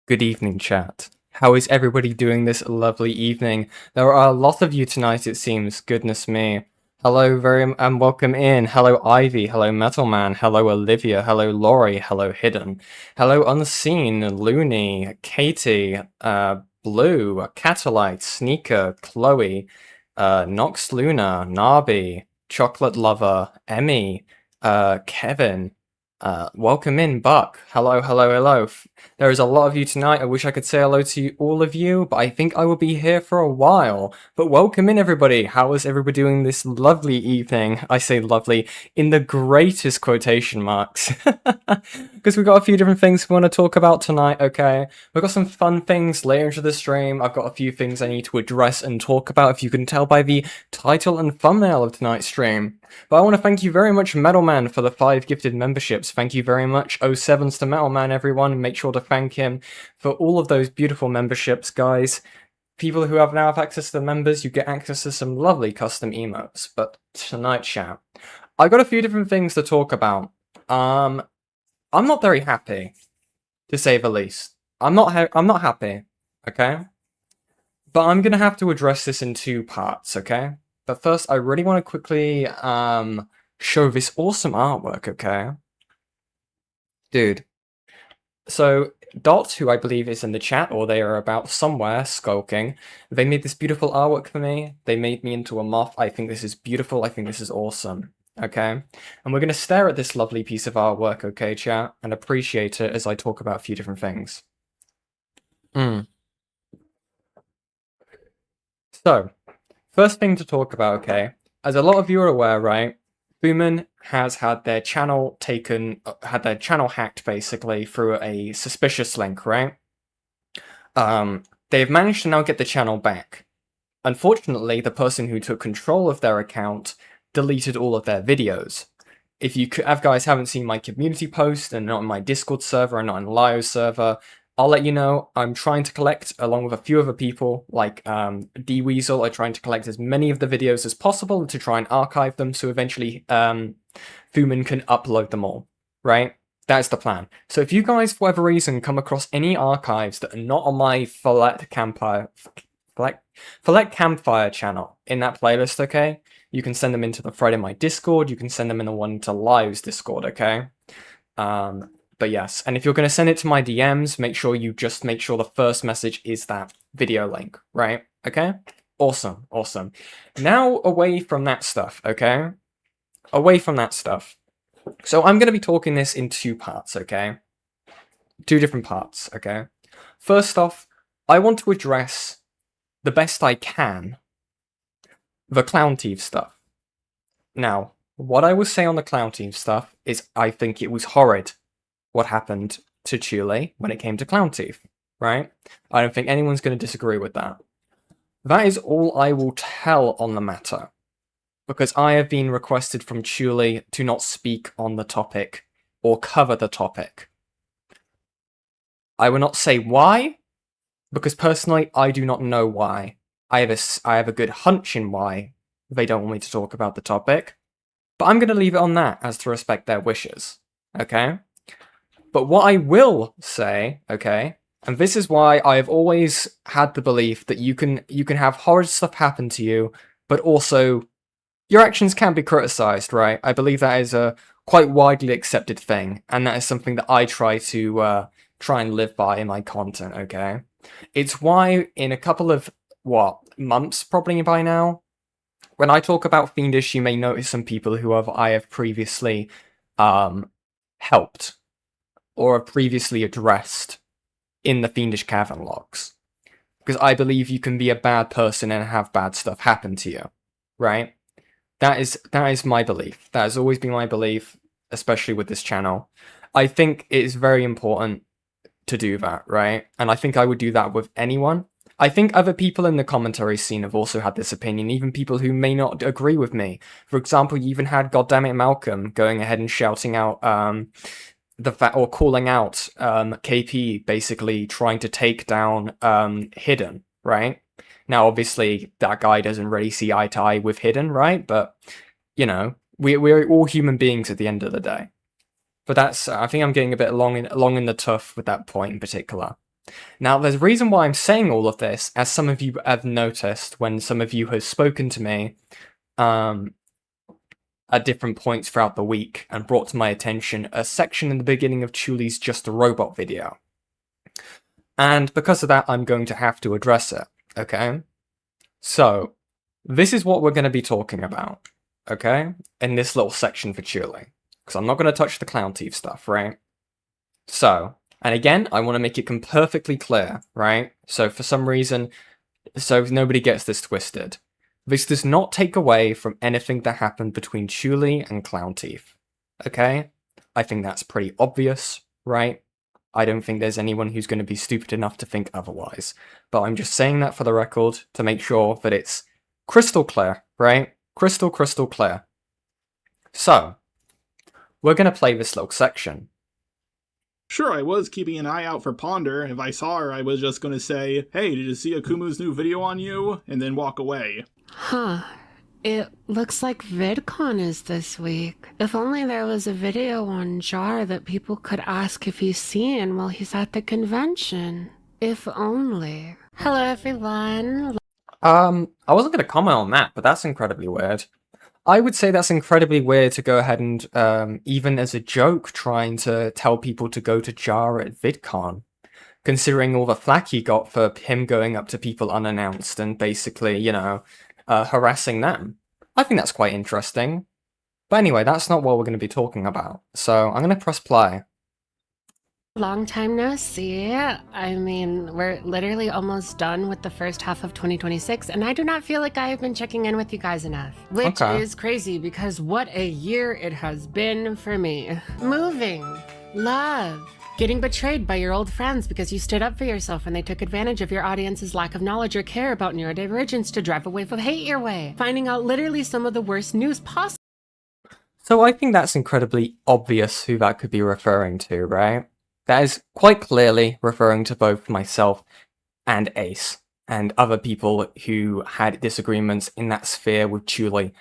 Good evening, chat. How is everybody doing this lovely evening? There are a lot of you tonight, it seems. Goodness me. Hello, and welcome in. Hello, Ivy. Hello, Metal Man. Hello, Olivia. Hello, Laurie. Hello, Hidden. Hello, Unseen, Looney, Katie, Blue, Catalite, Sneaker, Chloe, Nox Luna, Narby, Chocolate Lover, Emmy, Kevin. Welcome in, Buck. Hello, hello, hello. There is a lot of you tonight. I wish I could say hello to all of you, but I think I will be here for a while. But welcome in, everybody. How is everybody doing this lovely evening? I say lovely in the greatest quotation marks. Because we've got a few different things we want to talk about tonight, okay? We've got some fun things later into the stream. I've got a few things I need to address and talk about, if you can tell by the title and thumbnail of tonight's stream. But I want to thank you very much, Metalman, for the 5 gifted memberships. Thank you very much. 07s to Metalman, everyone. Make sure to thank him for all of those beautiful memberships, guys. People who now have access to the members, you get access to some lovely custom emotes. But tonight, chat, I got a few different things to talk about. I'm not very happy, to say the least. I'm not happy, okay? But I'm gonna have to address this in 2 parts, okay? But first, I really want to quickly show this awesome artwork, okay? Dude. So, Dot, who I believe is in the chat, or they are about somewhere, skulking, they made this beautiful artwork for me. They made me into a moth. I think this is beautiful. I think this is awesome, okay? And we're going to stare at this lovely piece of artwork, okay, chat? And appreciate it as I talk about a few different things. So, first thing to talk about, okay? As a lot of you are aware, right? ZMAN has had their channel hacked basically through a suspicious link, right? They've managed to now get the channel back. Unfortunately, the person who took control of their account deleted all of their videos. If you guys haven't seen my community post and not in my Discord server and not in Lio's server, I'll let you know. I'm trying to collect, along with a few other people, like D-Weasel, are trying to collect as many of the videos as possible to try and archive them, so eventually ZMAN can upload them all, right? That's the plan. So if you guys, for whatever reason, come across any archives that are not on my Follett Campfire channel in that playlist, okay? You can send them into the thread in my Discord, you can send them in the one to Lio's Discord, okay? But yes, and if you're going to send it to my DMs, make sure the first message is that video link, right? Okay? Awesome, awesome. Now, away from that stuff, okay? Away from that stuff. So I'm going to be talking this in 2 parts, okay? 2 different parts, okay? First off, I want to address, the best I can, the Clown Thief stuff. Now, what I will say on the Clown Thief stuff is I think it was horrid what happened to Chuuli when it came to Clown Thief, right? I don't think anyone's going to disagree with that. That is all I will tell on the matter, because I have been requested from Chuuli to not speak on the topic or cover the topic. I will not say why, because personally I do not know why. I have a good hunch in why they don't want me to talk about the topic, but I'm going to leave it on that as to respect their wishes, okay? But what I will say, okay, and this is why I have always had the belief that you can have horrid stuff happen to you, but also your actions can be criticized, right? I believe that is a quite widely accepted thing, and that is something that I try and live by in my content, okay? It's why in a couple of, months probably by now, when I talk about Fiendish, you may notice some people who I have previously helped or have previously addressed in the Fiendish Cavern logs. Because I believe you can be a bad person and have bad stuff happen to you, right? That is my belief. That has always been my belief, especially with this channel. I think it is very important to do that, right? And I think I would do that with anyone. I think other people in the commentary scene have also had this opinion, even people who may not agree with me. For example, you even had Goddammit Malcolm going ahead and shouting out calling out KP basically trying to take down Hidden, right? Now, obviously, that guy doesn't really see eye to eye with Hidden, right? But, you know, we're all human beings at the end of the day. But that's, I think I'm getting a bit long in the tooth with that point in particular. Now, there's a reason why I'm saying all of this, as some of you have noticed when some of you have spoken to me at different points throughout the week and brought to my attention a section in the beginning of Chuuli's Just a Robot video. And because of that, I'm going to have to address it, okay? So, this is what we're going to be talking about, okay? In this little section for Chuuli. Because I'm not going to touch the clown teeth stuff, right? So, and again, I want to make it perfectly clear, right? So for some reason, so nobody gets this twisted. This does not take away from anything that happened between Chuuli and Clown Teeth, okay? I think that's pretty obvious, right? I don't think there's anyone who's going to be stupid enough to think otherwise. But I'm just saying that for the record to make sure that it's crystal clear, right? Crystal clear. So, we're going to play this little section. Sure, I was keeping an eye out for Ponder. If I saw her, I was just gonna say, hey, did you see Akumu's new video on you? And then walk away. Huh. It looks like VidCon is this week. If only there was a video on Jar that people could ask if he's seen while he's at the convention. If only. Hello, everyone. I wasn't going to comment on that, but that's incredibly weird. I would say that's incredibly weird to go ahead and, even as a joke, trying to tell people to go to Jar at VidCon, considering all the flack he got for him going up to people unannounced and basically, you know, harassing them. I think that's quite interesting. But anyway, that's not what we're going to be talking about, so I'm going to press play. Long time no see. I mean, we're literally almost done with the first half of 2026, and I do not feel like I have been checking in with you guys enough. Which is crazy, because what a year it has been for me. Moving. Love. Getting betrayed by your old friends because you stood up for yourself and they took advantage of your audience's lack of knowledge or care about neurodivergence to drive a wave of hate your way. Finding out literally some of the worst news possible. So I think that's incredibly obvious who that could be referring to, right? That is quite clearly referring to both myself and Ace, and other people who had disagreements in that sphere with Chuuli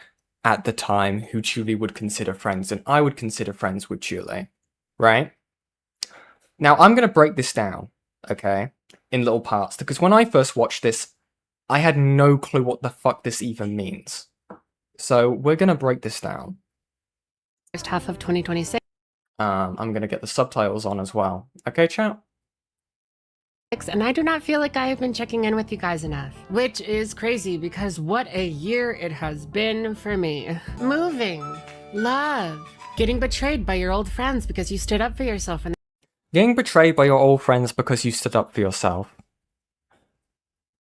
at the time, who Chuuli would consider friends, and I would consider friends with Chuuli, right? Now, I'm going to break this down, okay, in little parts, because when I first watched this, I had no clue what the fuck this even means. So, we're going to break this down. First half of 2026. I'm going to get the subtitles on as well. Okay, chat? And I do not feel like I have been checking in with you guys enough. Which is crazy, because what a year it has been for me. Moving. Love. Getting betrayed by your old friends because you stood up for yourself and Getting betrayed by your old friends because you stood up for yourself.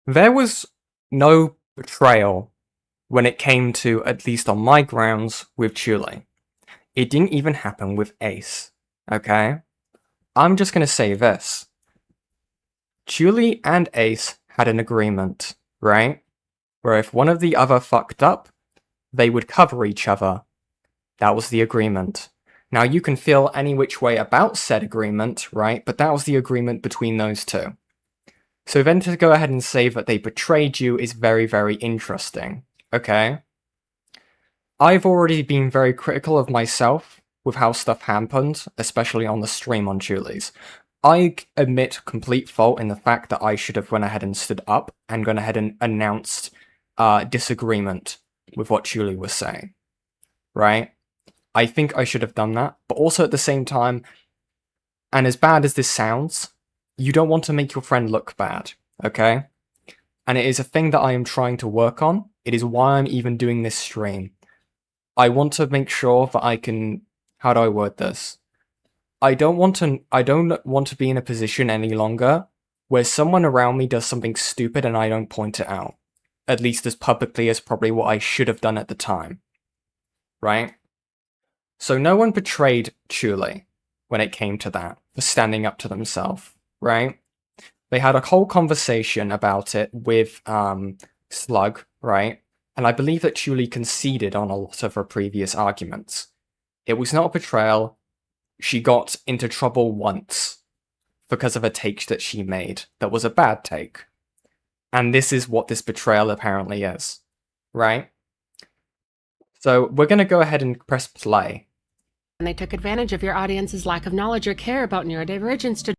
There was no betrayal when it came to, at least on my grounds, with Chuuli. It didn't even happen with Ace, okay? I'm just gonna say this. Chuuli and Ace had an agreement, right? Where if one of the other fucked up, they would cover each other. That was the agreement. Now, you can feel any which way about said agreement, right? But that was the agreement between those two. So then to go ahead and say that they betrayed you is very, very interesting, okay? I've already been very critical of myself with how stuff happened, especially on the stream on Chuuli's. I admit complete fault in the fact that I should have went ahead and stood up and gone ahead and announced disagreement with what Chuuli was saying, right? I think I should have done that, but also at the same time, and as bad as this sounds, you don't want to make your friend look bad, okay? And it is a thing that I am trying to work on. It is why I'm even doing this stream. I want to make sure that I can, how do I word this? I don't want to be in a position any longer where someone around me does something stupid and I don't point it out. At least as publicly as probably what I should have done at the time. Right? So no one betrayed Chuuli when it came to that, for standing up to themselves, right? They had a whole conversation about it with Slug, right? And I believe that Chuuli conceded on a lot of her previous arguments. It was not a betrayal. She got into trouble once because of a take that she made that was a bad take. And this is what this betrayal apparently is, right? So we're going to go ahead and press play. and they took advantage of your audience's lack of knowledge or care about neurodivergence to...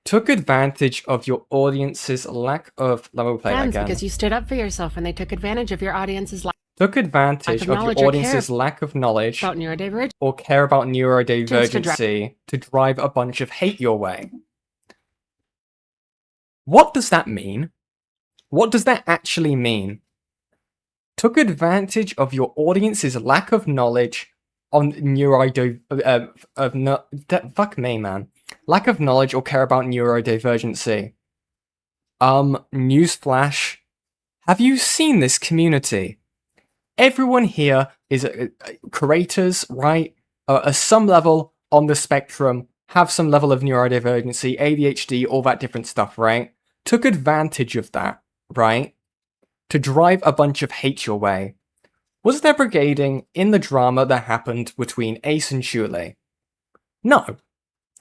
Took advantage of your audience's lack of... Let me play that again. Because you stood up for yourself and they took advantage of your audience's Took advantage of your audience's lack of knowledge about neurodivergence or care about neurodivergency to drive a bunch of hate your way. What does that mean? What does that actually mean? Took advantage of your audience's lack of knowledge on fuck me, man. Lack of knowledge or care about neurodivergency. Newsflash. Have you seen this community? Everyone here is creators, right? At some level on the spectrum, have some level of neurodivergency, ADHD, all that different stuff, right? Took advantage of that, right? To drive a bunch of hate your way. Was there brigading in the drama that happened between Ace and Chuuli? No.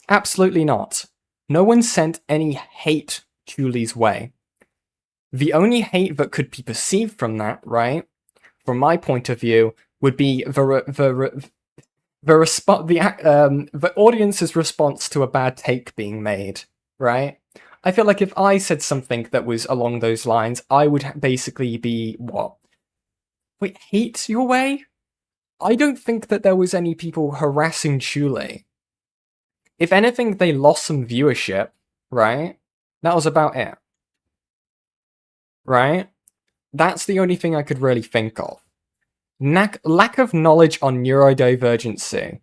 Absolutely not. No one sent any hate Chuli's way. The only hate that could be perceived from that, right? From my point of view, would be the audience's response to a bad take being made, right? I feel like if I said something that was along those lines, I would basically be, what? Wait, hate your way? I don't think that there was any people harassing Chuuli. If anything, they lost some viewership, right? That was about it. Right? That's the only thing I could really think of. Lack of knowledge on neurodivergency.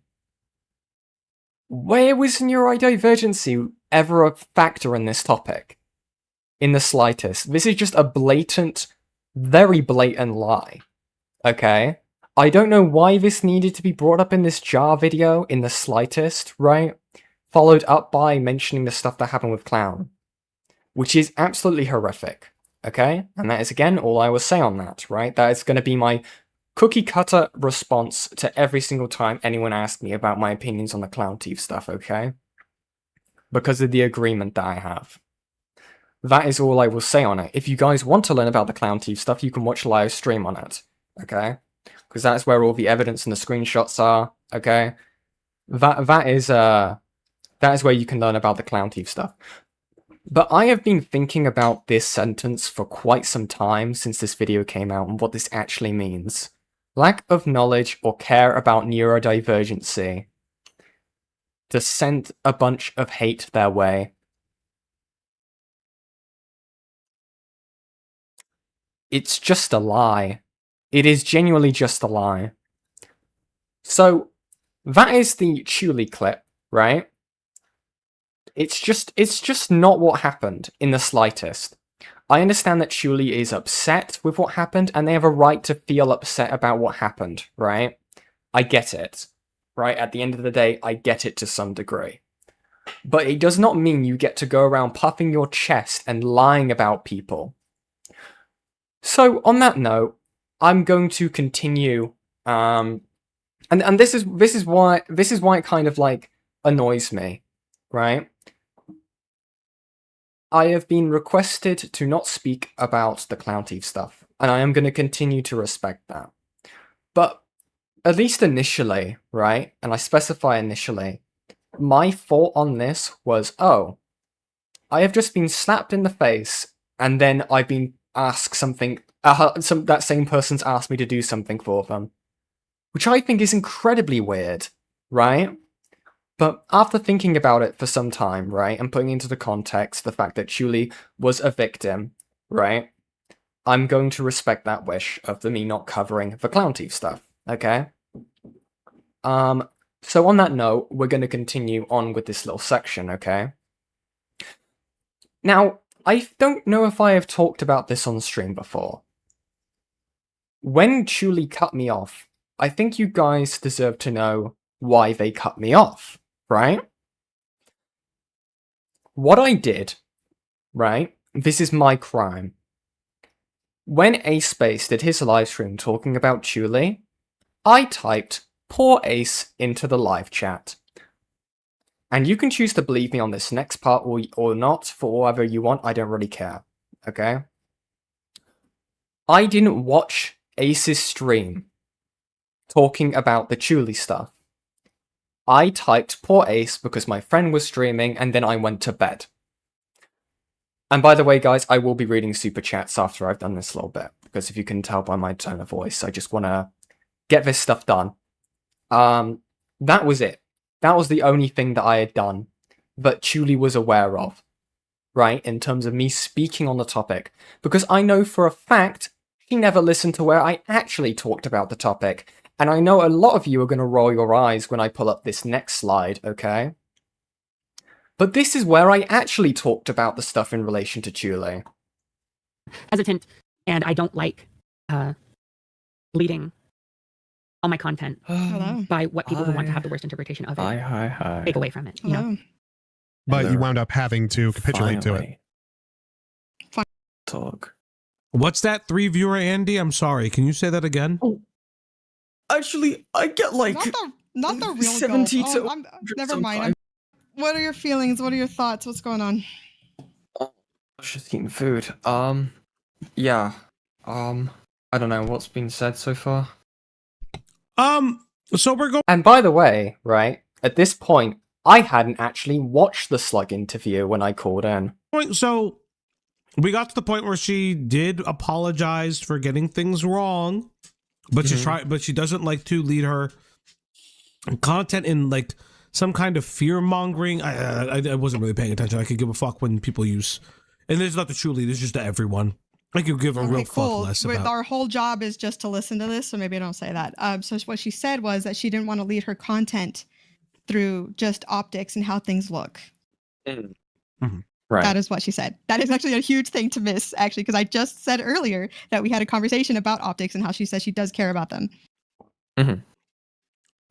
Where was neurodivergency ever a factor in this topic? In the slightest. This is just a blatant, very blatant lie. Okay? I don't know why this needed to be brought up in this jar video in the slightest, right? Followed up by mentioning the stuff that happened with Clown. Which is absolutely horrific. Okay? And that is, again, all I will say on that, right? That is going to be my cookie-cutter response to every single time anyone asks me about my opinions on the Clown Teeth stuff, okay? Because of the agreement that I have. That is all I will say on it. If you guys want to learn about the Clown Teeth stuff, you can watch a live stream on it, okay? Because that's where all the evidence and the screenshots are, okay? That is where you can learn about the Clown Teeth stuff. But I have been thinking about this sentence for quite some time since this video came out and what this actually means. Lack of knowledge or care about neurodivergency to send a bunch of hate their way. It's just a lie. It is genuinely just a lie. So, that is the Chuuli clip, right? It's just not what happened in the slightest. I understand that Chuuli is upset with what happened, and they have a right to feel upset about what happened, right? I get it, right? At the end of the day, I get it to some degree. But it does not mean you get to go around puffing your chest and lying about people. So, on that note, I'm going to continue, and this is why it kind of, like, annoys me, right? I have been requested to not speak about the Clown Teeth stuff, and I am going to continue to respect that. But, at least initially, right, and I specify initially, my thought on this was, oh, I have just been slapped in the face, and then I've been asked something, that same person's asked me to do something for them. Which I think is incredibly weird, right? But after thinking about it for some time, right, and putting into the context the fact that Chuuli was a victim, right, I'm going to respect that wish of me not covering the Clown Teeth stuff, okay? So on that note, we're going to continue on with this little section, okay? Now, I don't know if I have talked about this on stream before. When Chuuli cut me off, I think you guys deserve to know why they cut me off. Right? What I did, right, this is my crime. When Ace Space did his live stream talking about Chuuli, I typed "poor Ace" into the live chat. And you can choose to believe me on this next part or not, for whatever you want, I don't really care, okay? I didn't watch Ace's stream talking about the Chuuli stuff. I typed "poor Ace" because my friend was streaming, and then I went to bed, And by the way, guys, I will be reading super chats after I've done this little bit, because if you can tell by my tone of voice, I just want to get this stuff done. That was it. That was the only thing that I had done that Chuuli was aware of, right, in terms of me speaking on the topic, because I know for a fact she never listened to where I actually talked about the topic, and I know a lot of you are going to roll your eyes when I pull up this next slide, okay? But this is where I actually talked about the stuff in relation to Chuuli. Hesitant, and I don't like leading all my content by what people who want to have the worst interpretation of it take away from it. You know? But you wound up having to capitulate to it. Talk. What's that 3-viewer, Andy? I'm sorry. Can you say that again? Oh. Actually, I get like not the real 70 goal. to never mind. What are your feelings? What are your thoughts? What's going on? I was just eating food. Yeah. I don't know what's been said so far. So we're going. And by the way, right, at this point, I hadn't actually watched the Slug interview when I called in. So we got to the point where she did apologize for getting things wrong, but she doesn't like to lead her content in like some kind of fear mongering. I wasn't really paying attention. I could give a fuck when people use, and this is not the Chuuli, this is just to everyone. I could give a real fuck less about. Our whole job is just to listen to this, so maybe I don't say that. So what she said was that she didn't want to lead her content through just optics and how things look. Mm-hmm. Right. That is what she said. That is actually a huge thing to miss, actually, because I just said earlier that we had a conversation about optics and how she says she does care about them. Mm-hmm.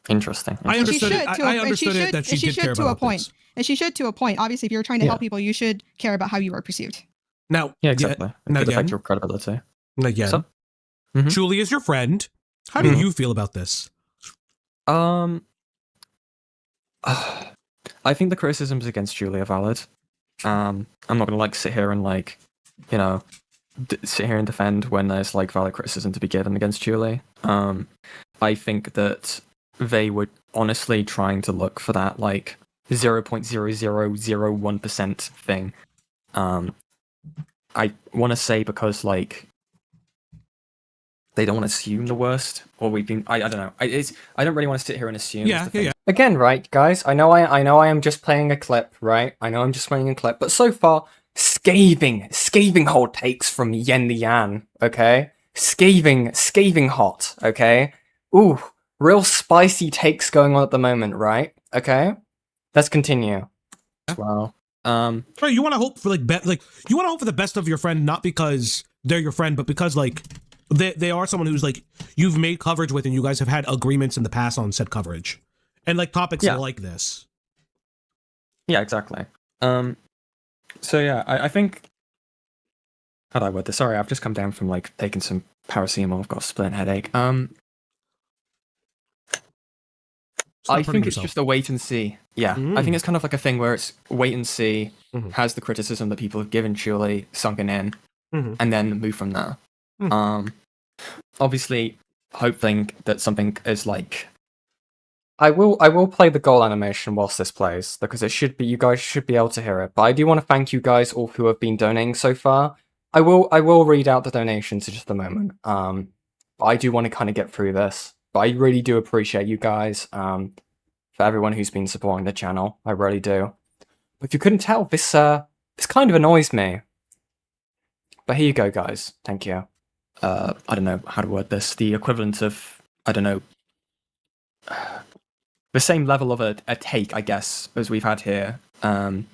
Interesting. I understood it that she did care about a point. And she should to a point. Obviously, if you're trying to help people, you should care about how you are perceived. Now, yeah, exactly. It could affect your credibility. Again, Chuuli is your friend. How do you feel about this? I think the criticisms against Chuuli are valid. I'm not gonna like sit here and like, you know, sit here and defend when there's like valid criticism to be given against Chuuli. I think that they were honestly trying to look for that like 0.0001% thing. I want to say because like they don't want to assume the worst, or we've been. I don't know. I don't really want to sit here and assume. Yeah. Again, right, guys. I know I am just playing a clip, right? I know I'm just playing a clip, but so far, scathing hot takes from Yen the Yan. Okay, scathing hot. Okay. Ooh, real spicy takes going on at the moment, right? Okay. Let's continue. Wow. Right, you want to hope for you want to hope for the best of your friend, not because they're your friend, but because like they are someone who's like you've made coverage with, and you guys have had agreements in the past on said coverage, and like topics like this. Yeah, exactly. So yeah, I think. How do I word this? Sorry, I've just come down from like taking some paracetamol. I've got a splint headache. I think it's just a wait and see. Yeah, I think it's kind of like a thing where it's wait and see, has the criticism that people have given Chuuli sunken in, and then move from there. Obviously, hoping that something is like. I will play the goal animation whilst this plays, because it should be, you guys should be able to hear it. But I do want to thank you guys all who have been donating so far. I will read out the donations in just a moment. But I do want to kind of get through this. But I really do appreciate you guys, for everyone who's been supporting the channel. I really do. But if you couldn't tell, this kind of annoys me. But here you go, guys. Thank you. I don't know how to word this. The equivalent of, I don't know, the same level of a take, I guess, as we've had here. I'm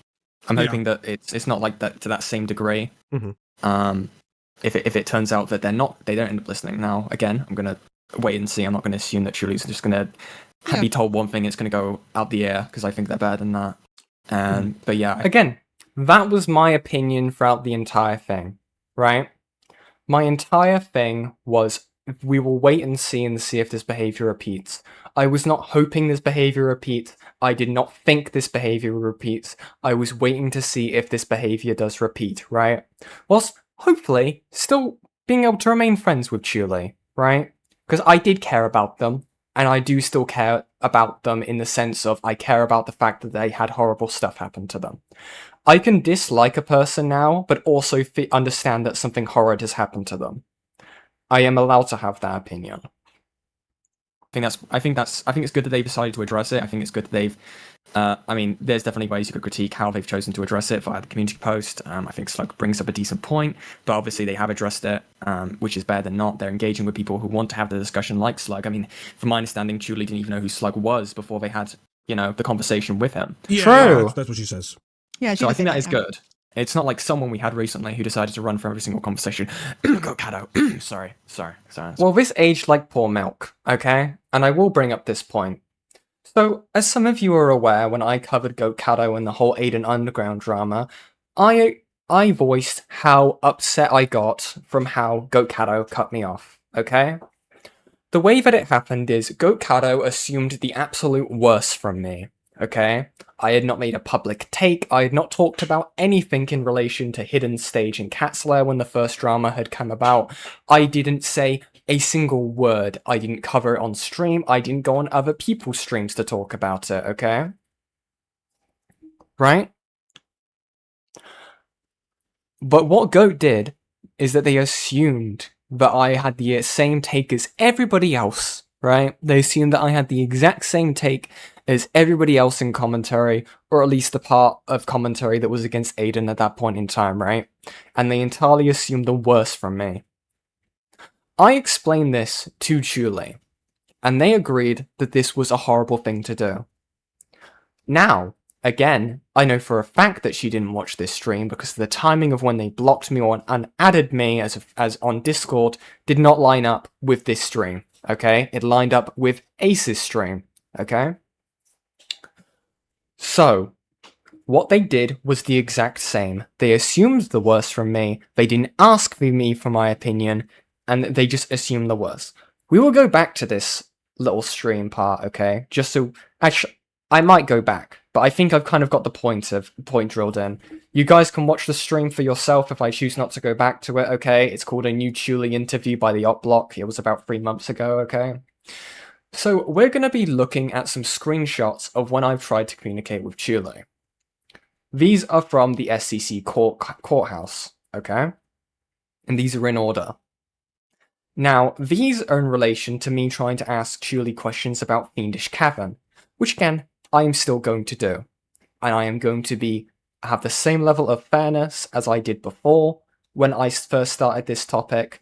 hoping that it's not like that to that same degree. If it turns out that they don't end up listening now, again, I'm gonna wait and see. I'm not going to assume that Chuuli's just going to be told one thing, it's going to go out the air, because I think they're better than that. But yeah, again, that was my opinion throughout the entire thing, right? My entire thing was we will wait and see if this behavior repeats. I was not hoping this behavior repeats. I did not think this behavior repeats. I was waiting to see if this behavior does repeat, right? Whilst hopefully still being able to remain friends with Chuuli, right? Because I did care about them, and I do still care about them in the sense of I care about the fact that they had horrible stuff happen to them. I can dislike a person now, but also understand that something horrid has happened to them. I am allowed to have that opinion. I think it's good that they decided to address it. I think it's good that they've. I mean, there's definitely ways you could critique how they've chosen to address it via the community post. I think Slug brings up a decent point, but obviously they have addressed it, which is better than not. They're engaging with people who want to have the discussion like Slug. I mean, from my understanding, Chuuli didn't even know who Slug was before they had, the conversation with him. Yeah, True. That's what she says. Yeah, so I think that is good. It's not like someone we had recently who decided to run for every single conversation. Go Cato. sorry. Well, this aged like poor milk, okay? And I will bring up this point. So, as some of you are aware, when I covered Goat Cato and the whole Aiden Underground drama, I voiced how upset I got from how Goat Cato cut me off, okay? The way that it happened is Goat Cato assumed the absolute worst from me, okay? I had not made a public take, I had not talked about anything in relation to Hidden Stage and Catslayer when the first drama had come about. I didn't say a single word, I didn't cover it on stream, I didn't go on other people's streams to talk about it, okay? Right? But what Goat did is that they assumed that I had the same take as everybody else, right? They assumed that I had the exact same take as everybody else in commentary, or at least the part of commentary that was against Aiden at that point in time, right? And they entirely assumed the worst from me. I explained this to Chuuli, and they agreed that this was a horrible thing to do. Now, again, I know for a fact that she didn't watch this stream because the timing of when they blocked me and added me as on Discord did not line up with this stream, okay? It lined up with Ace's stream, okay? So, what they did was the exact same. They assumed the worst from me, they didn't ask me for my opinion, and they just assumed the worst. We will go back to this little stream part, okay? Just so... Actually, I might go back, but I think I've kind of got the point drilled in. You guys can watch the stream for yourself if I choose not to go back to it, okay? It's called a new Chuuli interview by the Op Block. It was about 3 months ago, okay? So we're going to be looking at some screenshots of when I've tried to communicate with Chuuli. These are from the SCC courthouse, okay? And these are in order. Now, these are in relation to me trying to ask Chuuli questions about Fiendish Cavern, which again, I am still going to do. And I am going to have the same level of fairness as I did before when I first started this topic.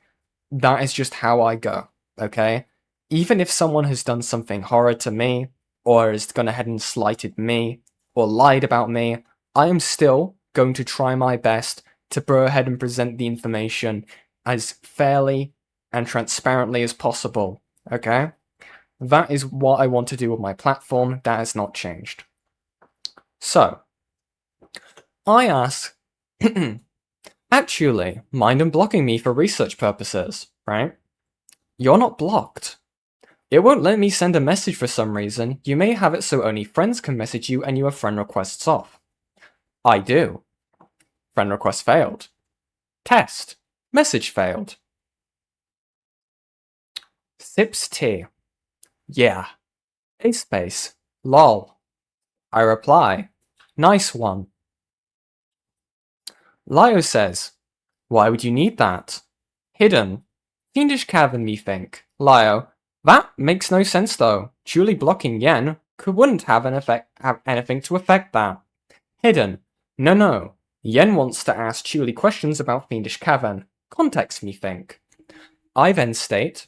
That is just how I go, okay? Even if someone has done something horrid to me, or has gone ahead and slighted me, or lied about me, I am still going to try my best to go ahead and present the information as fairly and transparently as possible, okay? That is what I want to do with my platform. That has not changed. So, I ask, actually, mind unblocking me for research purposes, right? You're not blocked. It won't let me send a message for some reason. You may have it so only friends can message you and you have friend requests off. I do. Friend request failed. Test. Message failed. Sips tea. Yeah. A space. Lol. I reply. Nice one. Lio says, why would you need that? Hidden. Fiendish Cavern, me think. Lio. That makes no sense though. Chuuli blocking Yen wouldn't have anything to affect that. Hidden. No. Yen wants to ask Chuuli questions about Fiendish Cavern. Context, me think. I then state,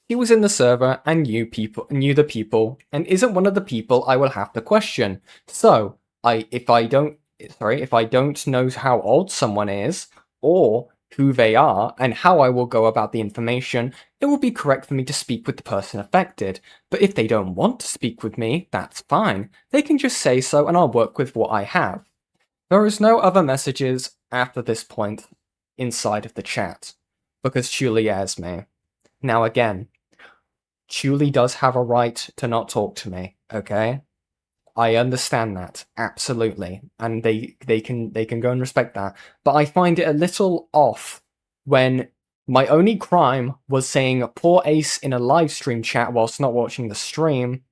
he was in the server and knew the people, and isn't one of the people I will have to question. So, if I don't know how old someone is, or who they are, and how I will go about the information, it will be correct for me to speak with the person affected. But if they don't want to speak with me, that's fine. They can just say so and I'll work with what I have. There is no other messages after this point inside of the chat, because Chuuli airs me. Now again, Chuuli does have a right to not talk to me, okay? I understand that, absolutely, and they can go and respect that, but I find it a little off when my only crime was saying poor Ace in a live stream chat whilst not watching the stream,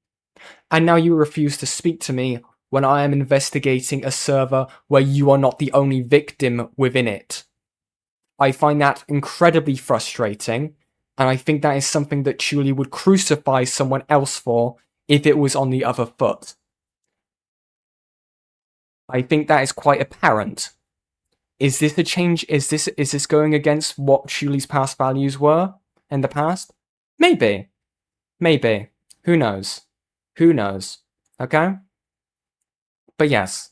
and now you refuse to speak to me when I am investigating a server where you are not the only victim within it. I find that incredibly frustrating, and I think that is something that Chuuli would crucify someone else for if it was on the other foot. I think that is quite apparent. Is this a change? Is this going against what Chuli's past values were in the past? Maybe. Maybe. Who knows? Who knows? Okay? But yes.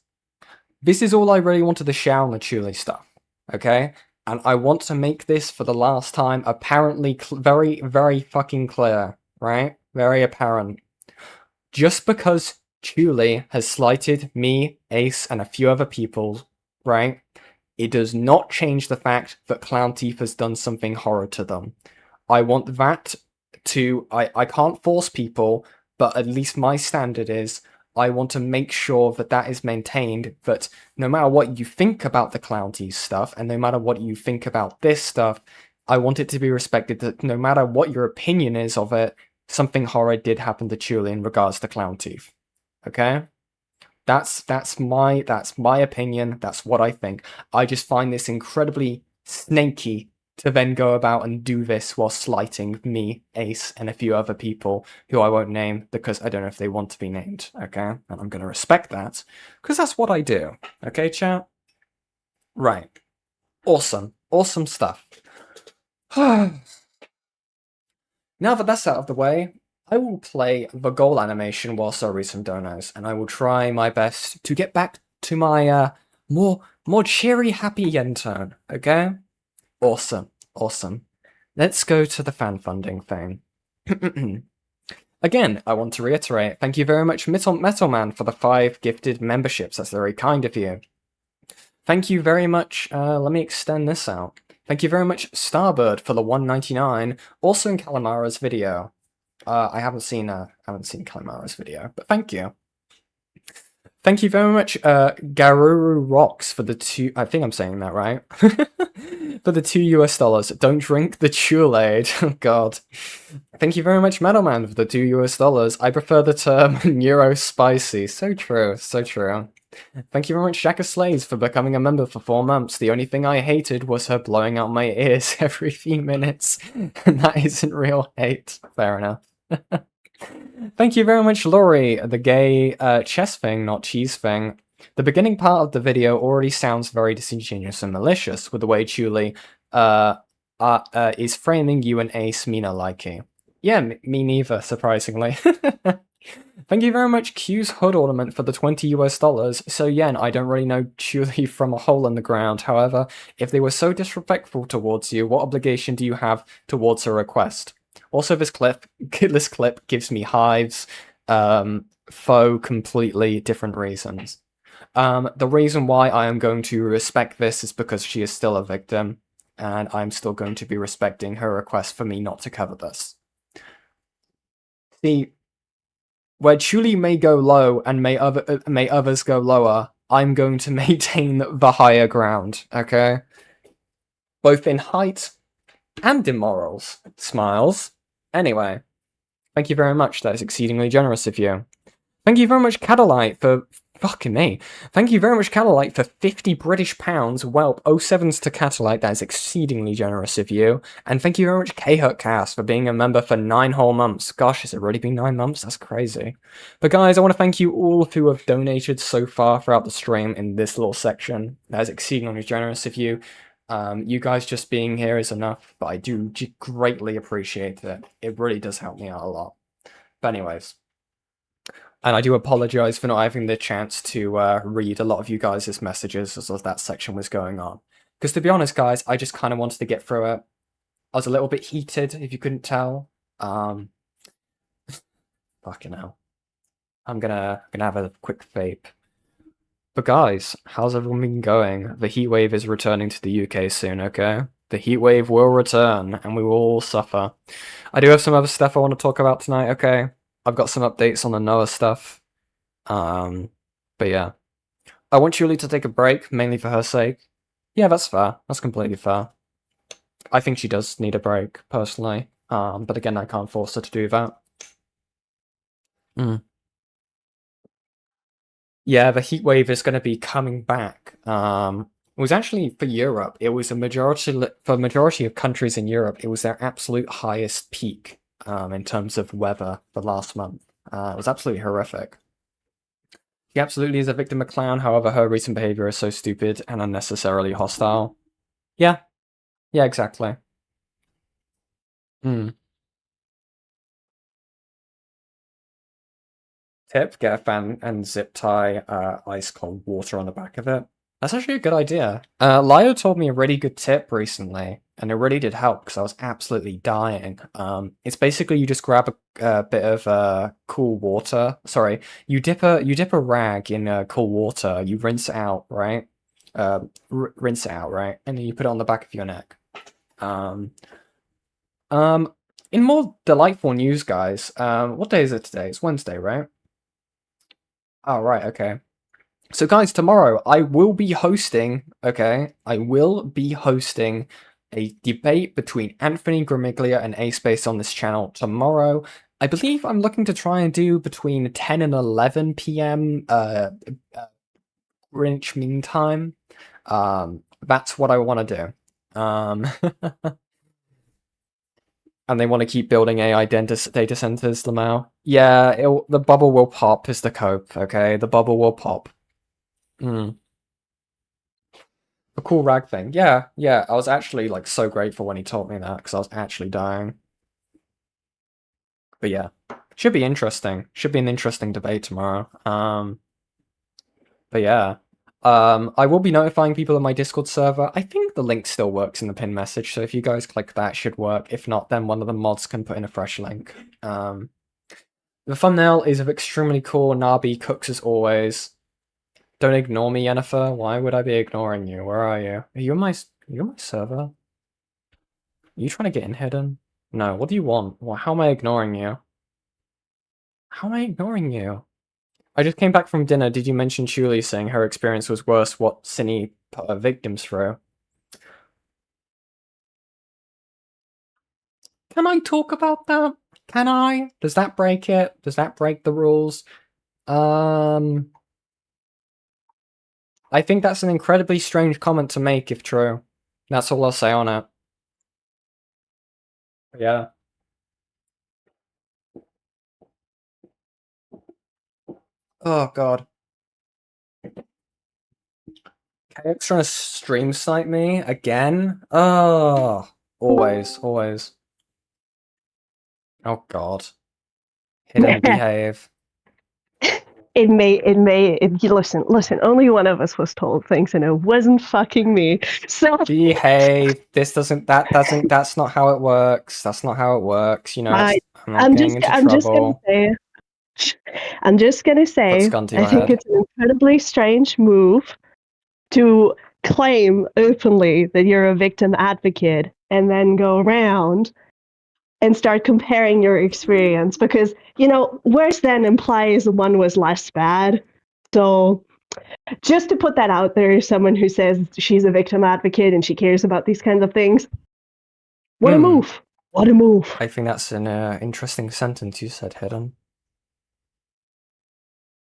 This is all I really wanted to share on the Chuuli stuff. Okay? And I want to make this for the last time apparently very, very fucking clear. Right? Very apparent. Just because Chuuli has slighted me, Ace, and a few other people, right? It does not change the fact that Clown Thief has done something horrid to them. I want that to... I can't force people, but at least my standard is I want to make sure that that is maintained, that no matter what you think about the Clown Thief stuff, and no matter what you think about this stuff, I want it to be respected that no matter what your opinion is of it, something horrid did happen to Chuuli in regards to Clown Thief. Okay? That's my opinion. That's what I think. I just find this incredibly snaky to then go about and do this while slighting me, Ace, and a few other people who I won't name because I don't know if they want to be named. Okay? And I'm going to respect that because that's what I do. Okay, chat? Right. Awesome. Awesome stuff. Now that that's out of the way, I will play the goal animation whilst I read some donos, and I will try my best to get back to my more cheery, happy yen tone, okay? Awesome, awesome. Let's go to the fan funding thing. Again, I want to reiterate, thank you very much Metalman for the 5 gifted memberships, that's very kind of you. Thank you very much, let me extend this out. Thank you very much Starbird for the 199, also in Calamara's video. I haven't seen Calamara's video, but thank you. Thank you very much, Garuru Rocks for the 2. I think I'm saying that right. For the $2. Don't drink the Chuuli. Oh God. Thank you very much, Metalman, for the $2. I prefer the term Neurospicy. So true, so true. Thank you very much, Shaka Slays, for becoming a member for 4 months. The only thing I hated was her blowing out my ears every few minutes, and that isn't real hate. Fair enough. Thank you very much, Laurie, the gay chess thing, not cheese thing. The beginning part of the video already sounds very disingenuous and malicious with the way Chuuli is framing you and Ace Mina likey. Yeah, me neither, surprisingly. Thank you very much, Q's Hood Ornament, for the $20. So yen, I don't really know Chuuli from a hole in the ground. However, if they were so disrespectful towards you, what obligation do you have towards a request? Also, this clip gives me hives for completely different reasons. The reason why I am going to respect this is because she is still a victim, and I'm still going to be respecting her request for me not to cover this. See, where Chuuli may go low and may others go lower, I'm going to maintain the higher ground, okay? Both in height and in morals. Smiles. Anyway, thank you very much, that is exceedingly generous of you. Thank you very much, Catalite, for... Fucking me. Thank you very much, Catalite, for £50 British. Welp, 07s to Catalite, that is exceedingly generous of you. And thank you very much, KHurtcast, for being a member for 9 whole months. Gosh, has it already been 9 months? That's crazy. But guys, I want to thank you all who have donated so far throughout the stream in this little section. That is exceedingly generous of you. You guys just being here is enough, but I do greatly appreciate it. It really does help me out a lot. But anyways... And I do apologise for not having the chance to read a lot of you guys' messages as that section was going on. Because to be honest, guys, I just kind of wanted to get through it. I was a little bit heated, if you couldn't tell. Fucking hell. I'm gonna have a quick vape. But guys, how's everyone been going? The heatwave is returning to the UK soon, okay? The heatwave will return, and we will all suffer. I do have some other stuff I want to talk about tonight, okay? I've got some updates on the Noah stuff. But yeah. I want Chuuli to take a break, mainly for her sake. Yeah, that's fair. That's completely fair. I think she does need a break, personally. But again, I can't force her to do that. Yeah, the heat wave is going to be coming back. It was actually for Europe. It was for majority of countries in Europe. It was their absolute highest peak in terms of weather for last month. It was absolutely horrific. She absolutely is a victim of clown. However, her recent behavior is so stupid and unnecessarily hostile. Yeah, yeah, exactly. Hmm. Tip: get a fan and zip tie ice cold water on the back of it. That's actually a good idea. Lio told me a really good tip recently, and it really did help because I was absolutely dying. It's basically you just grab a bit of cool water. Sorry, you dip a rag in cool water. You rinse it out, right? Rinse it out, right? And then you put it on the back of your neck. In more delightful news, guys. What day is it today? It's Wednesday, right? Oh, right, okay. So guys, tomorrow I will be hosting, okay? I will be hosting a debate between Anthony Gramiglia and A-Space on this channel tomorrow. I believe I'm looking to try and do between 10 and 11 p.m. Greenwich Mean Time. That's what I want to do. And they want to keep building AI data centers, Lamau. Yeah, the bubble will pop is the cope, okay? The bubble will pop. A cool rag thing. Yeah, yeah. I was actually like so grateful when he told me that because I was actually dying. But yeah, should be interesting. Should be an interesting debate tomorrow. But yeah, I will be notifying people on my Discord server. I think the link still works in the pin message, so if you guys click that, it should work. If not, then one of the mods can put in a fresh link. The thumbnail is of extremely cool. Nabi cooks as always. Don't ignore me, Yennefer. Why would I be ignoring you? Where are you? Are you on my server? Are you trying to get in hidden? No, what do you want? Well, how am I ignoring you? How am I ignoring you? I just came back from dinner. Did you mention Chuuli saying her experience was worse what Cine put her victims through? Can I talk about that? Can I? Does that break it? Does that break the rules? I think that's an incredibly strange comment to make, if true. That's all I'll say on it. Yeah. Oh, God. KX trying to stream snipe me again? Oh, always, always. Oh, God. Hidden behave. Listen, only one of us was told things and it wasn't fucking me. So behave. That's not how it works. That's not how it works. You know, I'm just gonna say, I think it's an incredibly strange move to claim openly that you're a victim advocate and then go around and start comparing your experience because, you know, worse than implies one was less bad. So just to put that out there, someone who says she's a victim advocate and she cares about these kinds of things. What a move. What a move. I think that's an interesting sentence you said, Hidden.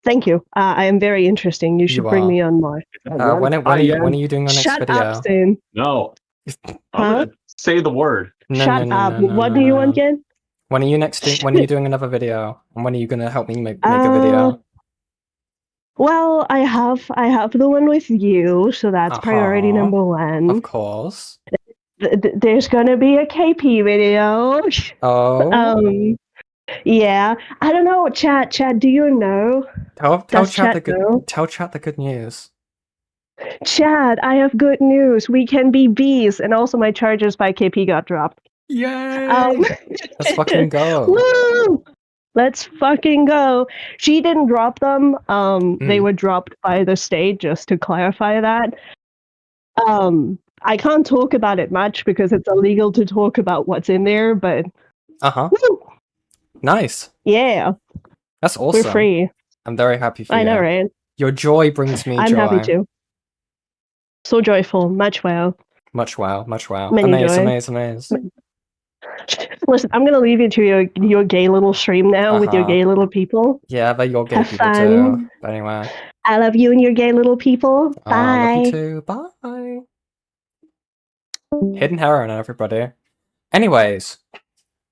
Thank you. I am very interesting. You should bring me on more. When are you doing your next video? Shut up, Sin. No. I'm gonna say the word. Shut up. What do you want again? When are you when are you doing another video? And when are you gonna help me make a video? Well, I have the one with you, so that's priority number one. Of course. There's gonna be a KP video. Oh. Yeah. I don't know, chat. Do you know? Tell chat the good news. Chad, I have good news. We can be bees, and also my chargers by KP got dropped. Yay! Let's fucking go. Woo! Let's fucking go. She didn't drop them. They were dropped by the state, just to clarify that. I can't talk about it much because it's illegal to talk about what's in there, but woo! Nice. Yeah. That's awesome. We're free. I'm very happy for you. I know, right? Your joy brings me joy. I'm happy too. So joyful. Much wow. Much wow. Much wow. Amaze. Listen, I'm gonna leave you to your gay little stream now with your gay little people. Yeah, they're your gay Have people fun. too. But anyway. I love you and your gay little people. Bye. I love you too. Bye. Hidden heroin, everybody. Anyways,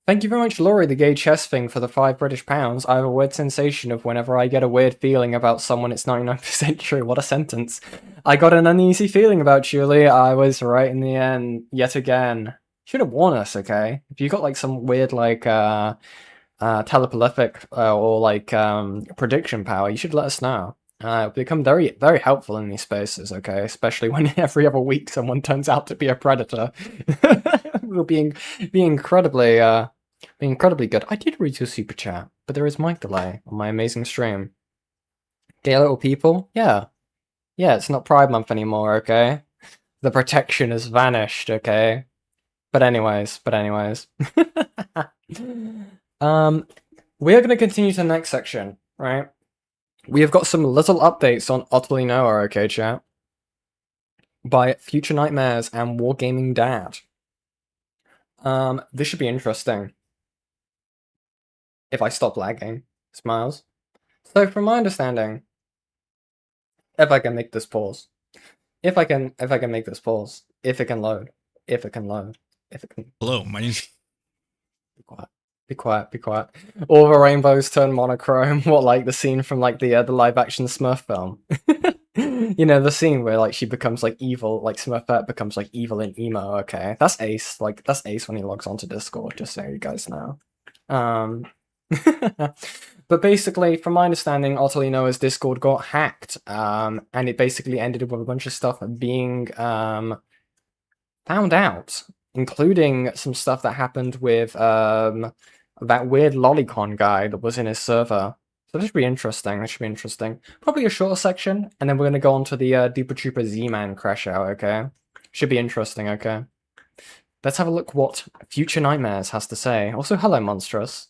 thank you very much, Laurie, the gay chess thing, for the £5 I have a weird sensation of whenever I get a weird feeling about someone, it's 99% true. What a sentence. I got an uneasy feeling about Chuuli. I was right in the end, yet again. Should have warned us, okay? If you got, like, some weird, like, telepathic or, like, prediction power, you should let us know. Become very, very helpful in these spaces, okay? Especially when every other week someone turns out to be a predator. We'll be incredibly good. I did read your super chat, but there is mic delay on my amazing stream. Gay little people? Yeah. Yeah, it's not Pride Month anymore, okay? The protection has vanished, okay? But anyways. We are going to continue to the next section, right? We have got some little updates on Utterly Noah, okay, chat? By Future Nightmares and Wargaming Dad. This should be interesting. If I stop lagging. Smiles. So, from my understanding, if I can make this pause. If I can make this pause. If it can load. Hello, my name's... Be quiet. All the rainbows turn monochrome. What, like the scene from like the live-action Smurf film? You know, the scene where like she becomes like evil, like Smurfette becomes like evil in emo. Okay, that's Ace. Like that's Ace when he logs onto Discord. Just so you guys know. But basically, from my understanding, Utterly Noah's Discord got hacked. And it basically ended with a bunch of stuff being found out, including some stuff that happened with that weird lolicon guy that was in his server. So this should be interesting. Probably a shorter section, and then we're going to go on to the Duper Trooper ZMAN crash out, okay? Should be interesting, okay? Let's have a look what Future Nightmares has to say. Also, hello, Monstrous.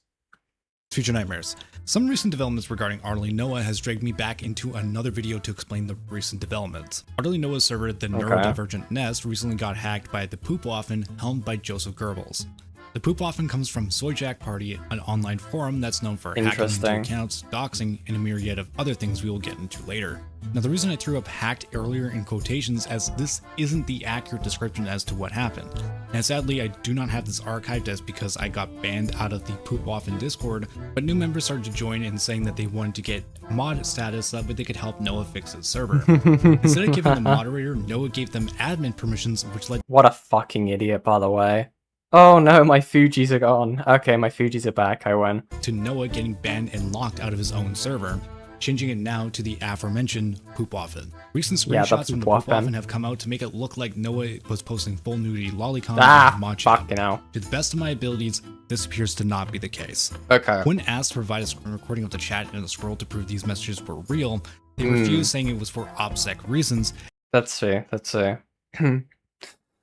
Future Nightmares. Some recent developments regarding Utterly Noah has dragged me back into another video to explain the recent developments. Utterly Noah's server, the Neurodivergent Nest, recently got hacked by the Poop Waffen, helmed by Joseph Goebbels. The Poop Waffen comes from Soyjack Party, an online forum that's known for hacking into accounts, doxing, and a myriad of other things we will get into later. Now, the reason I threw up hacked earlier in quotations as this isn't the accurate description as to what happened. And sadly, I do not have this archived as because I got banned out of the Poop Waffen Discord, but new members started to join in saying that they wanted to get mod status so that they could help Noah fix his server. Instead of giving the moderator, Noah gave them admin permissions, which led— What a fucking idiot, by the way. Oh no, my Fujis are gone. Okay, my Fujis are back, I win. To Noah getting banned and locked out of his own server, changing it now to the aforementioned Poop Waffen. Recent screenshots from the Poop Waffen have come out to make it look like Noah was posting full nudity lolicon and mod chat. Fucking hell. To the best of my abilities, this appears to not be the case. Okay. When asked to provide a screen recording of the chat and a scroll to prove these messages were real, they refused, saying it was for OPSEC reasons. Let's see.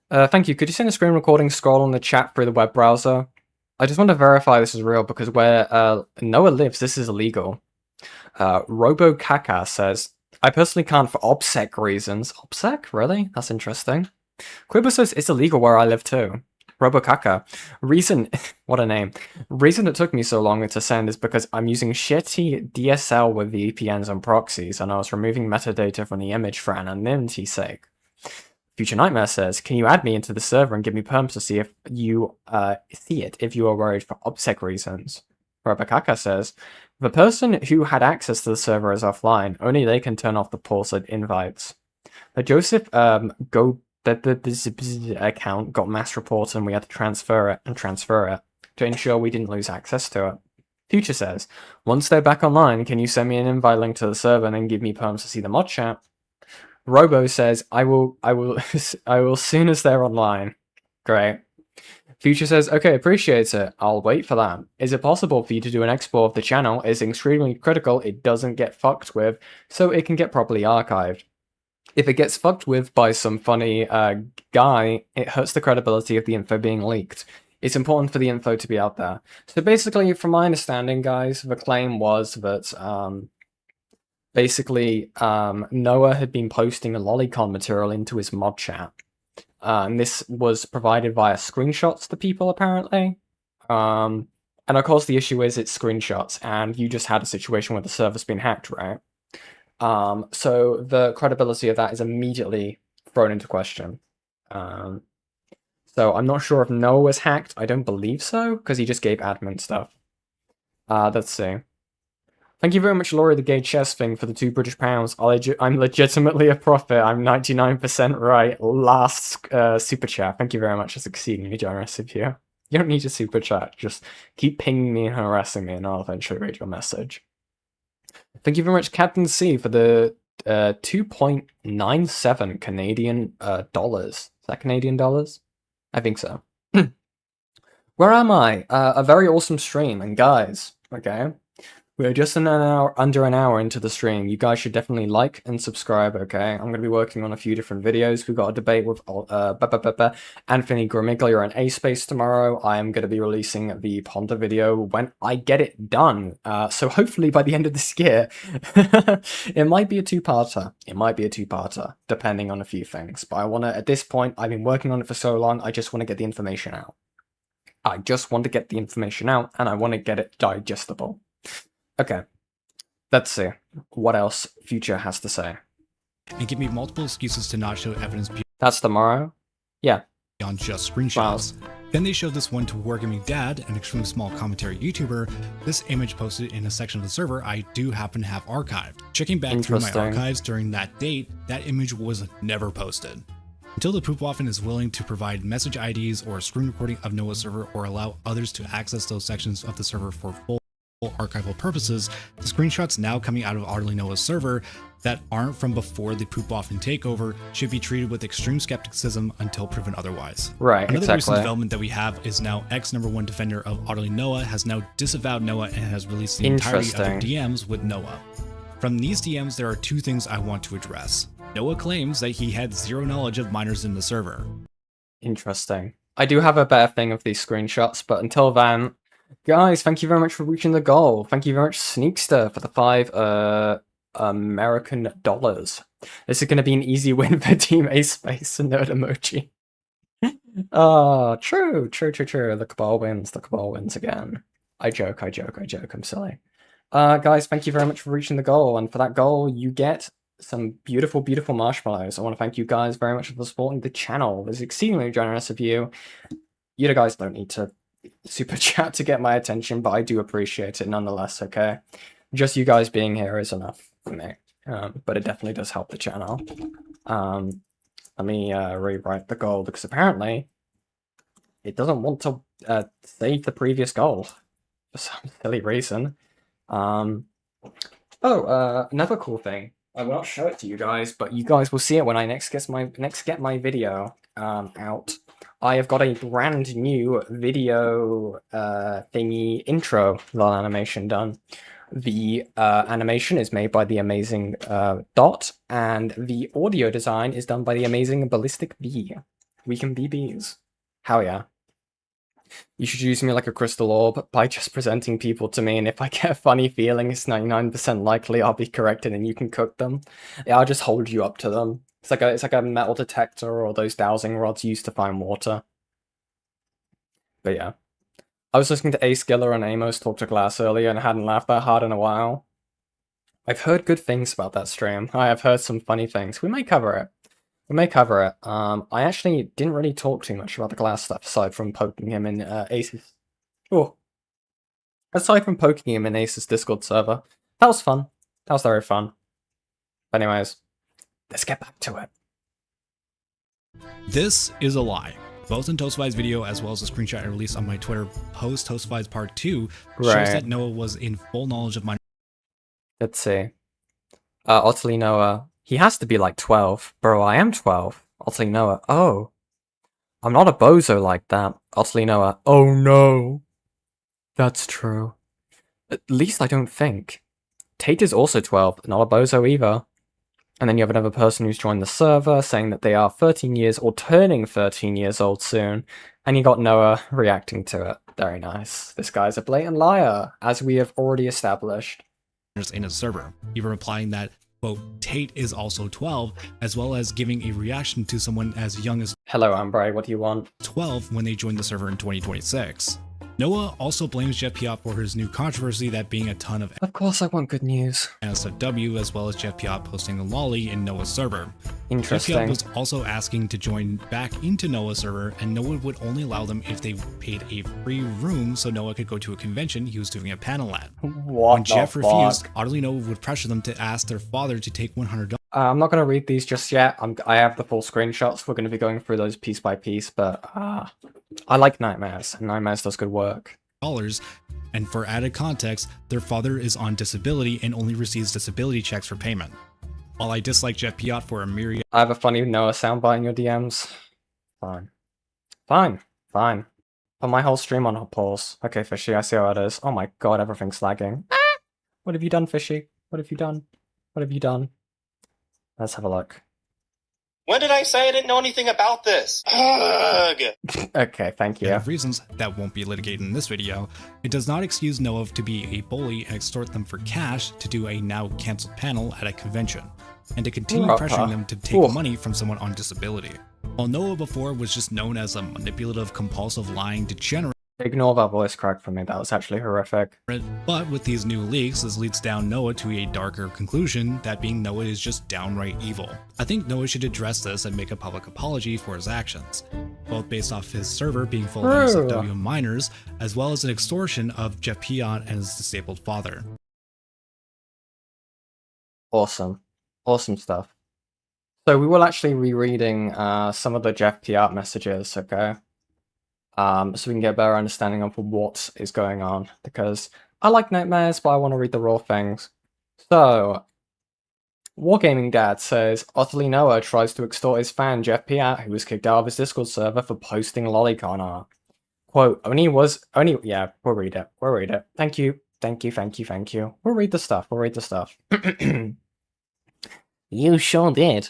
Thank you. Could you send a screen recording scroll on the chat through the web browser? I just want to verify this is real because where Noah lives, this is illegal. RoboCaca says, I personally can't for OPSEC reasons. OPSEC? Really? That's interesting. Quibo says, it's illegal where I live too. RoboCaca. Reason, what a name. Reason it took me so long to send is because I'm using shitty DSL with VPNs and proxies, and I was removing metadata from the image for anonymity's sake. Future Nightmare says, can you add me into the server and give me perms to see if you see it if you are worried for OPSEC reasons? Robakaka says, the person who had access to the server is offline. Only they can turn off the pulsed invites. The Joseph account got mass reported and we had to transfer it to ensure we didn't lose access to it. Future says, once they're back online, can you send me an invite link to the server and then give me perms to see the mod chat? Robo says, I will soon as they're online. Great. Future says, okay, appreciate it. I'll wait for that. Is it possible for you to do an export of the channel? It's extremely critical it doesn't get fucked with, so it can get properly archived. If it gets fucked with by some funny guy, it hurts the credibility of the info being leaked. It's important for the info to be out there. So basically, from my understanding, guys, the claim was that basically, Noah had been posting a lolicon material into his mod chat. And this was provided via screenshots to people, apparently. And of course, the issue is it's screenshots, and you just had a situation where the server's been hacked, right? So the credibility of that is immediately thrown into question. So I'm not sure if Noah was hacked. I don't believe so, because he just gave admin stuff. Let's see. Thank you very much, Laurie, the gay chess thing, for the £2 British. I'm legitimately a prophet. I'm 99% right. Last super chat. Thank you very much. That's exceedingly generous of you. You don't need to super chat. Just keep pinging me and harassing me, and I'll eventually read your message. Thank you very much, Captain C, for the 2.97 Canadian dollars. Is that Canadian dollars? I think so. Where am I? A very awesome stream, and guys, okay, we're just under an hour into the stream. You guys should definitely like and subscribe, okay? I'm going to be working on a few different videos. We've got a debate with Anthony Gramiglia and A-Space tomorrow. I am going to be releasing the Ponder video when I get it done. So hopefully by the end of this year, it might be a two-parter. It might be a two-parter, depending on a few things. But I want to, at this point, I've been working on it for so long, I just want to get the information out. I just want to get the information out, and I want to get it digestible. Okay, let's see what else Future has to say. And give me multiple excuses to not show evidence That's tomorrow? Yeah. beyond just screenshots. Wow. Then they showed this one to Wargaming Dad, an extremely small commentary YouTuber. This image posted in a section of the server I do happen to have archived. Checking back through my archives during that date, that image was never posted. Until the Poopwaffen is willing to provide message IDs or a screen recording of Noah's server or allow others to access those sections of the server for full archival purposes, the screenshots now coming out of Artily Noah's server that aren't from before the Poopwaffen takeover should be treated with extreme skepticism until proven otherwise. Right, Another recent development that we have is now ex-1 defender of Artily Noah has now disavowed Noah and has released the entirety of their DMs with Noah. From these DMs, there are two things I want to address. Noah claims that he had zero knowledge of minors in the server. Interesting. I do have a better thing of these screenshots, but until then, guys, thank you very much for reaching the goal. Thank you very much, Sneakster, for the 5 American dollars. This is going to be an easy win for Team A-Space and Nerd Emoji. True. The Cabal wins again. I joke, I'm silly. Guys, thank you very much for reaching the goal, and for that goal, you get some beautiful, beautiful marshmallows. I want to thank you guys very much for supporting the channel. This is exceedingly generous of you. You guys don't need to super chat to get my attention, but I do appreciate it nonetheless, okay? Just you guys being here is enough for me, but it definitely does help the channel. Let me rewrite the goal, because apparently it doesn't want to save the previous goal for some silly reason. Another cool thing. I will not show it to you guys, but you guys will see it when I next get my video out. I have got a brand new video thingy intro animation done. The animation is made by the amazing Dot, and the audio design is done by the amazing Ballistic Bee. We can be bees. Hell yeah. You should use me like a crystal orb by just presenting people to me, and if I get a funny feeling, it's 99% likely I'll be corrected and you can cook them. Yeah, I'll just hold you up to them. It's like a metal detector or those dowsing rods used to find water. But yeah. I was listening to Ace Giller and Amos talk to Glass earlier and hadn't laughed that hard in a while. I've heard good things about that stream. I have heard some funny things. We may cover it. I actually didn't really talk too much about the Glass stuff aside from poking him in Ace's. Aside from poking him in Ace's Discord server. That was fun. That was very fun. But anyways, let's get back to it. This is a lie. Both in Toastified's video as well as a screenshot I released on my Twitter post Toastified's Part 2 shows that Noah was in full knowledge of minor. Let's see. Utterly Noah. He has to be like 12. Bro, I am 12. Utterly Noah. Oh. I'm not a bozo like that. Utterly Noah. Oh no. That's true. At least I don't think. Tate is also 12. Not a bozo either. And then you have another person who's joined the server saying that they are 13 years or turning 13 years old soon. And you got Noah reacting to it. Very nice. This guy's a blatant liar, as we have already established. In his server, even replying that, quote, Tate is also 12, as well as giving a reaction to someone as young as Hello, Ambre, what do you want? 12 when they joined the server in 2026. Noah also blames Jeff Piot for his new controversy, that being a ton of course I want good news. NSFW, as well as Jeff Piot posting a lolly in Noah's server. Interesting. Jeff Piot was also asking to join back into Noah's server, and Noah would only allow them if they paid a free room so Noah could go to a convention he was doing a panel at. When Jeff refused, Oddly Noah would pressure them to ask their father to take $100. I'm not going to read these just yet. I have the full screenshots. We're going to be going through those piece by piece, but I like Nightmares, and Nightmares does good work. And for added context, their father is on disability and only receives disability checks for payment. While I dislike Jeff Piot for a myriad... I have a funny Noah soundbite in your DMs. Fine. Put my whole stream on pause. Okay, Fishy, I see how it is. Oh my god, everything's lagging. What have you done, Fishy? What have you done? Let's have a look. When did I say I didn't know anything about this? Ugh. Okay, thank you. For reasons that won't be litigated in this video, it does not excuse Noah to be a bully and extort them for cash to do a now cancelled panel at a convention, and to continue pressuring them to take money from someone on disability. While Noah before was just known as a manipulative, compulsive, lying degenerate, ignore that voice crack for me, that was actually horrific. But with these new leaks, this leads down Noah to a darker conclusion, that being Noah is just downright evil. I think Noah should address this and make a public apology for his actions, both based off his server being full of NSFW minors, as well as an extortion of Jeff Piot and his disabled father. Awesome stuff. So we will actually be reading some of the Jeff Piot messages, okay? So we can get a better understanding of what is going on, because I like Nightmares, but I want to read the raw things. So, Wargaming Dad says, Utterly Noah tries to extort his fan Jeff Piot, who was kicked out of his Discord server for posting lolicon art. Quote, yeah, we'll read it. Thank you. We'll read the stuff. You sure did.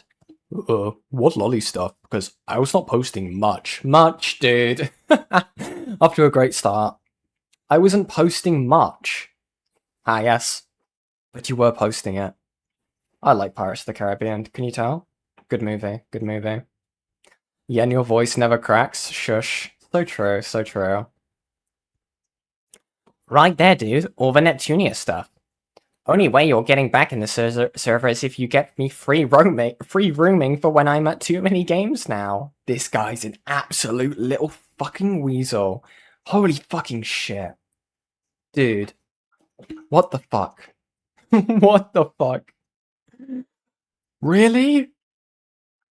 What lolly stuff? Because I was not posting much, dude. Off to a great start. I wasn't posting much. Ah, yes. But you were posting it. I like Pirates of the Caribbean, can you tell? Good movie. Yeah, and your voice never cracks. Shush. So true. Right there, dude. All the Neptunia stuff. Only way you're getting back in the server is if you get me free rooming for when I'm at too many games now. This guy's an absolute little fucking weasel. Holy fucking shit. Dude. What the fuck? What the fuck? Really?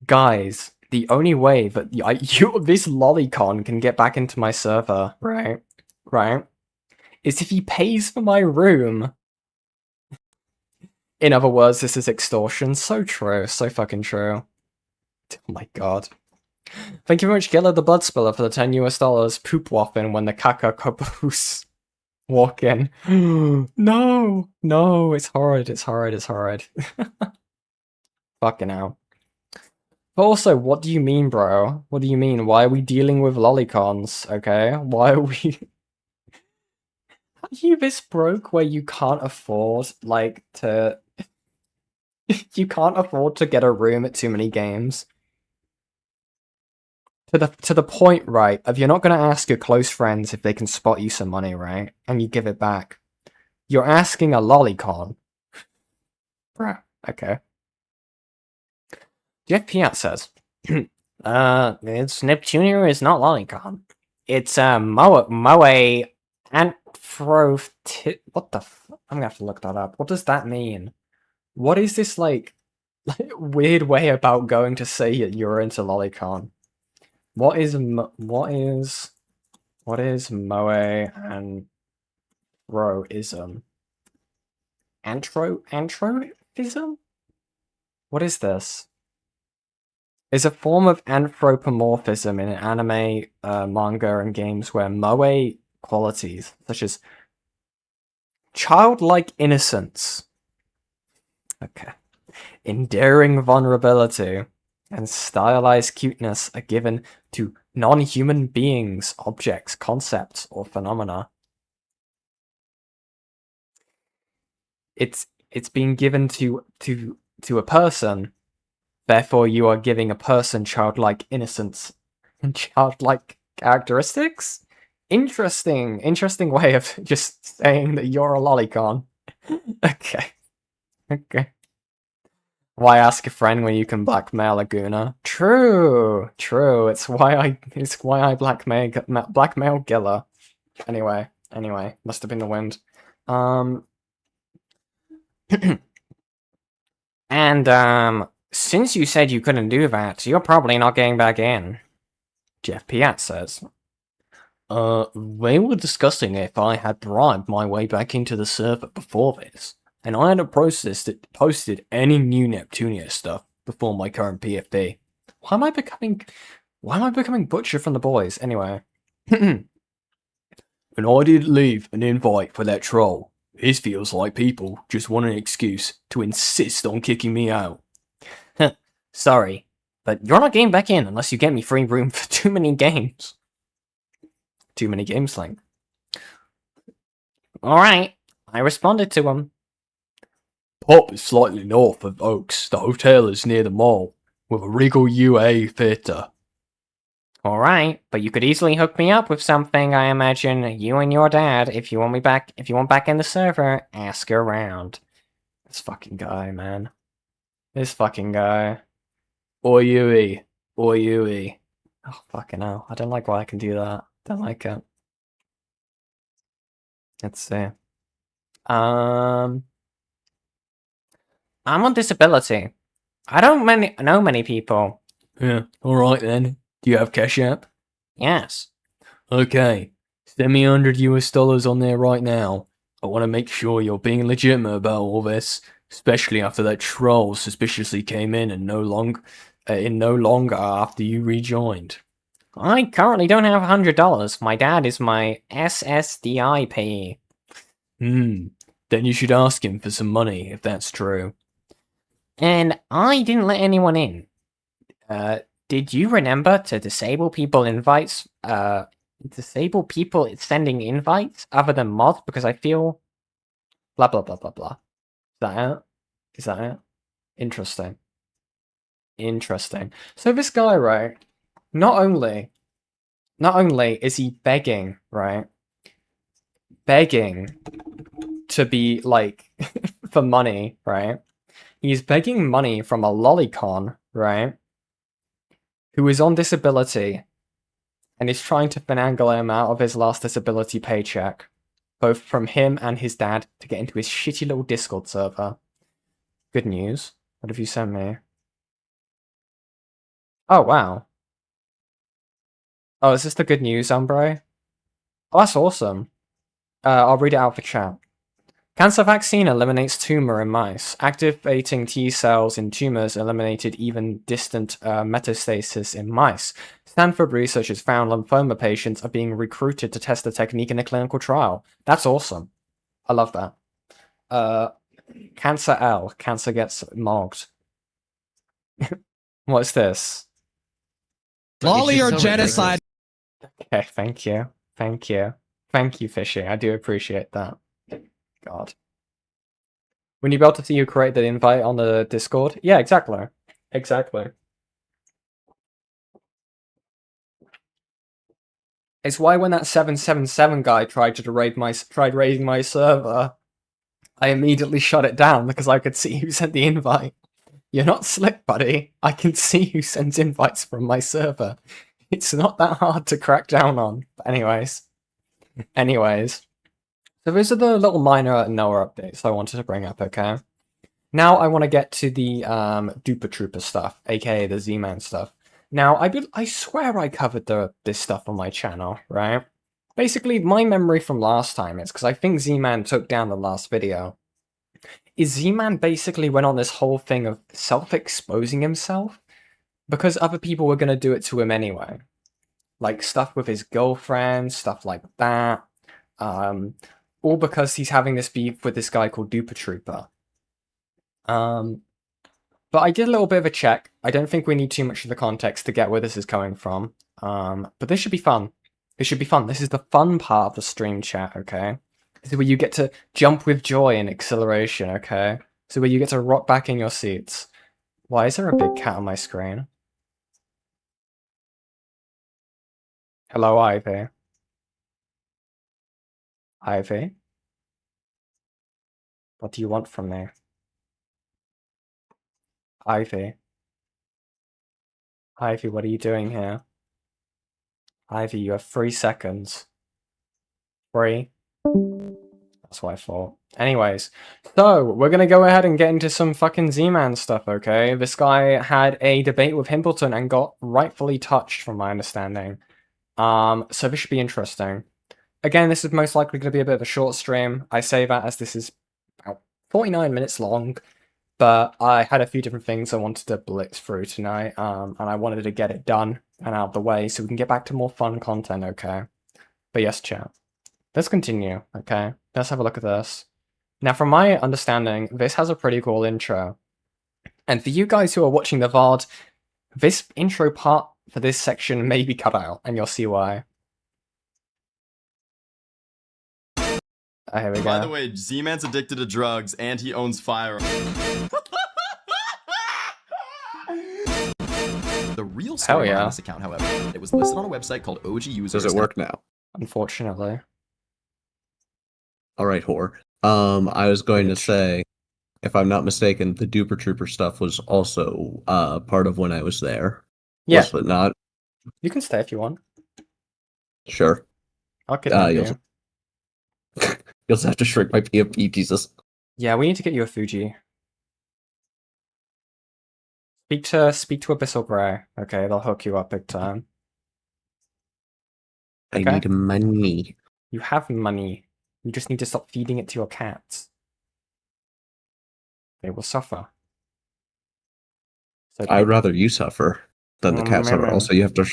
Guys, the only way that this lolicon can get back into my server, right, is if he pays for my room. In other words, this is extortion. So true. So fucking true. Oh my god. Thank you very much, Gilla the Blood Spiller, for the $10 poop waffin when the caca caboose walk in. No, it's horrid. Fucking hell. But also, what do you mean, bro? What do you mean? Why are we dealing with lolicons, okay? Why are we... Are you this broke where you can't afford, like, to... You can't afford to get a room at too many games? To the point, right, of you're not going to ask your close friends if they can spot you some money, right? And you give it back. You're asking a lolicon. Bruh, okay. Jeff Piot says, it's Neptunia is not lolicon. It's, Moe Anthro... What the I'm gonna have to look that up. What does that mean? What is this, like weird way about going to say you're into lolicon? What is Moe Anthroism? Anthroism? What is this? Is a form of anthropomorphism in anime, manga, and games where moe qualities, such as childlike innocence, endearing vulnerability, and stylized cuteness are given to non-human beings, objects, concepts, or phenomena. It's being given to a person. Therefore, you are giving a person childlike innocence and childlike characteristics? Interesting way of just saying that you're a lolicon. Okay. Okay. Why ask a friend when you can blackmail a gooner? True. It's why I blackmail Gilla. Anyway, must have been the wind. And since you said you couldn't do that, you're probably not getting back in. Jeff Piat says. They were discussing if I had bribed my way back into the server before this, and I hadn't posted any new Neptunia stuff before my current PFP. Why am I becoming Butcher from the boys? Anyway. And I didn't leave an invite for that troll. This feels like people just want an excuse to insist on kicking me out. Sorry, but you're not getting back in unless you get me free room for too many games. Too many games, like. Alright, I responded to him. Pop is slightly north of Oaks. The hotel is near the mall, with a Regal UA theatre. Alright, but you could easily hook me up with something, I imagine. You and your dad, if you want back in the server, ask around. This fucking guy, man. This fucking guy. Oyui. Oh, fucking hell. I don't like why I can do that. Don't like it. Let's see. I'm on disability. I don't know many people. Yeah, alright then. Do you have Cash App? Yes. Okay. Send me $100 on there right now. I want to make sure you're being legitimate about all this, especially after that troll suspiciously came in and no longer after you rejoined. I currently don't have $100. My dad is my SSDI payee. Then you should ask him for some money, if that's true. And I didn't let anyone in. Did you remember to disable people invites, disable people sending invites other than mods, because I feel blah blah blah blah blah. Is that it? Interesting. So this guy, right, not only is he begging, right? Begging to be, like, for money, right? He's begging money from a lolicon, right? Who is on disability and is trying to finagle him out of his last disability paycheck, both from him and his dad, to get into his shitty little Discord server. Good news. What have you sent me? Oh, wow. Oh, is this the good news, Umbre? Oh, that's awesome. I'll read it out for chat. Cancer vaccine eliminates tumor in mice. Activating T cells in tumors eliminated even distant metastasis in mice. Stanford researchers found lymphoma patients are being recruited to test the technique in a clinical trial. That's awesome. I love that. Cancer L. Cancer gets mogged. What's this? Lolly or genocide? Okay, thank you. Thank you, Fishy. I do appreciate that. God. When you be able to see you create the invite on the Discord? Yeah, exactly. It's why when that 777 guy tried raiding my server, I immediately shut it down because I could see who sent the invite. You're not slick, buddy. I can see who sends invites from my server. It's not that hard to crack down on. But anyways. So those are the little minor Noah updates I wanted to bring up, okay? Now I want to get to the Duper Trooper stuff, aka the ZMAN stuff. Now, I swear I covered this stuff on my channel, right? Basically, my memory from last time is, because I think ZMAN took down the last video, is ZMAN basically went on this whole thing of self-exposing himself because other people were going to do it to him anyway. Like, stuff with his girlfriend, stuff like that. All because he's having this beef with this guy called Duper Trooper. But I did a little bit of a check. I don't think we need too much of the context to get where this is coming from. But this should be fun. This is the fun part of the stream chat, okay? This is where you get to jump with joy and exhilaration, okay? So where you get to rock back in your seats. Why is there a big cat on my screen? Hello, Ivy. Ivy? What do you want from me? Ivy? Ivy, what are you doing here? Ivy, you have 3 seconds. 3? That's what I thought. Anyways, so we're gonna go ahead and get into some fucking Z-Man stuff, okay? This guy had a debate with Himbleton and got rightfully touched, from my understanding. So this should be interesting. Again, this is most likely going to be a bit of a short stream. I say that as this is about 49 minutes long, but I had a few different things I wanted to blitz through tonight, and I wanted to get it done and out of the way so we can get back to more fun content, okay? But yes, chat. Let's continue, okay? Let's have a look at this. Now, from my understanding, this has a pretty cool intro. And for you guys who are watching the VOD, this intro part for this section may be cut out, and you'll see why. Here we go. By the way, Z-Man's addicted to drugs, and he owns firearms. The real story behind this account, however, it was listed on a website called OG Users. Does it work now? Unfortunately. All right, whore. I was going to say, if I'm not mistaken, the Duper Trooper stuff was also part of when I was there. Yeah. Was it not? You can stay if you want. Sure. I'll kidnap you. You'll just have to shrink my PMP, Jesus. Yeah, we need to get you a Fuji. Speak to Abyssal Grey. Okay, they'll hook you up big time. Okay? I need money. You have money. You just need to stop feeding it to your cats. They will suffer. So I'd rather you suffer than the cats suffer. Also, you have to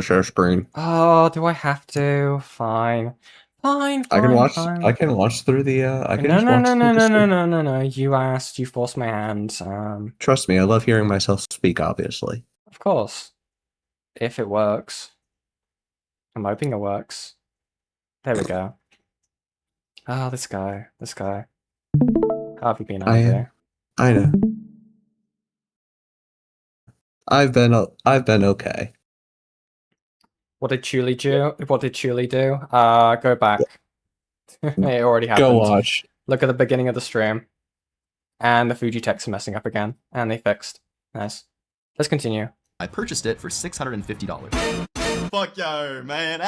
share screen. Oh, do I have to? Fine. Fine. I can watch through the. No. You asked. You forced my hand. Trust me, I love hearing myself speak. Obviously. Of course. If it works. I'm hoping it works. There we go. Ah, this guy. How have you been out there? I know. I've been okay. What did Chuuli do? Go back. It already happened. Go watch. Look at the beginning of the stream. And the Fuji techs are messing up again. And they fixed. Nice. Let's continue. I purchased it for $650. Fuck yo, man.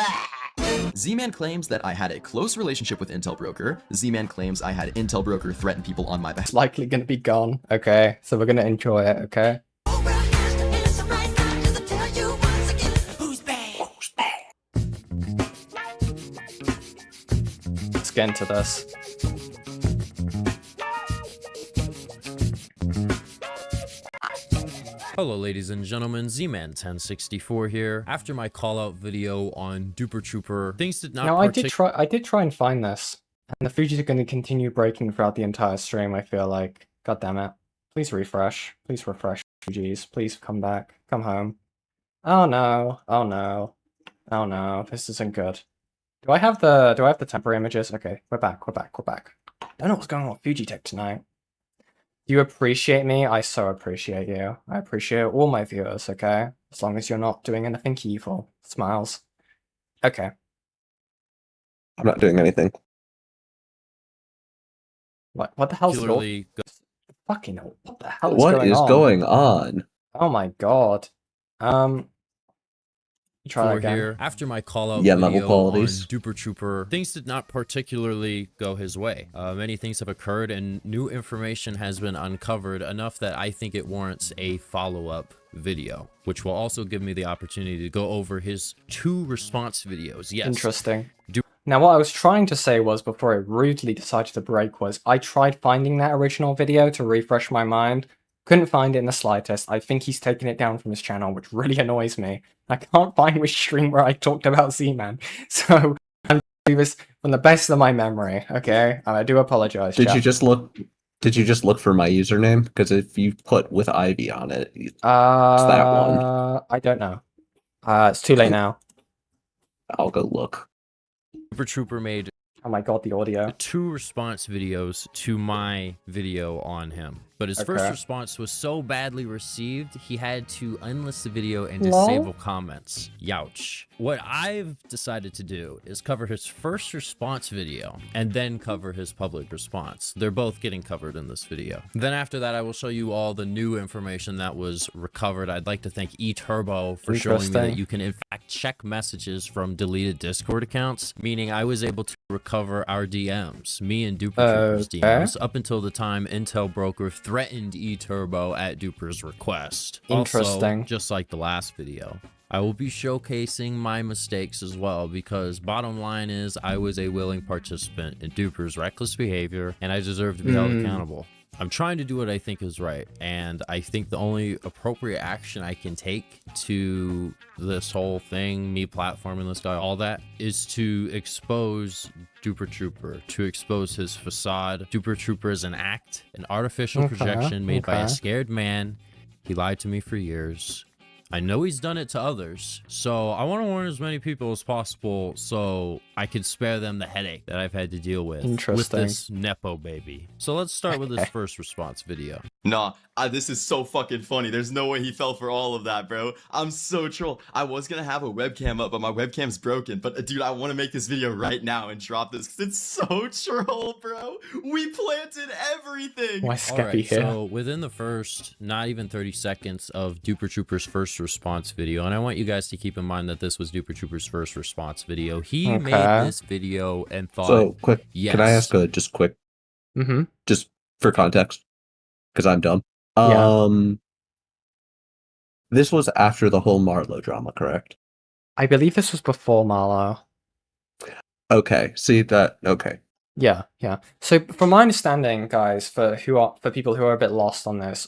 Z-Man claims that I had a close relationship with Intel Broker. Z-Man claims I had Intel Broker threaten people on my behalf. It's likely going to be gone. Okay, so we're going to enjoy it, okay? Let's get into this. Hello ladies and gentlemen, Z-Man 1064 here. After my call-out video on Duper Trooper, things did not. Now I did try and find this, and the Fuji's are going to continue breaking throughout the entire stream. I feel like, god damn it! Please refresh. Please refresh, Fuji's. Please come back. Come home. Oh no! Oh no! Oh no! This isn't good. Do I have the temporary images? Okay, we're back. I don't know what's going on with Fuji Tech tonight. Do you appreciate me? I so appreciate you. I appreciate all my viewers, okay? As long as you're not doing anything evil. Smiles. Okay. I'm not doing anything. What the hell's fucking hell, what the hell is what going is on? going on? Oh my god. Try again. Here, after my call-out level video qualities. on Duper Trooper, things did not particularly go his way. Many things have occurred and new information has been uncovered enough that I think it warrants a follow-up video, which will also give me the opportunity to go over his 2 response videos. Yes. Interesting. Now, what I was trying to say was, before I rudely decided to break, was I tried finding that original video to refresh my mind. Couldn't find it in the slightest. I think he's taken it down from his channel, which really annoys me. I can't find which stream where I talked about Z-Man. So, I'm doing this from the best of my memory, okay? And I do apologize, Did you just look for my username? Because if you put with Ivy on it, it's that one. I don't know. It's too late now. I'll go look. Duper Trooper made, oh my god, the audio, 2 response videos to my video on him. But his first response was so badly received, he had to unlist the video and disable comments. Youch. What I've decided to do is cover his first response video and then cover his public response. They're both getting covered in this video. Then after that, I will show you all the new information that was recovered. I'd like to thank eTurbo for showing me that you can in fact check messages from deleted Discord accounts, meaning I was able to recover our DMs, me and Duper Trooper's DMs, up until the time Intel Broker threatened eTurbo at Duper's request. Interesting. Also, just like the last video, I will be showcasing my mistakes as well, because bottom line is I was a willing participant in Duper's reckless behavior and I deserve to be held accountable. I'm trying to do what I think is right, and I think the only appropriate action I can take to this whole thing, me platforming this guy, all that, is to expose Duper Trooper, to expose his facade. Duper Trooper is an act, an artificial projection made by a scared man. He lied to me for years. I know he's done it to others, so I want to warn as many people as possible so I could spare them the headache that I've had to deal with this Nepo baby. So let's start with his first response video. Nah, this is so fucking funny. There's no way he fell for all of that, bro. I'm so troll. I was gonna have a webcam up, but my webcam's broken. But dude, I want to make this video right now and drop this because it's so troll, bro. We planted everything. Why Skeppy here? So within the first, not even 30 seconds of Duper Trooper's first response video, and I want you guys to keep in mind that this was Duper Trooper's first response video. He made this video and thought, so quick, can I ask a just quick, just for context, because I'm dumb. This was after the whole Marlowe drama, correct? I believe this was before Marlowe. Okay, see that, okay. Yeah. So from my understanding, guys, for people who are a bit lost on this,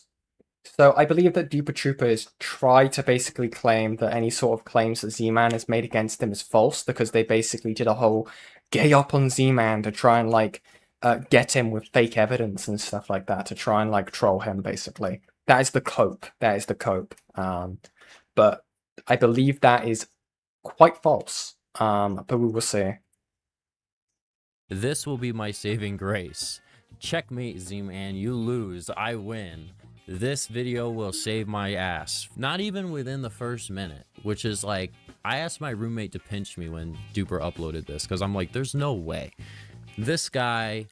so I believe that Duper Troopers try to basically claim that any sort of claims that ZMAN has made against him is false, because they basically did a whole gay up on ZMAN to try and like get him with fake evidence and stuff like that, to try and like troll him, basically. That is the cope. But I believe that is quite false. But we will see. This will be my saving grace. Checkmate, Z-Man, you lose, I win. This video will save my ass. Not even within the first minute, which is like, I asked my roommate to pinch me when Duper uploaded this, because I'm like, there's no way. This guy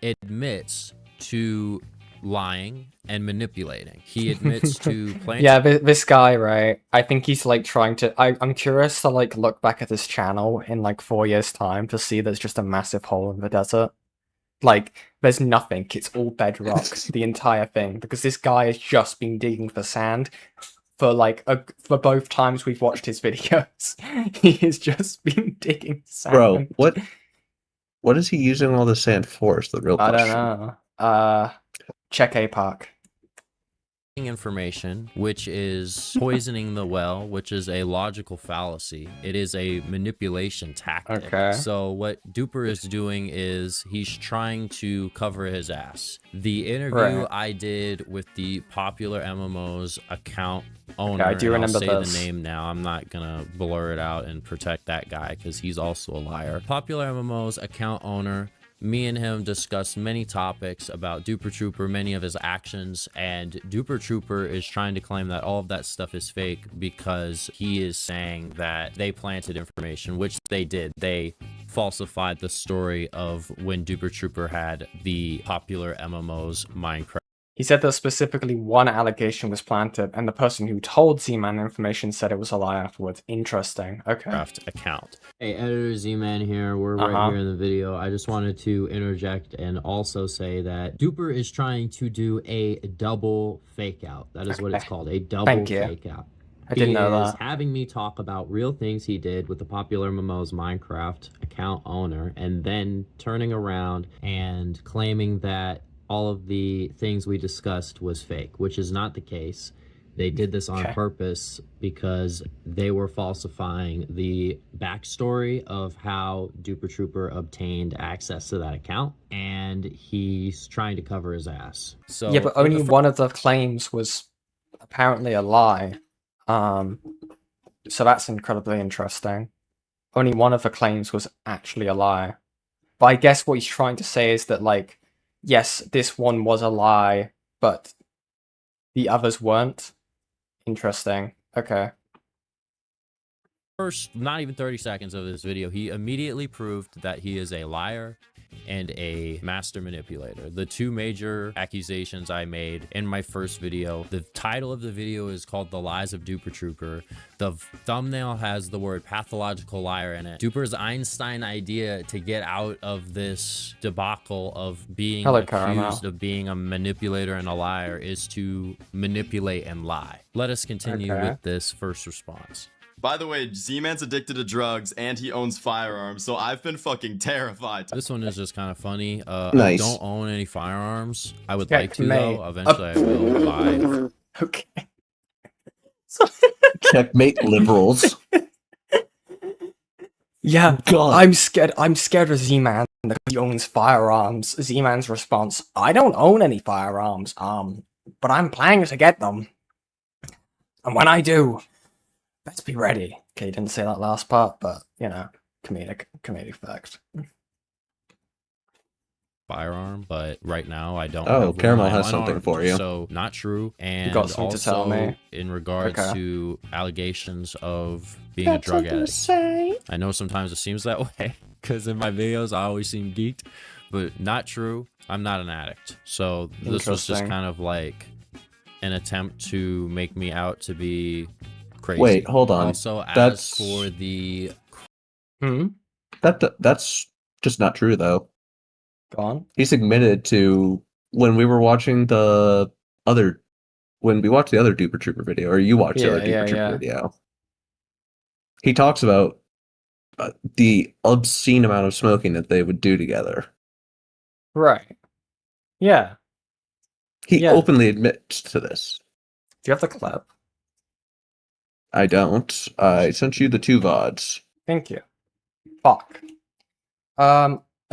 admits to lying and manipulating. He admits to playing. Yeah, this guy, right? I think he's like trying to. I'm curious to like look back at this channel in like 4 years' time to see there's just a massive hole in the desert. Like, there's nothing. It's all bedrock, the entire thing, because this guy has just been digging for sand for like for both times we've watched his videos. He has just been digging sand. Bro, what is he using all the sand for? Is the real question. I don't know. Check APAC. Information, which is poisoning the well, which is a logical fallacy. It is a manipulation tactic. Okay. So what Duper is doing is he's trying to cover his ass. The interview I did with the Popular MMO's account owner, I do remember I'll say this. the name now. I'm not gonna blur it out and protect that guy because he's also a liar. Popular MMO's account owner, me and him discussed many topics about Duper Trooper, many of his actions, and Duper Trooper is trying to claim that all of that stuff is fake because he is saying that they planted information, which they did. They falsified the story of when Duper Trooper had the Popular MMO's Minecraft. He said that specifically one allegation was planted, and the person who told Z-Man information said it was a lie afterwards. Interesting. Okay. Account. Hey, Editor Z-Man here. We're right here in the video. I just wanted to interject and also say that Duper is trying to do a double fake out. That is what it's called, a double fake out. I didn't know that. He is having me talk about real things he did with the Popular MMO's Minecraft account owner, and then turning around and claiming that all of the things we discussed was fake, which is not the case. They did this on purpose because they were falsifying the backstory of how Duper Trooper obtained access to that account, and he's trying to cover his ass. So yeah, but only one of the claims was apparently a lie. So that's incredibly interesting. Only one of the claims was actually a lie. But I guess what he's trying to say is that, like, yes, this one was a lie, but the others weren't. Interesting. Okay. First, not even 30 seconds of this video, he immediately proved that he is a liar and a master manipulator. The two major accusations I made in my first video. The title of the video is called The Lies of Duper Trooper. The thumbnail has the word pathological liar in it. Duper's Einstein idea to get out of this debacle of being accused of being a manipulator and a liar is to manipulate and lie. Let us continue with this first response. By the way, Z-Man's addicted to drugs and he owns firearms, so I've been fucking terrified. This one is just kind of funny. Nice. I don't own any firearms. I would like to, though. Eventually, I will buy. Okay. Checkmate, liberals. Yeah, God. I'm scared of Z-Man because he owns firearms. Z-Man's response, I don't own any firearms, but I'm planning to get them. And when I do, let's be ready. Okay, he didn't say that last part, but, you know, comedic fact. Firearm, but right now I don't. Oh, Caramel has something for you. So not true. And you got something to tell me. In regards to allegations of being a drug addict, I know sometimes it seems that way because in my videos I always seem geeked, but not true. I'm not an addict. So this was just kind of like an attempt to make me out to be crazy. Wait, hold on. Also, as for the that's just not true though. Go on. He's admitted to when we watched the other Duper Trooper video, or you watched the other Duper Trooper video. He talks about the obscene amount of smoking that they would do together. Right. Yeah. He openly admits to this. Do you have the clip? I don't. I sent you the 2 VODs. Thank you. Fuck.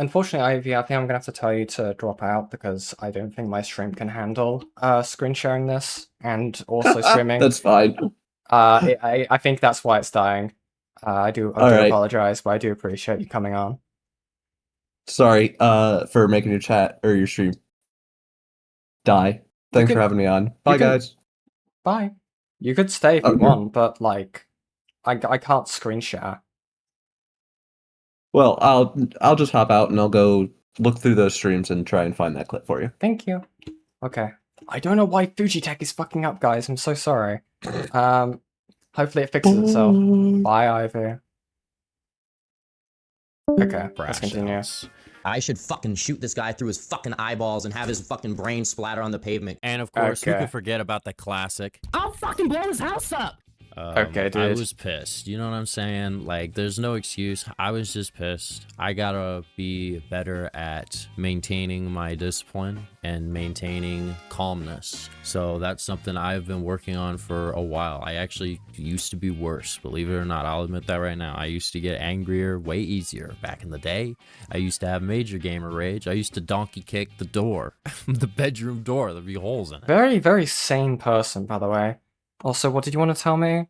Unfortunately, Ivy, I think I'm gonna have to tell you to drop out because I don't think my stream can handle screen sharing this and also streaming. That's fine. I think that's why it's dying. I do apologize, but I do appreciate you coming on. Sorry, for making your chat or your stream die. Thanks for having me on. Bye, guys. Bye. You could stay if you want, but like, I can't screen share. Well, I'll just hop out and I'll go look through those streams and try and find that clip for you. Thank you. Okay. I don't know why Fujitech is fucking up, guys. I'm so sorry. Hopefully it fixes itself. Bye, Ivy. Okay, let's continue. I should fucking shoot this guy through his fucking eyeballs and have his fucking brain splatter on the pavement. And of course, who could forget about the classic? I'll fucking blow his house up! Okay, dude. I was pissed. You know what I'm saying? Like, there's no excuse. I was just pissed. I gotta be better at maintaining my discipline and maintaining calmness. So that's something I've been working on for a while. I actually used to be worse, believe it or not. I'll admit that right now. I used to get angrier way easier back in the day. I used to have major gamer rage. I used to donkey kick the door, the bedroom door. There'd be holes in it. Very, very sane person, by the way. Also, what did you want to tell me?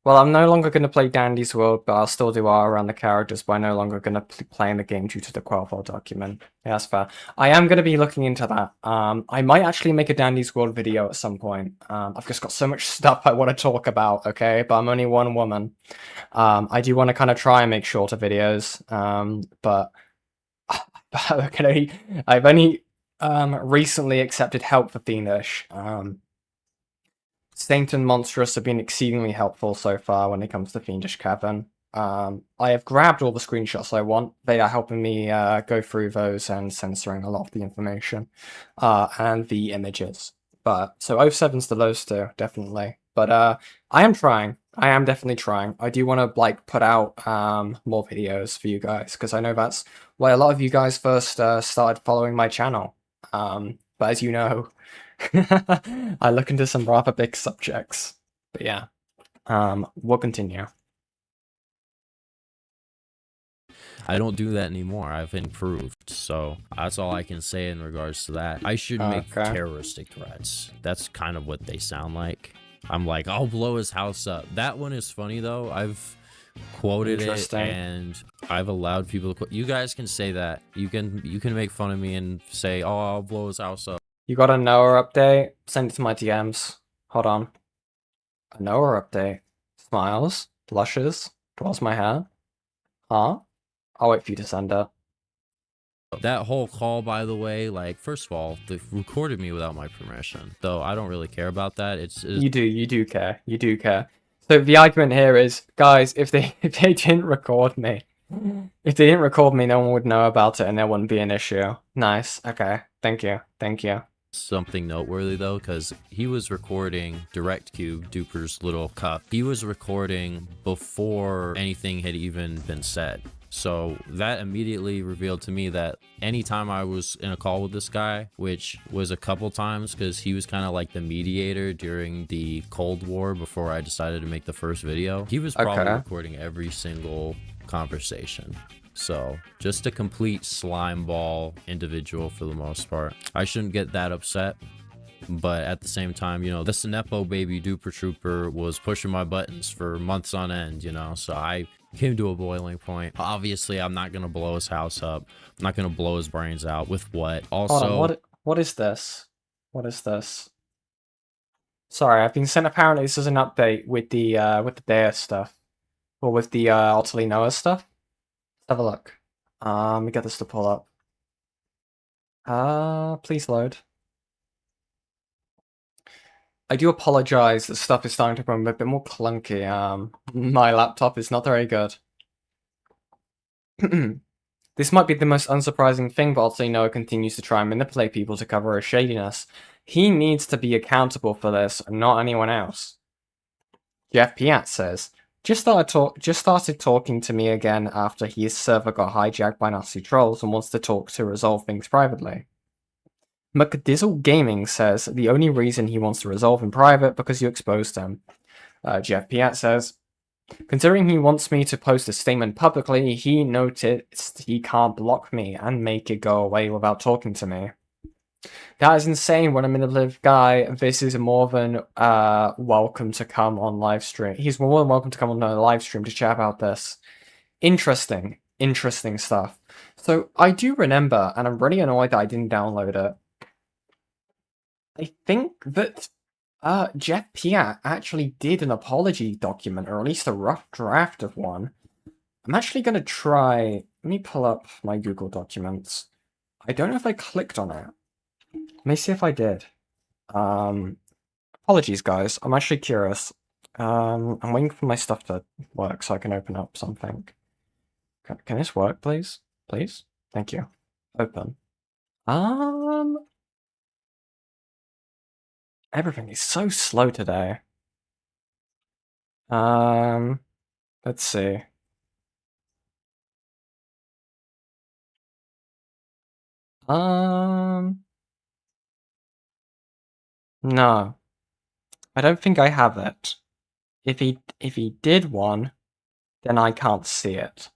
Well, I'm no longer going to play Dandy's World, but I'll still do art around the characters, but I'm no longer going to play in the game due to the Quellfile document. Yeah, that's fair. I am going to be looking into that. I might actually make a Dandy's World video at some point. I've just got so much stuff I want to talk about, okay? But I'm only one woman. I do want to kind of try and make shorter videos, but I've only recently accepted help for Fiendish. Saint and Monstrous have been exceedingly helpful so far when it comes to Fiendish Cavern. I have grabbed all the screenshots I want. They are helping me go through those and censoring a lot of the information and the images. But so 07's the lowest too, definitely. But I am trying. I am definitely trying. I do want to like put out more videos for you guys because I know that's why a lot of you guys first started following my channel. But as you know, I look into some rather big subjects. But yeah, we'll continue. I don't do that anymore. I've improved. So that's all I can say in regards to that. I should make terroristic threats. That's kind of what they sound like. I'm like, I'll blow his house up. That one is funny though. I've quoted it and I've allowed people to quote. You guys can say that. You can make fun of me and say, oh, I'll blow his house up. You got a Noah update? Send it to my DMs. Hold on. A Noah update. Smiles. Blushes. Draws my hair. Huh? I'll wait for you to send it. That whole call, by the way, like, first of all, they recorded me without my permission, though I don't really care about that. It's you do care. You do care. So the argument here is, guys, if they didn't record me, no one would know about it and there wouldn't be an issue. Nice. Okay. Thank you. Thank you. Something noteworthy though, because he was recording DirectCube, Duper's little cup. He was recording before anything had even been said. So that immediately revealed to me that anytime I was in a call with this guy, which was a couple times because he was kind of like the mediator during the Cold War before I decided to make the first video, he was probably recording every single conversation. So just a complete slime ball individual for the most part. I shouldn't get that upset. But at the same time, you know, this Nepo baby Duper Trooper was pushing my buttons for months on end, you know, so I came to a boiling point. Obviously, I'm not going to blow his house up. I'm not going to blow his brains out with what. Also, hold on, what is this? What is this? Sorry, I've been sent apparently this is an update with the Dea stuff. Or with the Utterly Noah stuff. Let's have a look. Let me get this to pull up. Please load. I do apologize that stuff is starting to become a bit more clunky. My laptop is not very good. This might be the most unsurprising thing, but Utterly Noah continues to try and manipulate people to cover his shadiness. He needs to be accountable for this, and not anyone else. Jeff Piat says, just started talking to me again after his server got hijacked by nasty trolls and wants to talk to resolve things privately. McDizzle Gaming says the only reason he wants to resolve in private because you exposed him. Jeff Piat says, considering he wants me to post a statement publicly, he noticed he can't block me and make it go away without talking to me. That is insane when a manipulative guy. This is more than welcome to come on live stream. He's more than welcome to come on the live stream to chat about this. Interesting stuff. So I do remember, and I'm really annoyed that I didn't download it. I think that Jeff Piat actually did an apology document, or at least a rough draft of one. I'm actually going to try... Let me pull up my Google Documents. I don't know if I clicked on it. Let me see if I did. Apologies, guys. I'm actually curious. I'm waiting for my stuff to work so I can open up something. Can this work, please? Please? Thank you. Open. Everything is so slow today. Let's see. No. I don't think I have it. If he did one, then I can't see it.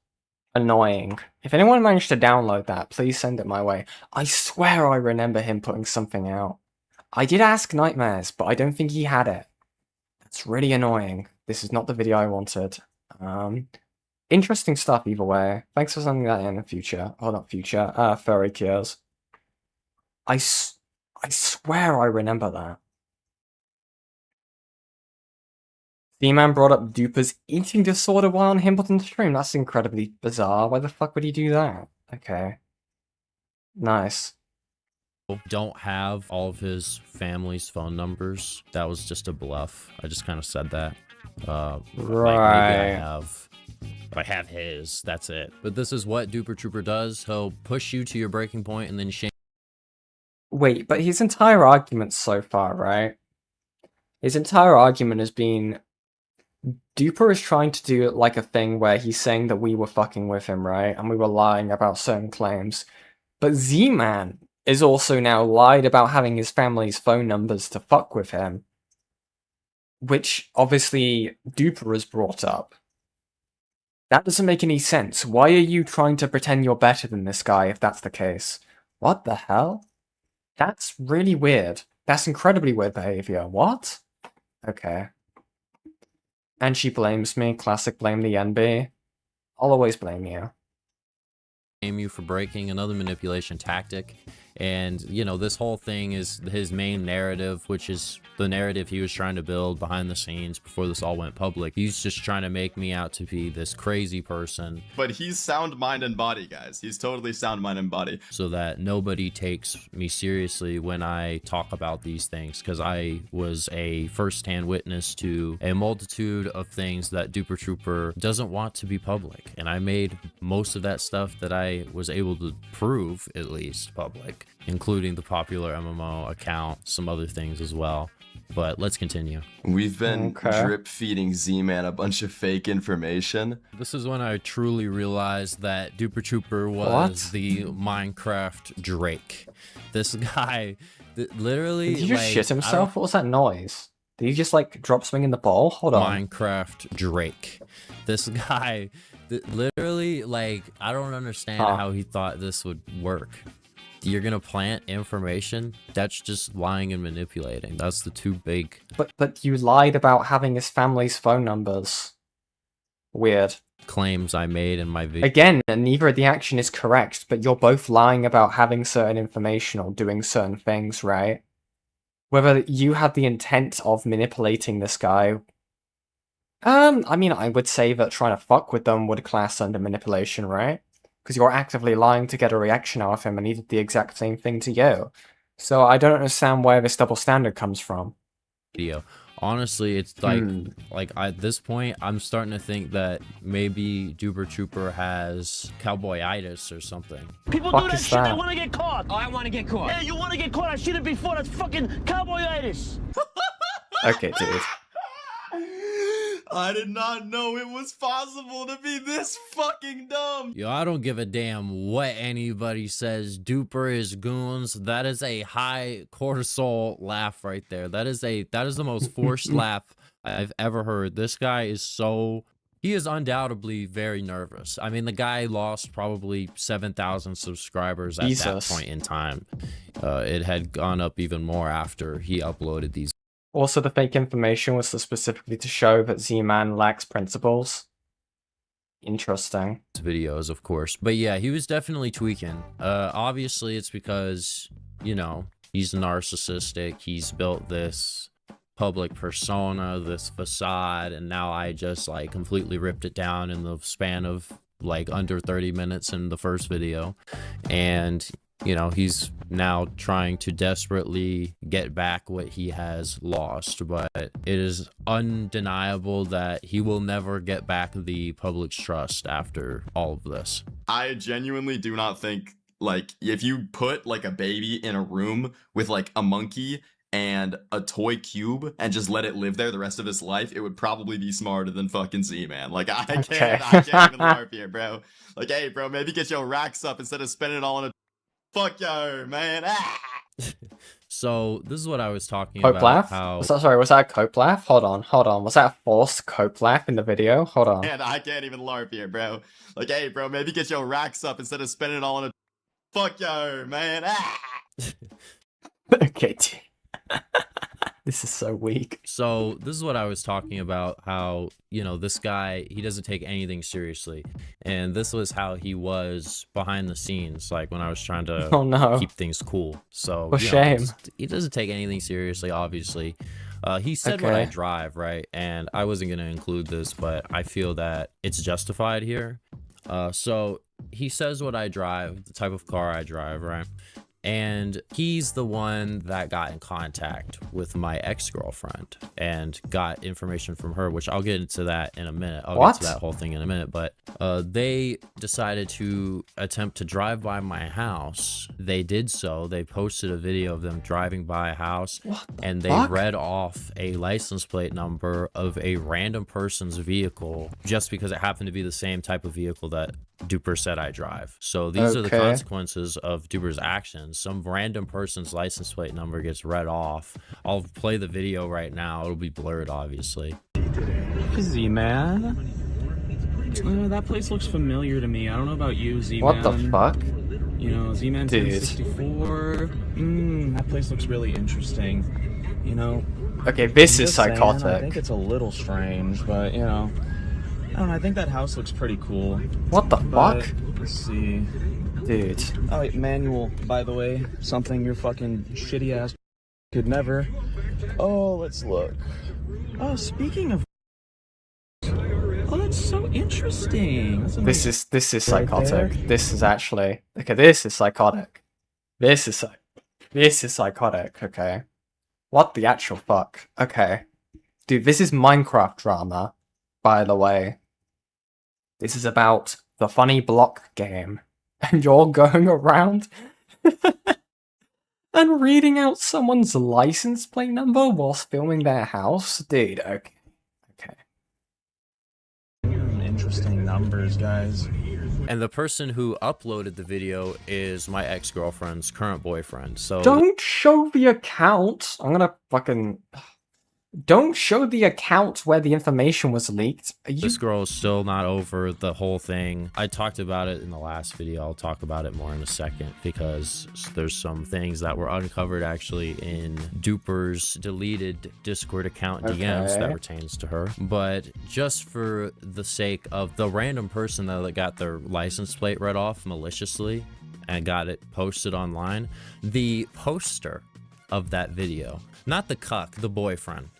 Annoying. If anyone managed to download that, please send it my way. I swear I remember him putting something out. I did ask Nightmares, but I don't think he had it. That's really annoying. This is not the video I wanted. Interesting stuff either way. Thanks for sending that in the future. Oh, not future. Furry Cures. I swear I remember that. ZMAN brought up Duper's eating disorder while on Himbleton stream. That's incredibly bizarre. Why the fuck would he do that? Okay. Nice. Don't have all of his family's phone numbers. That was just a bluff. I just kind of said that. Right. Like maybe I have his. That's it. But this is what Duper Trooper does. He'll push you to your breaking point and then shame. Wait, but his entire argument so far, right? His entire argument has been Duper is trying to do like a thing where he's saying that we were fucking with him, right? And we were lying about certain claims. But ZMAN is also now lied about having his family's phone numbers to fuck with him. Which, obviously, Duper has brought up. That doesn't make any sense. Why are you trying to pretend you're better than this guy if that's the case? What the hell? That's really weird. That's incredibly weird behavior. What? Okay. And she blames me. Classic blame the NB. I'll always blame you. Blame you for breaking. Another manipulation tactic And, you know, this whole thing is his main narrative, which is the narrative he was trying to build behind the scenes before this all went public. He's just trying to make me out to be this crazy person. But he's sound mind and body, guys. He's totally sound mind and body. So that nobody takes me seriously when I talk about these things, because I was a first-hand witness to a multitude of things that Duper Trooper doesn't want to be public. And I made most of that stuff that I was able to prove, at least, public, including the popular MMO account, some other things as well. But let's continue. We've been drip feeding Z-Man a bunch of fake information. This is when I truly realized that Duper Trooper was the Minecraft Drake. This guy literally... Did he just shit himself? What was that noise? Did he just like drop something in the bowl? Hold on. Minecraft Drake. This guy literally, like, I don't understand how he thought this would work. You're gonna plant information? That's just lying and manipulating. That's the two big... But you lied about having his family's phone numbers. Weird. Claims I made in my video. Again, neither of the action is correct, but you're both lying about having certain information or doing certain things, right? Whether you had the intent of manipulating this guy... I mean, I would say that trying to fuck with them would class under manipulation, right? Because you're actively lying to get a reaction out of him, and he did the exact same thing to you. So I don't understand where this double standard comes from. Video. Honestly, it's like at this point, I'm starting to think that maybe Duper Trooper has cowboyitis or something. People do that shit, they want to get caught. Oh, I want to get caught. Yeah, you want to get caught. I've seen it before. That's fucking cowboyitis. Okay, dude. I did not know it was possible to be this fucking dumb. Yo, I don't give a damn what anybody says. Duper is goons. That is a high cortisol laugh right there. That is the most forced laugh I've ever heard. This guy is he is undoubtedly very nervous. I mean, the guy lost probably 7,000 subscribers at that point in time. It had gone up even more after he uploaded these. Also, the fake information was specifically to show that Z-Man lacks principles. Interesting. Videos, of course. But yeah, he was definitely tweaking. Obviously, it's because, you know, he's narcissistic. He's built this public persona, this facade, and now I just, like, completely ripped it down in the span of, like, under 30 minutes in the first video. And... you know, he's now trying to desperately get back what he has lost, but it is undeniable that he will never get back the public's trust after all of this. I genuinely do not think, like, if you put, like, a baby in a room with, like, a monkey and a toy cube and just let it live there the rest of its life, it would probably be smarter than fucking Z-Man. Like, I can't even LARP here, bro. Like, hey, bro, maybe get your racks up instead of spending it all on a... Fuck yo, man. So this is what I was talking about. Laugh? How... Was that a cope laugh? Hold on. Was that a forced cope laugh in the video? Hold on. Man, I can't even LARP here, bro. Like, hey, bro, maybe get your racks up instead of spending it all on a... Fuck yo, man. Okay, dude. This is so weak. So this is what I was talking about, how, you know, this guy, he doesn't take anything seriously. And this was how he was behind the scenes, like when I was trying to keep things cool. So for shame. He doesn't take anything seriously, obviously. He said what I drive, right? And I wasn't going to include this, but I feel that it's justified here. So he says what I drive, the type of car I drive, right? And he's the one that got in contact with my ex-girlfriend and got information from her, which I'll get into that in a minute. I'll get to that whole thing in a minute. But they decided to attempt to drive by my house. They did so. They posted a video of them driving by a house, and they read off a license plate number of a random person's vehicle just because it happened to be the same type of vehicle that Duper said I drive. So these are the consequences of Duper's actions. Some random person's license plate number gets read off. I'll play the video right now. It'll be blurred, obviously. Z-Man? That place looks familiar to me. I don't know about you, Z-Man. What the fuck? You know, Z-Man 1064. That place looks really interesting. You know. Okay, this is psychotic. I think it's a little strange, but you know. I don't know, I think that house looks pretty cool. What the fuck? Let's see. Dude. Oh, wait, manual, by the way. Something your fucking shitty ass could never. Oh, let's look. Oh, speaking of. Oh, that's so interesting. That's this is psychotic. This is actually okay. This is psychotic. This is psychotic. Okay, what the actual fuck? Okay, dude, this is Minecraft drama. By the way, this is about the funny block game, and you're going around and reading out someone's license plate number whilst filming their house, dude. Okay. Interesting numbers, guys. And the person who uploaded the video is my ex-girlfriend's current boyfriend, so... Don't show the account! I'm gonna fucking... Don't show the account where the information was leaked. This girl is still not over the whole thing. I talked about it in the last video. I'll talk about it more in a second because there's some things that were uncovered actually in Duper's deleted Discord account DMs that pertains to her. But just for the sake of the random person that got their license plate read off maliciously and got it posted online, the poster of that video, not the cuck, the boyfriend.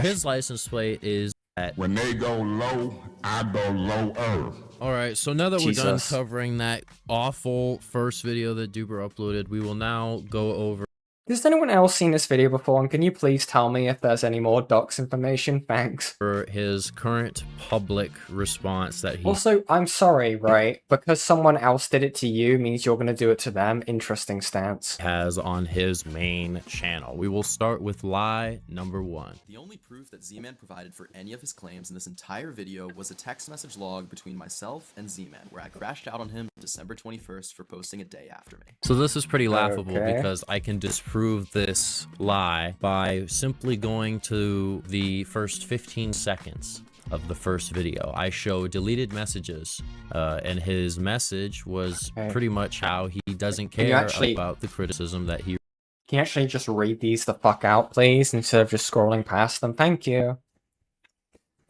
His license plate is at... When they go low, I go lower. Alright, so now that we're done covering that awful first video that Duper uploaded, we will now go over... Has anyone else seen this video before, and can you please tell me if there's any more docs information? Thanks. For his current public response that he... Also, I'm sorry, right? Because someone else did it to you means you're gonna do it to them. Interesting stance. ...has on his main channel. We will start with lie number 1. The only proof that ZMAN provided for any of his claims in this entire video was a text message log between myself and ZMAN, where I crashed out on him December 21st for posting a day after me. So this is pretty laughable because I can disprove this lie by simply going to the first 15 seconds of the first video. I show deleted messages, and his message was pretty much how he doesn't care about the criticism that he... Can you actually just read these the fuck out, please, instead of just scrolling past them? Thank you.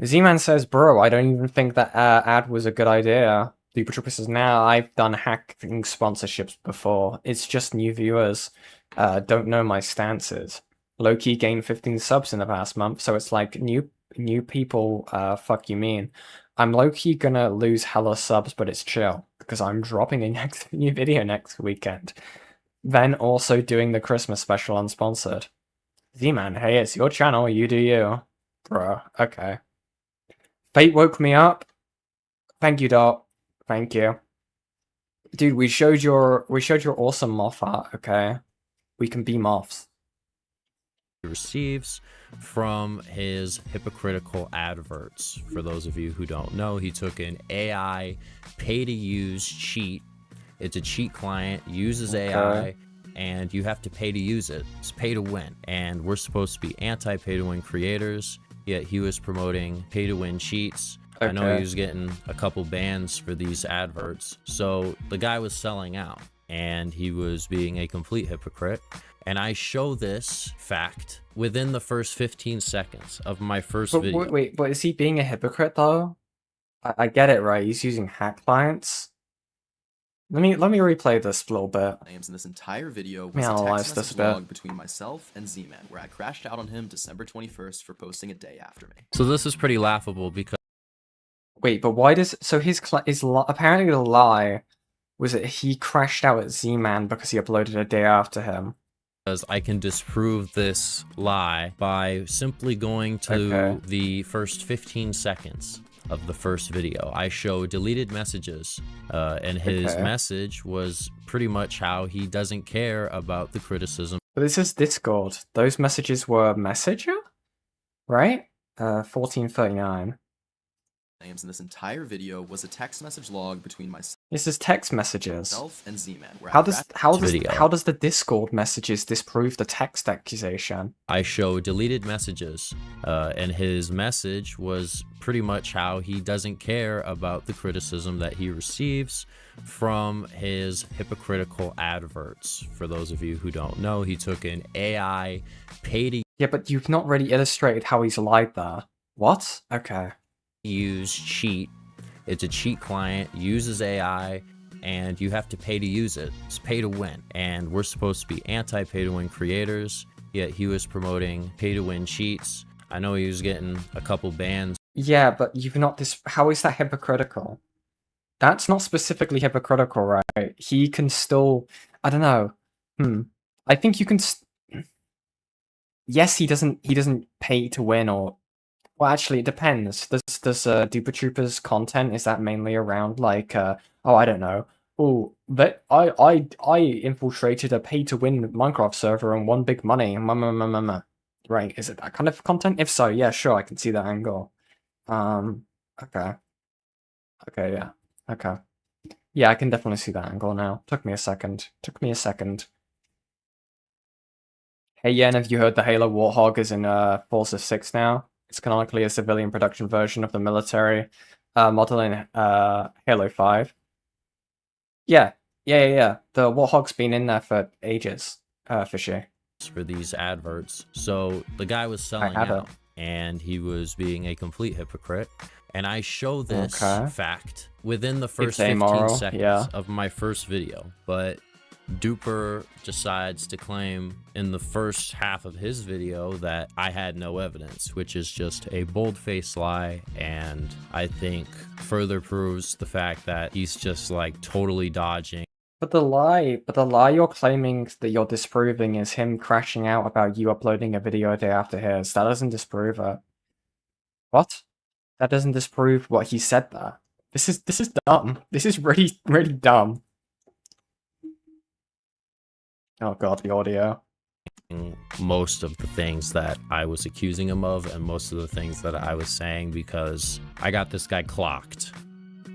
Z-Man says, bro, I don't even think that ad was a good idea. The Trooper says, nah, I've done hacking sponsorships before. It's just new viewers. Don't know my stances. Low-key gained 15 subs in the past month, so it's like new people, fuck you mean. I'm low-key gonna lose hella subs, but it's chill, because I'm dropping a new video next weekend. Then also doing the Christmas special unsponsored. Z-Man, hey, it's your channel, you do you. Bruh, okay. Fate woke me up. Thank you, Dot. Thank you. Dude, we showed your awesome moth art, okay? We can be moths. He receives from his hypocritical adverts. For those of you who don't know, he took an AI pay-to-use cheat. It's a cheat client, uses AI, and you have to pay to use it. It's pay to win. And we're supposed to be anti-pay-to-win creators, yet he was promoting pay-to-win cheats. I know he was getting a couple bans for these adverts. So the guy was selling out, and he was being a complete hypocrite. And I show this fact within the first 15 seconds of my first video. Wait, but is he being a hypocrite though? I get it, right? He's using hack clients. Let me replay this a little bit. Names in this entire video was a text message log between myself and Z-Man, where I crashed out on him December 21st for posting a day after me. So this is pretty laughable because... Wait, but why does... So apparently the lie was that he crashed out at Z-Man because he uploaded a day after him. Because I can disprove this lie by simply going to the first 15 seconds of the first video. I show deleted messages, and his message was pretty much how he doesn't care about the criticism. But this is Discord. Those messages were Messenger? Right? 1439. Names in this entire video was a text message log between myself. This is text messages. And Z-Man. How does the Discord messages disprove the text accusation? I show deleted messages, and his message was pretty much how he doesn't care about the criticism that he receives from his hypocritical adverts. For those of you who don't know, he took an AI pay-to- Yeah, but you've not really illustrated how he's lied there. What? Okay. Use cheat. It's a cheat client, uses AI, and you have to pay to use it. It's pay to win. And we're supposed to be anti-pay to win creators, yet he was promoting pay to win cheats. I know he was getting a couple bans. Yeah, but you've not how is that hypocritical? That's not specifically hypocritical, right? He can still, I don't know. I think you can yes, he doesn't pay to win, or well, actually it depends. Does Duper Troopers content, is that mainly around like oh, I don't know. Oh, that I infiltrated a pay to win Minecraft server and won big money. Right, is it that kind of content? If so, yeah, sure, I can see that angle. Okay. Okay, yeah. Okay. Yeah, I can definitely see that angle now. Took me a second. Hey, Yen, have you heard the Halo Warthog is in Forza 6 now? It's canonically a civilian production version of the military model in Halo 5. Yeah. The Warthog's been in there for ages, Fishy. For these adverts. So the guy was selling out, and he was being a complete hypocrite. And I show this fact within the first 15 seconds of my first video, but Duper decides to claim in the first half of his video that I had no evidence, which is just a bold-faced lie, and I think further proves the fact that he's just like totally dodging. But the lie you're claiming that you're disproving is him crashing out about you uploading a video a day after his. That doesn't disprove it. What? That doesn't disprove what he said there. This is dumb. This is really, really dumb. Oh god, the audio. Most of the things that I was accusing him of, and most of the things that I was saying, because I got this guy clocked.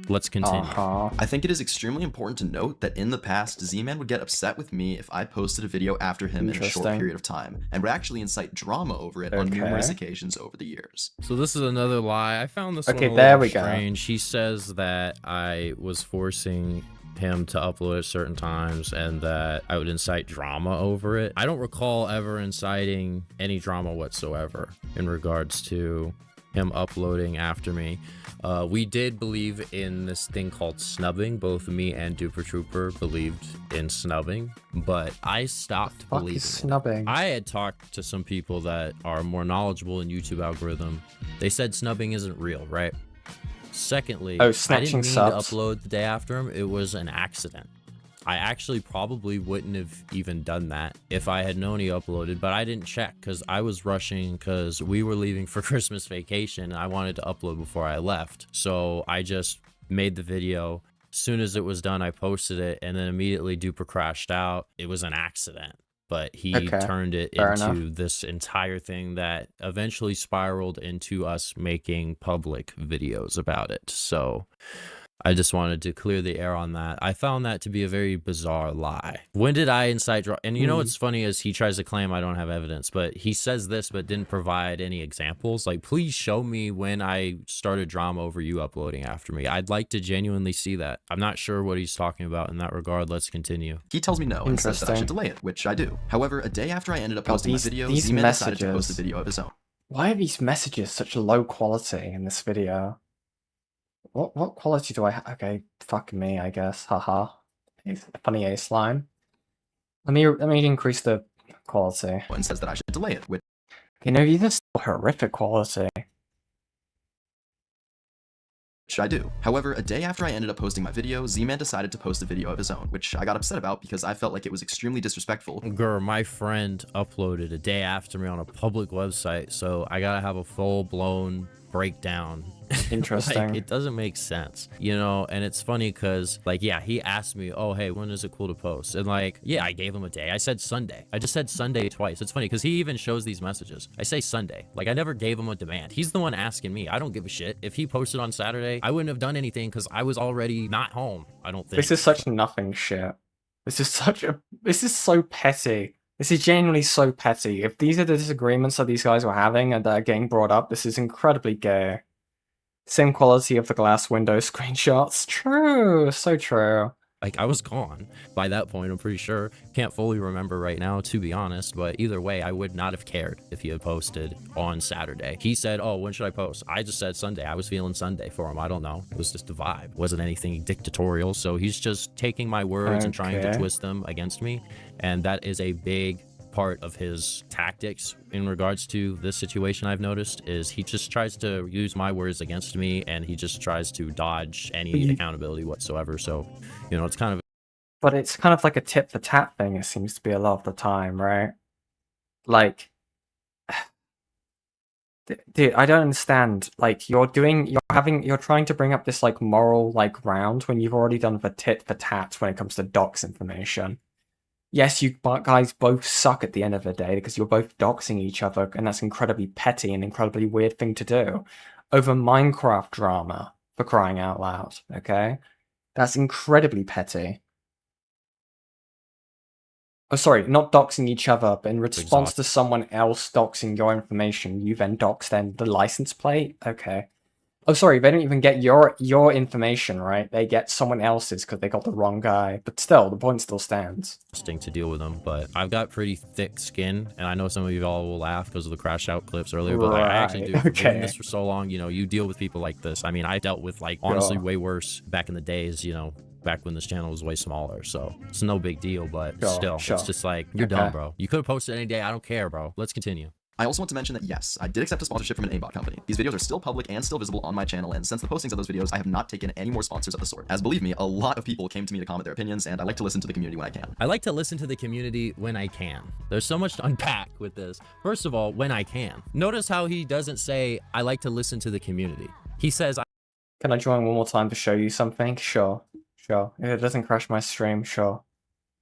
Let's continue. I think it is extremely important to note that in the past, Z-Man would get upset with me if I posted a video after him in a short period of time, and would actually incite drama over it on numerous occasions over the years. So this is another lie. I found this one a there little we strange. He says that I was forcing him to upload at certain times and that I would incite drama over it. I don't recall ever inciting any drama whatsoever in regards to him uploading after me. We did believe in this thing called snubbing. Both me and Duper Trooper believed in snubbing, but I stopped believing snubbing. I had talked to some people that are more knowledgeable in YouTube algorithm. They said snubbing isn't real, right? Secondly, I didn't mean to upload the day after him. It was an accident. I actually probably wouldn't have even done that if I had known he uploaded, but I didn't check because I was rushing because we were leaving for Christmas vacation and I wanted to upload before I left. So I just made the video. As soon as it was done, I posted it, and then immediately Duper crashed out. It was an accident, but he turned it into this entire thing that eventually spiraled into us making public videos about it. So I just wanted to clear the air on that. I found that to be a very bizarre lie. When did I incite drama? And you know what's funny is he tries to claim I don't have evidence, but he says this but didn't provide any examples. Like, please show me when I started drama over you uploading after me. I'd like to genuinely see that. I'm not sure what he's talking about in that regard. Let's continue. He tells me no and says that I should delay it, which I do. However, a day after I ended up posting my video, Z-Man decided to post a video of his own. Why are these messages such low quality in this video? What quality do I have? Okay, fuck me, I guess. Haha. Funny ace line. Let me increase the quality. And says that I should delay it. Which no, these are still horrific quality. Which I do. However, a day after I ended up posting my video, Z-Man decided to post a video of his own, which I got upset about because I felt like it was extremely disrespectful. Girl, my friend uploaded a day after me on a public website, so I gotta have a full-blown breakdown. Interesting. Like, it doesn't make sense, you know. And it's funny because, like, yeah, he asked me, oh hey, when is it cool to post? And like, yeah, I gave him a day. I said Sunday. I just said Sunday twice. It's funny because he even shows these messages. I say Sunday. Like, I never gave him a demand. He's the one asking me. I don't give a shit. If he posted on Saturday, I wouldn't have done anything because I was already not home. I don't think. This is such nothing shit. This is so petty. This is genuinely so petty. If these are the disagreements that these guys were having and that are getting brought up, this is incredibly gay. Same quality of the glass window screenshots. True, so true. Like, I was gone by that point, I'm pretty sure. Can't fully remember right now, to be honest, but either way, I would not have cared if he had posted on Saturday. He said, oh, when should I post? I just said Sunday. I was feeling Sunday for him. I don't know. It was just a vibe. Wasn't anything dictatorial, so he's just taking my words and trying to twist them against me, and that is a big part of his tactics in regards to this situation. I've noticed is he just tries to use my words against me, and he just tries to dodge any accountability whatsoever. So, you know, it's kind of, but it's kind of like a tit for tat thing. It seems to be a lot of the time, right? Like, dude, I don't understand. Like, you're trying to bring up this like moral like ground when you've already done the tit for tat when it comes to docs information. Yes, you guys both suck at the end of the day because you're both doxing each other, and that's incredibly petty and incredibly weird thing to do over Minecraft drama, for crying out loud, okay? That's incredibly petty. Oh, sorry, not doxing each other, but in response to someone else doxing your information, you then dox the license plate? Okay. Oh, sorry, they don't even get your information, right? They get someone else's because they got the wrong guy. But still, the point still stands. interesting to deal with them, but I've got pretty thick skin, and I know some of you all will laugh because of the crash out clips earlier, but I actually do. Doing this for so long, you know, you deal with people like this. I mean, I dealt with, like, honestly way worse back in the days, you know, back when this channel was way smaller, so it's no big deal, but still, it's just like, you're dumb, bro. You could have posted any day. I don't care, bro. Let's continue. I also want to mention that yes, I did accept a sponsorship from an aimbot company. These videos are still public and still visible on my channel, and since the postings of those videos, I have not taken any more sponsors of the sort. As believe me, a lot of people came to me to comment their opinions, and I like to listen to the community when I can. I like to listen to the community when I can. There's so much to unpack with this. First of all, when I can. Notice how he doesn't say, I like to listen to the community. He says, Can I join one more time to show you something? Sure. Sure. If it doesn't crash my stream, sure.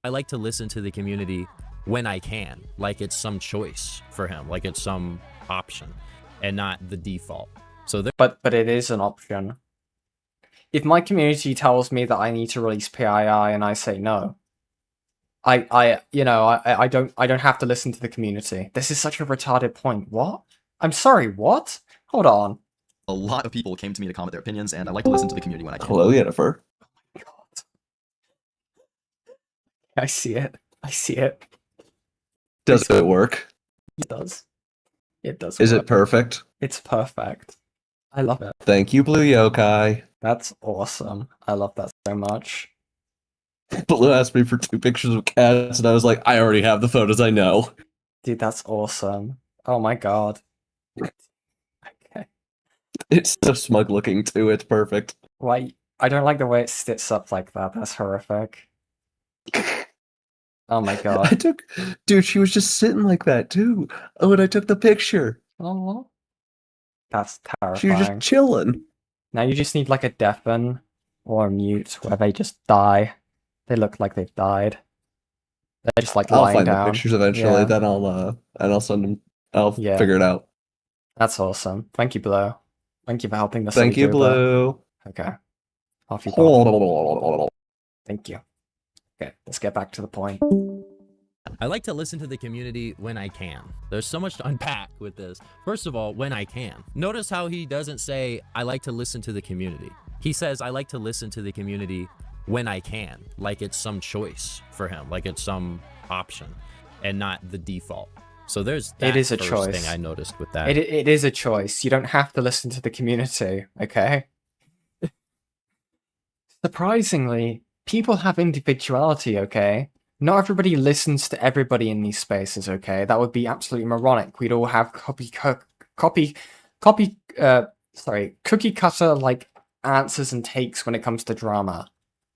I like to listen to the community when I can. Like it's some choice for him. Like it's some option and not the default. So but it is an option. If my community tells me that I need to release PII and I say no, I don't have to listen to the community. This is such a retarded point. What? I'm sorry, what? Hold on. A lot of people came to me to comment their opinions, and I like to listen to the community when I can. Hello, Yennefer. Oh my god. I see it. I see it. Does it work? It does. It does. Is it perfect? It's perfect. I love it. Thank you, Blue Yokai. That's awesome. I love that so much. Blue asked me for 2 pictures of cats, and I was like, I already have the photos, I know. Dude, that's awesome. Oh my god. Okay. It's so smug looking, too. It's perfect. Why? I don't like the way it sits up like that. That's horrific. Oh my god. Dude, she was just sitting like that, too. Oh, and I took the picture. Oh. That's terrifying. She was just chilling. Now you just need like a deafen or a mute where they just die. They look like they've died. They're just like lying down. I'll find the pictures eventually, then I'll send them. I'll figure it out. That's awesome. Thank you, Blue. Thank you for helping the Thank you, Blue. Okay. Off you go. Thank you. Okay, let's get back to the point. I like to listen to the community when I can. There's so much to unpack with this. First of all, when I can. Notice how he doesn't say, I like to listen to the community. He says, I like to listen to the community when I can. Like it's some choice for him. Like it's some option and not the default. So there's that it is a first choice. thing I noticed with that. It is a choice. You don't have to listen to the community, okay? Surprisingly, people have individuality, okay? Not everybody listens to everybody in these spaces, okay? That would be absolutely moronic. We'd all have cookie cutter like answers and takes when it comes to drama.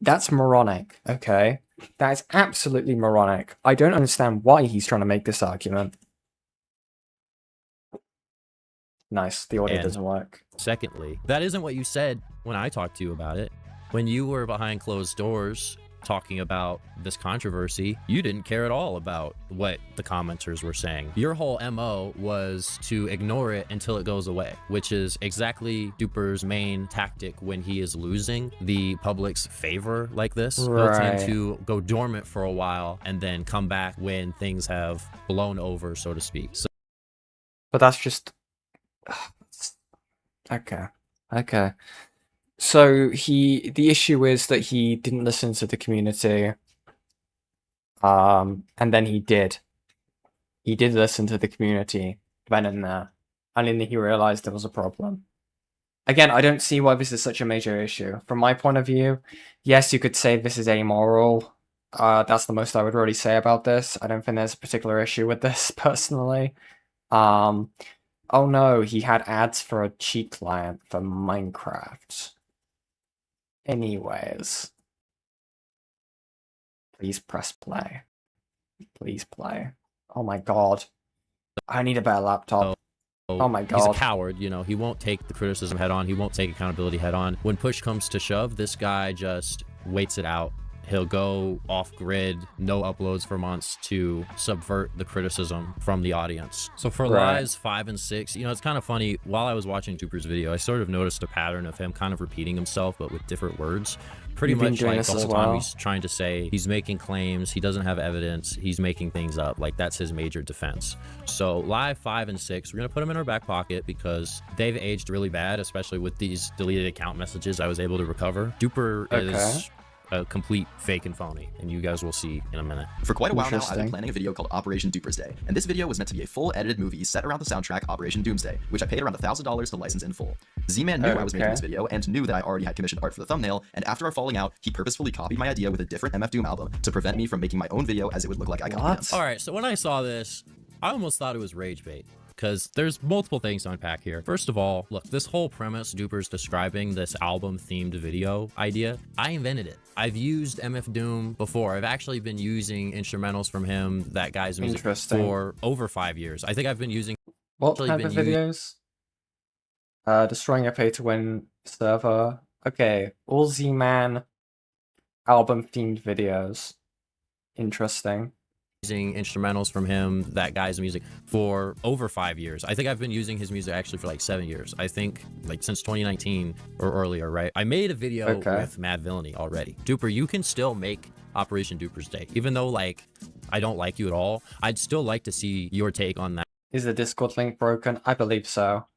That's moronic, okay? That is absolutely moronic. I don't understand why he's trying to make this argument. Nice, the audio doesn't work. Secondly, that isn't what you said when I talked to you about it. When you were behind closed doors talking about this controversy, you didn't care at all about what the commenters were saying. Your whole MO was to ignore it until it goes away, which is exactly Duper's main tactic when he is losing the public's favor like this. He'll tend to go dormant for a while and then come back when things have blown over, so to speak. So, but that's just... Okay. So the issue is that he didn't listen to the community. And then he did. He did listen to the community, went in there, and then he realized there was a problem. Again, I don't see why this is such a major issue. From my point of view, yes, you could say this is amoral. That's the most I would really say about this. I don't think there's a particular issue with this, personally. Oh no, he had ads for a cheat client for Minecraft. Anyways. Please press play. Please play. Oh my god. I need a better laptop. Oh my god. He's a coward, you know, he won't take the criticism head on, he won't take accountability head on. When push comes to shove, this guy just waits it out. He'll go off grid, no uploads for months to subvert the criticism from the audience. So for lies 5 and 6, you know, it's kind of funny. While I was watching Duper's video, I sort of noticed a pattern of him kind of repeating himself, but with different words. Pretty much like the whole time he's trying to say he's making claims, he doesn't have evidence, he's making things up. Like, that's his major defense. So lie 5 and 6, we're gonna put them in our back pocket because they've aged really bad, especially with these deleted account messages I was able to recover. Duper is a complete fake and phony, and you guys will see in a minute. For quite a while now, I've been planning a video called Operation Duper's Day, and this video was meant to be a full edited movie set around the soundtrack Operation Doomsday, which I paid around $1,000 to license in full. Z-Man knew I was making this video and knew that I already had commissioned art for the thumbnail, and after our falling out, he purposefully copied my idea with a different MF Doom album to prevent me from making my own video as it would look like I copied him. All right, so when I saw this, I almost thought it was rage bait, because there's multiple things to unpack here. First of all, look, this whole premise Duper's describing, this album-themed video idea, I invented it. I've used MF Doom before. I've actually been using instrumentals from him, that guy's music, for over 5 years. I think I've been using... What type of videos? Destroying a pay-to-win server. Okay, all Z-Man album-themed videos. Interesting. Using instrumentals from him, that guy's music, for over 5 years. I think I've been using his music actually for like 7 years. I think like since 2019 or earlier, right? I made a video with Mad Villainy already. Duper, you can still make Operation Duper's Day. Even though like I don't like you at all, I'd still like to see your take on that. Is the Discord link broken? I believe so.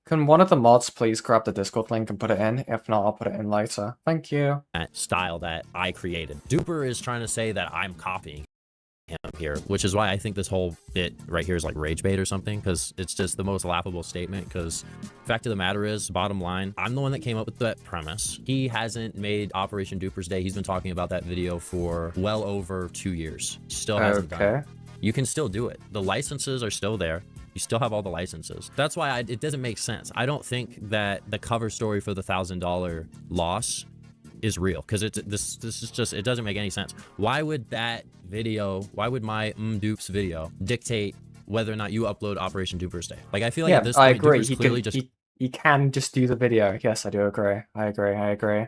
Can one of the mods please grab the Discord link and put it in? If not, I'll put it in later. Thank you. That style that I created. Duper is trying to say that I'm copying him here, which is why I think this whole bit right here is like rage bait or something, because it's just the most laughable statement. Because fact of the matter is, bottom line, I'm the one that came up with that premise. He hasn't made Operation Duper's Day. He's been talking about that video for well over 2 years. Still hasn't done it. You can still do it. The licenses are still there. You still have all the licenses. That's why it doesn't make sense. I don't think that the cover story for the $1,000 loss is real, because this is just, it doesn't make any sense. Why would that video, why would my Dupes video dictate whether or not you upload Operation Duper's Day? Like, I feel like at this point, I agree. He can just do the video. Yes, I do agree. I agree.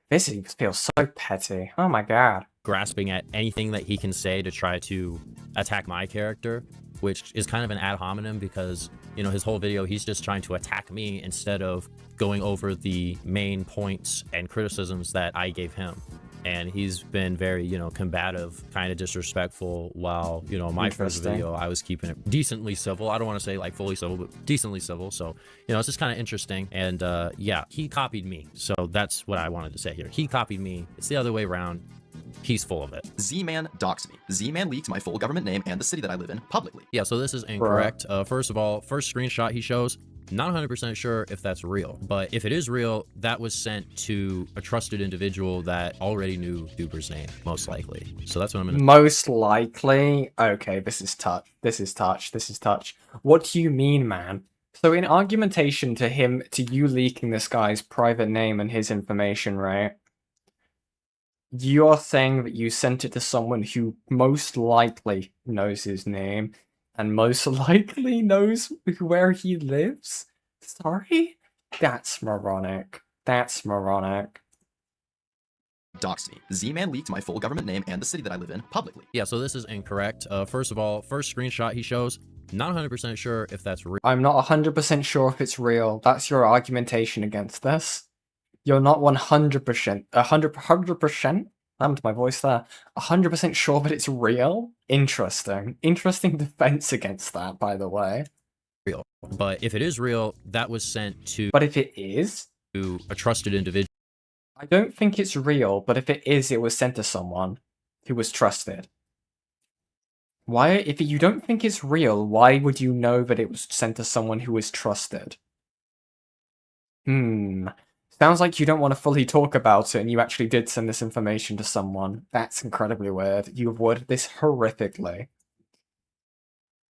This feels so petty. Oh my god. Grasping at anything that he can say to try to attack my character, which is kind of an ad hominem, because, you know, his whole video, he's just trying to attack me instead of going over the main points and criticisms that I gave him. And he's been very, you know, combative, kind of disrespectful, while, you know, my first video, I was keeping it decently civil. I don't want to say like fully civil, but decently civil. So, you know, it's just kind of interesting. And yeah, he copied me. So that's what I wanted to say here. He copied me. It's the other way around. He's full of it. Z-Man doxed me. Z-Man leaked my full government name and the city that I live in publicly. Yeah, so this is incorrect. First of all, first screenshot he shows, not 100% sure if that's real, but if it is real, that was sent to a trusted individual that already knew Duper's name, most likely. So that's what I'm gonna... Most likely? Okay, this is touch. What do you mean, man? So in argumentation to you leaking this guy's private name and his information, right? You're saying that you sent it to someone who most likely knows his name and most likely knows where he lives? Sorry? That's moronic. Doxed me. Z-Man leaked my full government name and the city that I live in publicly. Yeah, so this is incorrect. First of all, first screenshot he shows, not 100% sure if that's real. I'm not 100% sure if it's real. That's your argumentation against this. You're not 100%, 100%? Damned my voice there. 100% sure that it's real? Interesting defense against that, by the way. Real. But if it is real, that was sent to... But if it is? to a trusted individual. I don't think it's real, but if it is, it was sent to someone who was trusted. Why, if you don't think it's real, why would you know that it was sent to someone who was trusted? Sounds like you don't want to fully talk about it and you actually did send this information to someone. That's incredibly weird. You worded this horrifically.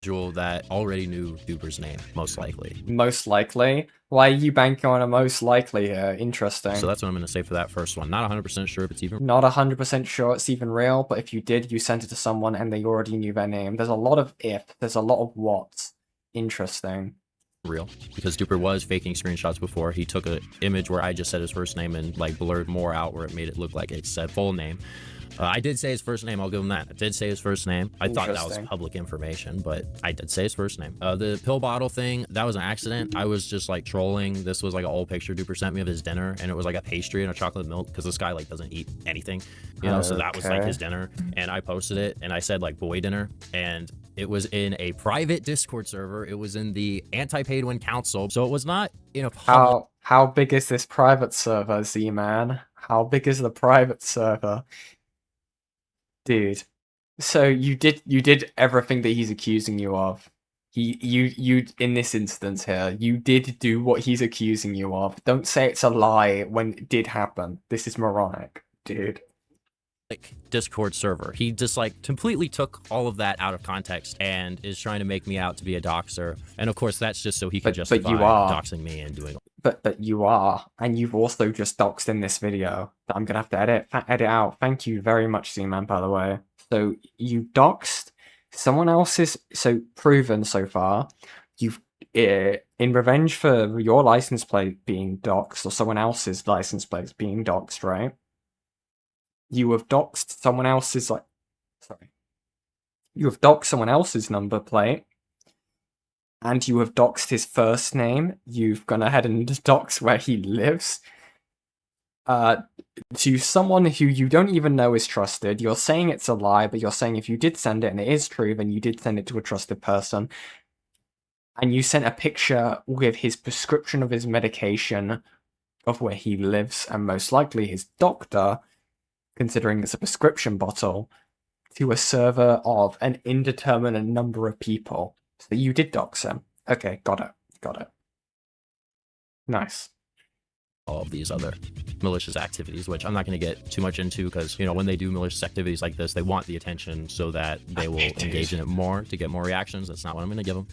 That already knew Duper's name, most likely. Most likely? Why are you banking on a most likely here? Interesting. So that's what I'm going to say for that first one. Not 100% sure if it's even... Not 100% sure it's even real, but if you did, you sent it to someone and they already knew their name. There's a lot of if, there's a lot of what. Interesting. Real, because Duper was faking screenshots before. He took an image where I just said his first name and like blurred more out where it made it look like it said full name. I did say his first name, I'll give him that. I did say his first name. I thought that was public information, but I did say his first name. The pill bottle thing, that was an accident. I was just like trolling. This was like an old picture Duper sent me of his dinner, and it was like a pastry and a chocolate milk, because this guy like doesn't eat anything, you know, so that was like his dinner. And I posted it, and I said like boy dinner, and it was in a private Discord server. It was in the anti-paid one council, so it was not in a public... How big is this private server, Z-Man? How big is the private server? Dude, so you did everything that he's accusing you of. You in this instance here, you did do what he's accusing you of. Don't say it's a lie when it did happen. This is moronic, dude. Like Discord server. He just like completely took all of that out of context and is trying to make me out to be a doxer. And of course that's just so he can justify doxing me and doing... But you are, and you've also just doxed in this video that I'm gonna have to edit out. Thank you very much, Z-Man, by the way. So you doxed someone else's, so proven so far, you've, in revenge for your license plate being doxed, or someone else's license plate being doxed, right? You have doxed someone else's, you have doxed someone else's number plate, and you have doxed his first name. You've gone ahead and doxed where he lives. To someone who you don't even know is trusted. You're saying it's a lie, but you're saying if you did send it and it is true, then you did send it to a trusted person. And you sent a picture with his prescription of his medication of where he lives, and most likely his doctor, considering it's a prescription bottle, to a server of an indeterminate number of people. So you did dox him. Okay, got it. Nice. All of these other malicious activities, which I'm not going to get too much into, because, you know, when they do malicious activities like this, they want the attention so that they will engage in it more to get more reactions. That's not what I'm going to give them.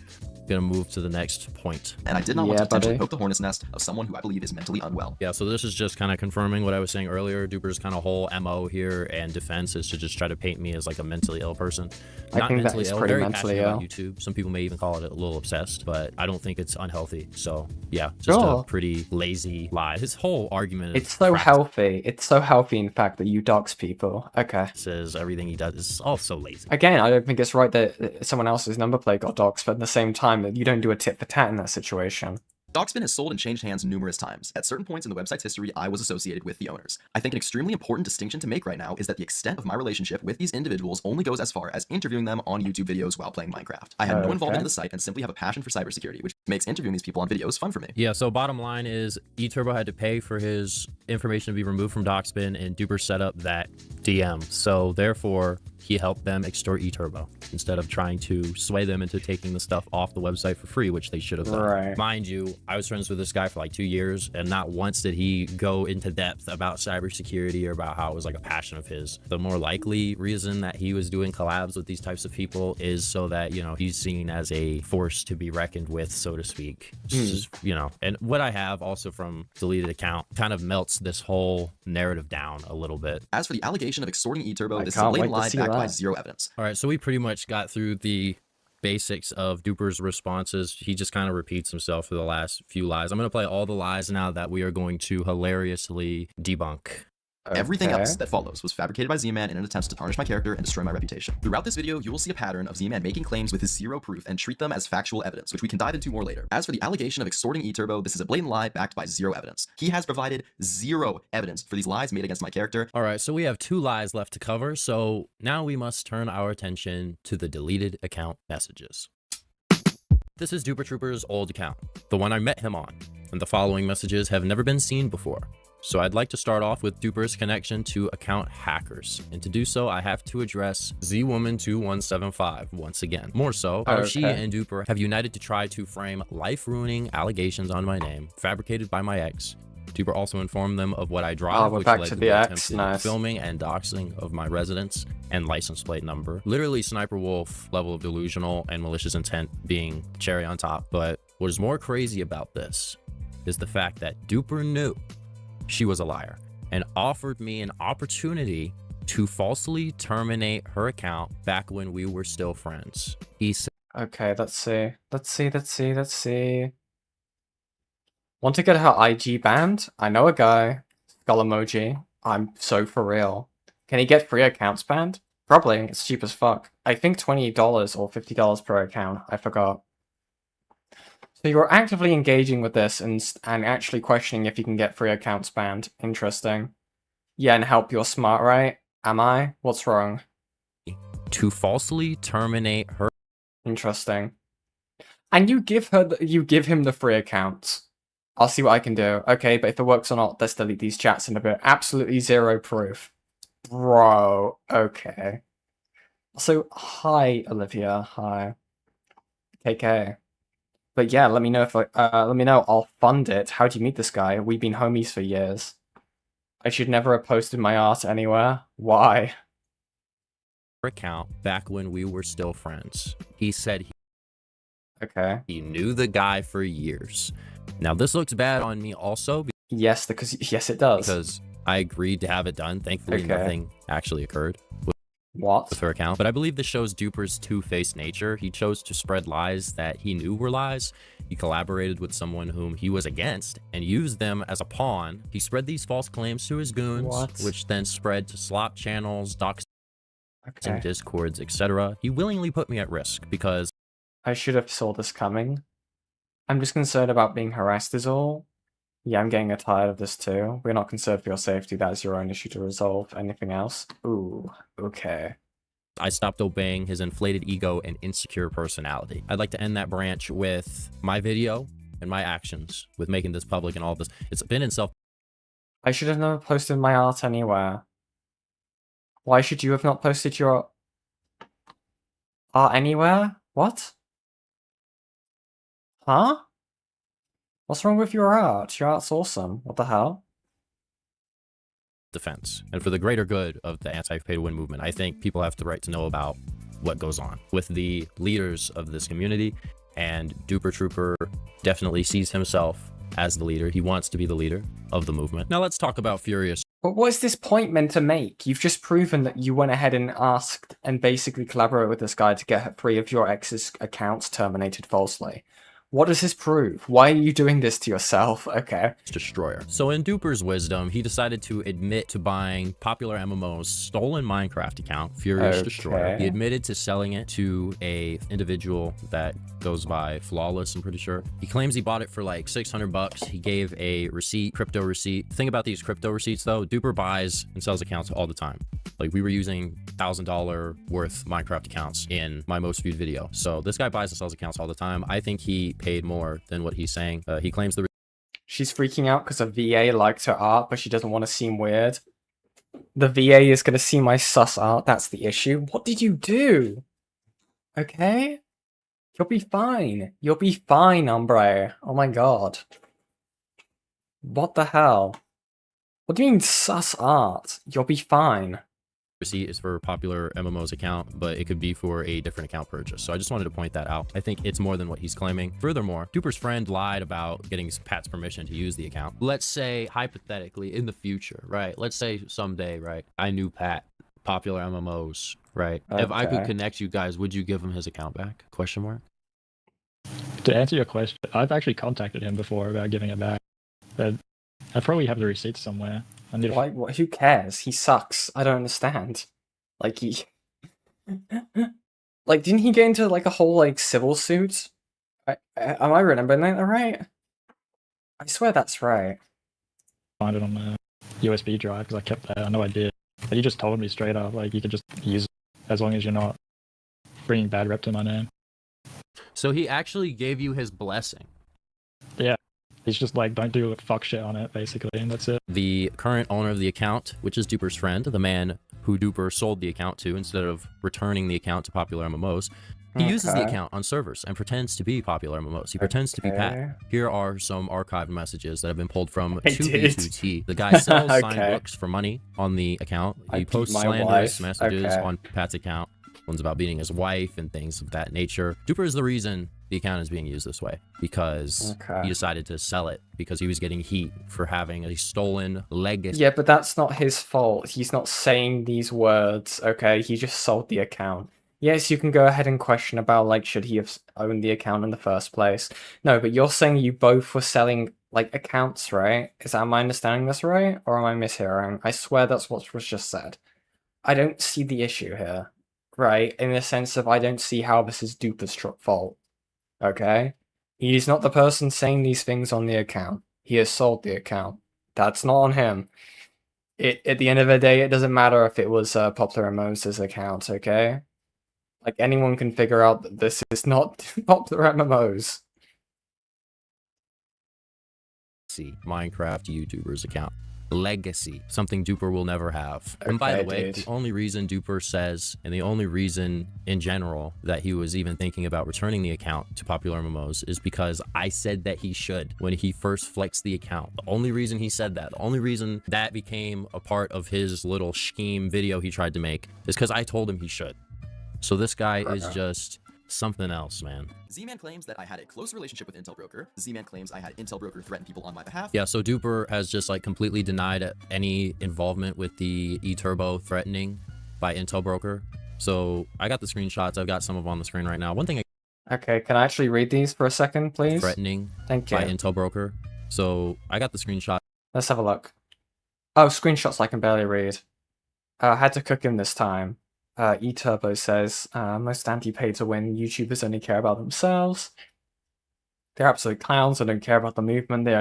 Gonna move to the next point. And I did not want to potentially poke the hornet's nest of someone who I believe is mentally unwell. Yeah, so this is just kind of confirming what I was saying earlier. Duper's kind of whole MO here and defense is to just try to paint me as like a mentally ill person. Not mentally ill, very passionate about YouTube. Some people may even call it a little obsessed, but I don't think it's unhealthy. So yeah, just a pretty lazy lie. His whole argument is... It's so healthy. It's so healthy, in fact, that you dox people. Okay. Says everything he does is all so lazy. Again, I don't think it's right that someone else's number plate got doxed, but at the same time, that you don't do a tit for tat in that situation. Doxbin has sold and changed hands numerous times. At certain points in the website's history, I was associated with the owners. I think an extremely important distinction to make right now is that the extent of my relationship with these individuals only goes as far as interviewing them on YouTube videos while playing Minecraft. I had no involvement in the site and simply have a passion for cybersecurity, which makes interviewing these people on videos fun for me. Yeah, so bottom line is eTurbo had to pay for his information to be removed from Doxbin, and Duper set up that DM. So therefore, he helped them extort eTurbo instead of trying to sway them into taking the stuff off the website for free, which they should have done. Right. Mind you, I was friends with this guy for like 2 years, and not once did he go into depth about cybersecurity or about how it was like a passion of his. The more likely reason that he was doing collabs with these types of people is so that, you know, he's seen as a force to be reckoned with, so to speak. Just, you know, and what I have also from deleted account kind of melts this whole narrative down a little bit. As for the allegation of extorting eTurbo, this is a blatant lie backed by zero evidence. All right, so we pretty much got through the basics of Duper's responses. He just kind of repeats himself for the last few lies. I'm going to play all the lies now that we are going to hilariously debunk. Everything else that follows was fabricated by ZMAN in an attempt to tarnish my character and destroy my reputation. Throughout this video, you will see a pattern of ZMAN making claims with his zero proof and treat them as factual evidence, which we can dive into more later. As for the allegation of extorting eTurbo, this is a blatant lie backed by zero evidence. He has provided zero evidence for these lies made against my character. All right, so we have 2 lies left to cover, so now we must turn our attention to the deleted account messages. This is Duper Trooper's old account, the one I met him on. and the following messages have never been seen before. So I'd like to start off with Duper's connection to account hackers. And to do so, I have to address ZWoman2175 once again. More so, how she and Duper have united to try to frame life-ruining allegations on my name, fabricated by my ex. Duper also informed them of what I drive, which led to the attempted filming and doxing of my residence and license plate number. Literally Sniper Wolf level of delusional and malicious intent being cherry on top. But what is more crazy about this is the fact that Duper knew she was a liar and offered me an opportunity to falsely terminate her account back when we were still friends. He said, okay, let's see. Want to get her IG banned? I know a guy. Skull emoji. I'm so for real. Can he get 3 accounts banned? Probably. It's cheap as fuck. I think $20 or $50 per account. I forgot. So you're actively engaging with this and actually questioning if you can get 3 accounts banned. Interesting. Yeah, and help you're smart, right? Am I? What's wrong? To falsely terminate her. Interesting. And you give him the 3 accounts. I'll see what I can do. Okay, but if it works or not, let's delete these chats in a bit. Absolutely zero proof. Bro, okay. So, hi, Olivia. Hi. KK. But yeah, let me know let me know. I'll fund it. How do you meet this guy? We've been homies for years. I should never have posted my art anywhere. Why? Account back when we were still friends. He said he knew the guy for years. Now this looks bad on me also. Yes, yes it does. Because I agreed to have it done. Thankfully, nothing actually occurred with her account. But I believe this shows Duper's two-faced nature. He chose to spread lies that he knew were lies. He collaborated with someone whom he was against and used them as a pawn. He spread these false claims to his goons, which then spread to slop channels, doxing discords, etc. He willingly put me at risk because I should have saw this coming. I'm just concerned about being harassed is all. Yeah, I'm getting tired of this too. We're not concerned for your safety. That is your own issue to resolve. Anything else? Ooh, okay. I stopped obeying his inflated ego and insecure personality. I'd like to end that branch with my video and my actions with making this public and all this. It's been in self. I should have never posted my art anywhere. Why should you have not posted your art anywhere? What? Huh? What's wrong with your art? Your art's awesome. What the hell? Defense. And for the greater good of the anti-pay-to-win movement, I think people have the right to know about what goes on with the leaders of this community. And Duper Trooper definitely sees himself as the leader. He wants to be the leader of the movement. Now let's talk about Furious. But what is this point meant to make? You've just proven that you went ahead and asked and basically collaborated with this guy to get 3 of your ex's accounts terminated falsely. What does this prove? Why are you doing this to yourself? Okay. Destroyer. So in Duper's wisdom, he decided to admit to buying popular MMO's stolen Minecraft account, Furious Destroyer. He admitted to selling it to a individual that goes by Flawless, I'm pretty sure. He claims he bought it for like $600. He gave a receipt, crypto receipt. The thing about these crypto receipts though, Duper buys and sells accounts all the time. Like we were using $1,000 worth Minecraft accounts in my most viewed video. So this guy buys and sells accounts all the time. I think he paid more than what he's saying. He claims the she's freaking out because a VA liked her art, but she doesn't want to seem weird. The VA is going to see my sus art. That's the issue. What did you do? Okay? You'll be fine. You'll be fine, Umbre. Oh my god. What the hell? What do you mean sus art? You'll be fine. Receipt is for a popular MMO's account, but it could be for a different account purchase. So I just wanted to point that out. I think it's more than what he's claiming. Furthermore, Duper's friend lied about getting Pat's permission to use the account. Let's say, hypothetically, in the future, right? Let's say someday, right? I knew Pat, popular MMOs, right? Okay. If I could connect you guys, would you give him his account back? Question mark. To answer your question, I've actually contacted him before about giving it back, but I probably have the receipts somewhere. Why? Who cares? He sucks. I don't understand. Like he, like didn't he get into like a whole like civil suit? Am I remembering that right? I swear that's right. Find it on the USB drive because I kept that. I know I did. But he just told me straight up like you could just use it as long as you're not bringing bad rep to my name. So he actually gave you his blessing. Yeah, He's just like, don't do fuck shit on it, basically, and that's it. The current owner of the account, which is Duper's friend, the man who Duper sold the account to instead of returning the account to Popular MMOs, he uses the account on servers and pretends to be Popular MMOs. He pretends to be Pat. Here are some archived messages that have been pulled from 2B2T. The guy sells signed books for money on the account. He posts slanderous messages on Pat's account. One's about beating his wife and things of that nature. Duper is the reason the account is being used this way because he decided to sell it because he was getting heat for having a stolen legacy. Yeah, but that's not his fault. He's not saying these words, okay? He just sold the account. Yes, you can go ahead and question about, like, should he have owned the account in the first place? No, but you're saying you both were selling, like, accounts, right? Is that, am I understanding this right? Or am I mishearing? I swear that's what was just said. I don't see the issue here, right? In the sense of I don't see how this is Duper's fault, okay? He's not the person saying these things on the account. He has sold the account. That's not on him. At the end of the day, it doesn't matter if it was Popular MMOs' account, okay? Like, anyone can figure out that this is not Popular MMOs. See, Minecraft YouTuber's account. Legacy, something Duper will never have. And by the way, the only reason Duper says, and the only reason in general that he was even thinking about returning the account to Popular MMOs is because I said that he should when he first flexed the account. The only reason he said that, the only reason that became a part of his little scheme video he tried to make is because I told him he should. So this guy is just something else, man. ZMAN claims that I had a close relationship with Intel Broker. ZMAN claims I had Intel Broker threaten people on my behalf. Yeah, so Duper has just like completely denied any involvement with the eTurbo threatening by Intel Broker. So I got the screenshots. I've got some of them on the screen right now. One thing Okay, can I actually read these for a second, please? Threatening Thank you. by Intel Broker. So I got the screenshot. Let's have a look. Oh, screenshots I can barely read. I had to cook him this time. eTurbo says, most anti-pay-to-win YouTubers only care about themselves. They're absolute clowns and don't care about the movement. They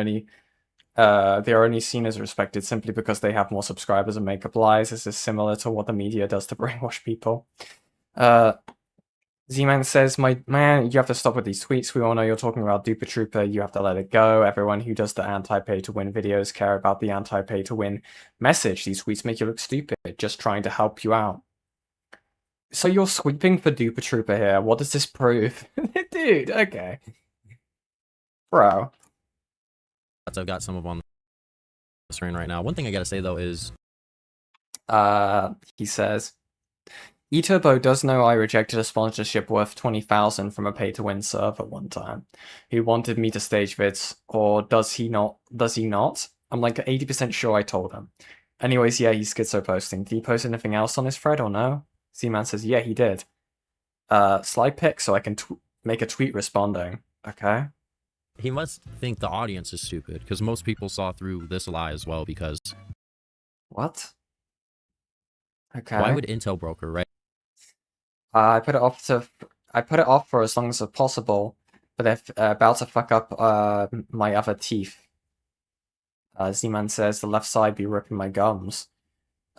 are only seen as respected simply because they have more subscribers and make up lies. This is similar to what the media does to brainwash people. Z-Man says, my man, you have to stop with these tweets. We all know you're talking about Duper Trooper. You have to let it go. Everyone who does the anti-pay-to-win videos care about the anti-pay-to-win message. These tweets make you look stupid, just trying to help you out. So you're sweeping for Duper Trooper here. What does this prove? Dude, okay. Bro. I've got some of them on the screen right now. One thing I gotta say, though, is... he says, eTurbo does know I rejected a sponsorship worth 20,000 from a pay-to-win server one time. He wanted me to stage vids, or does he not? Does he not? I'm like 80% sure I told him. Anyways, yeah, he's schizo posting. Did he post anything else on his thread or no? Z-Man says, yeah, he did. Slide pic so I can make a tweet responding. Okay. He must think the audience is stupid, because most people saw through this lie as well, because... What? Okay. Why would Intel Broker, right? I put it off for as long as possible, but they're about to fuck up my other teeth. Z-Man says, the left side be ripping my gums.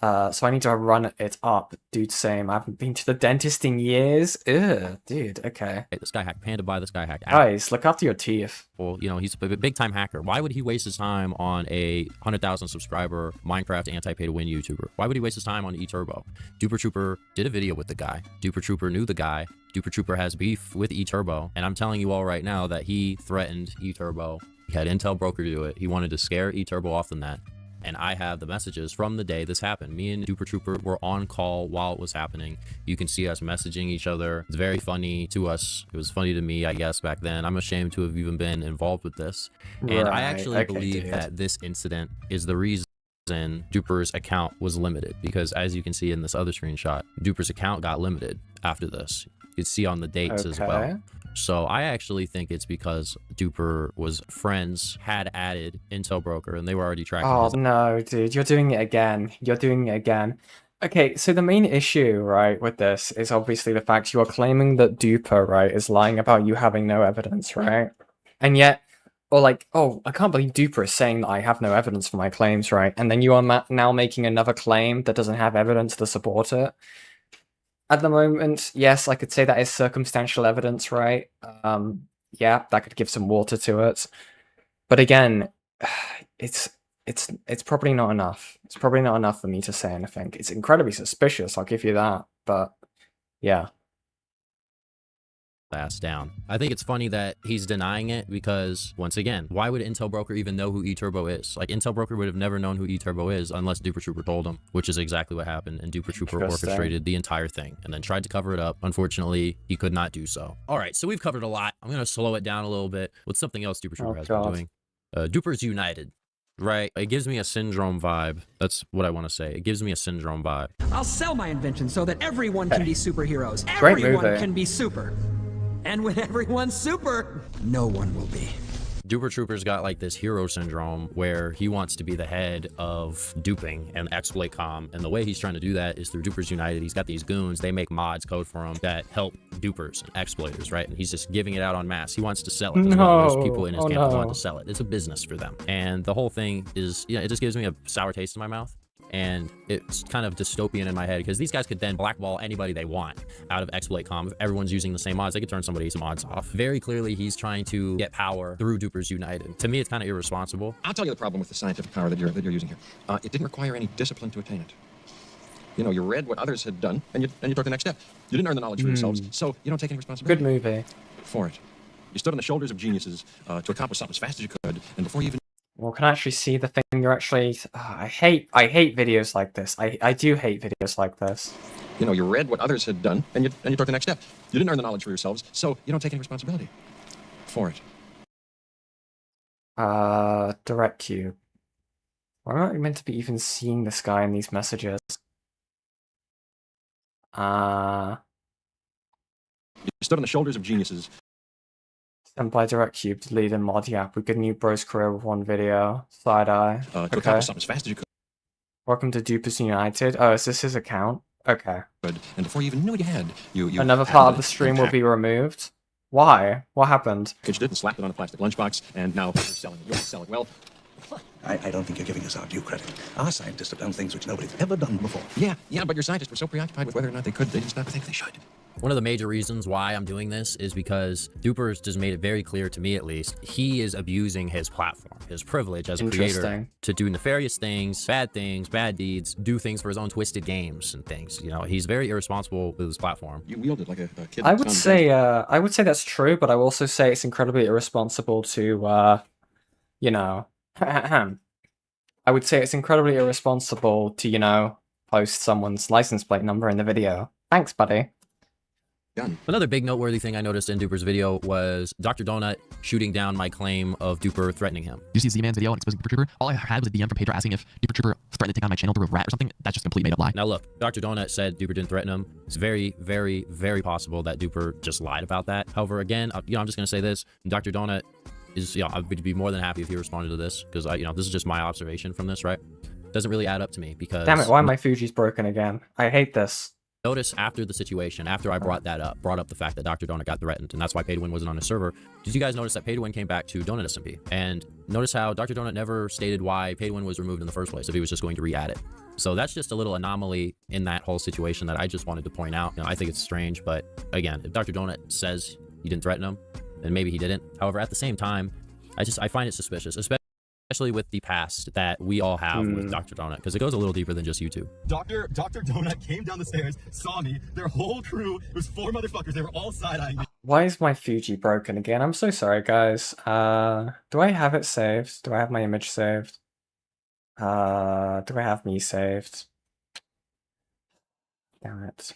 So I need to run it up. Dude, same. I haven't been to the dentist in years. Ugh, dude, okay. Hey, this guy hacked Panda by this guy hacked. Guys, look after your teeth. Well, you know, he's a big-time hacker. Why would he waste his time on a 100,000 subscriber Minecraft anti-pay-to-win YouTuber? Why would he waste his time on eTurbo? Duper Trooper did a video with the guy. Duper Trooper knew the guy. Duper Trooper has beef with eTurbo. And I'm telling you all right now that he threatened eTurbo. He had Intel Broker do it. He wanted to scare eTurbo off the net. And I have the messages from the day this happened. Me and Duper Trooper were on call while it was happening. You can see us messaging each other. It's very funny to us. It was funny to me, I guess, back then. I'm ashamed to have even been involved with this. And I actually believe that this incident is the reason Duper's account was limited. Because as you can see in this other screenshot, Duper's account got limited after this. You can see on the dates as well. So I actually think it's because Duper was friends, had added Intel Broker, and they were already tracking. Oh no, dude, you're doing it again. You're doing it again. Okay, so the main issue, right, with this is obviously the fact you are claiming that Duper, right, is lying about you having no evidence, right? And yet, or like, oh, I can't believe Duper is saying that I have no evidence for my claims, right? And then you are now making another claim that doesn't have evidence to support it. At the moment, yes, I could say that is circumstantial evidence, right? Yeah, that could give some water to it. But again, it's probably not enough. It's probably not enough for me to say anything. It's incredibly suspicious, I'll give you that. But yeah. Ass down. I think it's funny that he's denying it because, once again, why would Intel Broker even know who E-Turbo is? Like, Intel Broker would have never known who E-Turbo is unless Duper Trooper told him, which is exactly what happened, and Duper Trooper orchestrated the entire thing and then tried to cover it up. Unfortunately, he could not do so. All right, so we've covered a lot. I'm going to slow it down a little bit with something else Duper Trooper has been doing. Duper's United. Right, it gives me a syndrome vibe. That's what I want to say. It gives me a syndrome vibe. I'll sell my invention so that everyone can be superheroes. Everyone can be super. And when everyone's super, no one will be. Duper Trooper's got like this hero syndrome where he wants to be the head of duping and exploit.com, and the way he's trying to do that is through Dupers United. He's got these goons, they make mods, code for him that help dupers and exploiters, right? And he's just giving it out en masse. He wants to sell it. There's people in his camp who want to sell it. It's a business for them. And the whole thing is, it just gives me a sour taste in my mouth. And it's kind of dystopian in my head because these guys could then blackball anybody they want out of exploit.com. If everyone's using the same mods, they could turn somebody's mods off. Very clearly, he's trying to get power through Dupers United. To me, it's kind of irresponsible. I'll tell you the problem with the scientific power that you're using here. It didn't require any discipline to attain it. You know, you read what others had done, and you took the next step. You didn't earn the knowledge for yourselves, so you don't take any responsibility. Good movie. For it. You stood on the shoulders of geniuses to accomplish something as fast as you could, and before you even... Well, can I actually see the thing you're actually... I hate videos like this. I do hate videos like this. You know, you read what others had done, and you took the next step. You didn't earn the knowledge for yourselves, so you don't take any responsibility for it. Direct queue. Why am I meant to be even seeing this guy in these messages? You stood on the shoulders of geniuses. Sent by direct cube to lead in mod app. We could new bro's career with one video. Side eye. To accomplish something as fast as you could. Welcome to Dupers United. Oh, is this his account? Okay. Good. And before you even knew what you had, you another part of the stream will be removed. Why? What happened? Because you did and slapped it on a plastic lunchbox, and now you're selling it. You're selling. Well, I don't think you're giving us our due credit. Our scientists have done things which nobody's ever done before. Yeah, but your scientists were so preoccupied with whether or not they could, they didn't stop to think they should. One of the major reasons why I'm doing this is because Dupers just made it very clear to me, at least, he is abusing his platform, his privilege as a creator to do nefarious things, bad deeds, do things for his own twisted games and things. You know, he's very irresponsible with his platform. You wield it like a kid. I would say that's true, but I will also say it's incredibly irresponsible to, you know, I would say it's incredibly irresponsible to, you know, post someone's license plate number in the video. Thanks, buddy. Another big noteworthy thing I noticed in Duper's video was Dr. Donut shooting down my claim of Duper threatening him. You see ZMAN's video on exposing Duper Trooper? All I had was a DM from Pedro asking if Duper Trooper threatened to take on my channel through a rat or something. That's just a complete made-up lie. Now look, Dr. Donut said Duper didn't threaten him. It's very, very, very possible that Duper just lied about that. However, again, I'm just going to say this. Dr. Donut is, I would be more than happy if he responded to this because, this is just my observation from this, right? Doesn't really add up to me because... Damn it, why my Fuji's broken again? I hate this. Notice after the situation, after I brought up the fact that Dr. Donut got threatened, and that's why Pay-to-Win wasn't on his server, did you guys notice that Pay-to-Win came back to Donut SMP? And notice how Dr. Donut never stated why Pay-to-Win was removed in the first place, if he was just going to re-add it. So that's just a little anomaly in that whole situation that I just wanted to point out. I think it's strange, but again, if Dr. Donut says he didn't threaten him, then maybe he didn't. However, at the same time, I find it suspicious, especially with the past that we all have with Dr. Donut, because it goes a little deeper than just YouTube. Dr. Donut came down the stairs, saw me, their whole crew, it was 4 motherfuckers, they were all side-eyeing me. Why is my Fuji broken again? I'm so sorry, guys. Do I have it saved? Do I have my image saved? Do I have me saved? Damn it.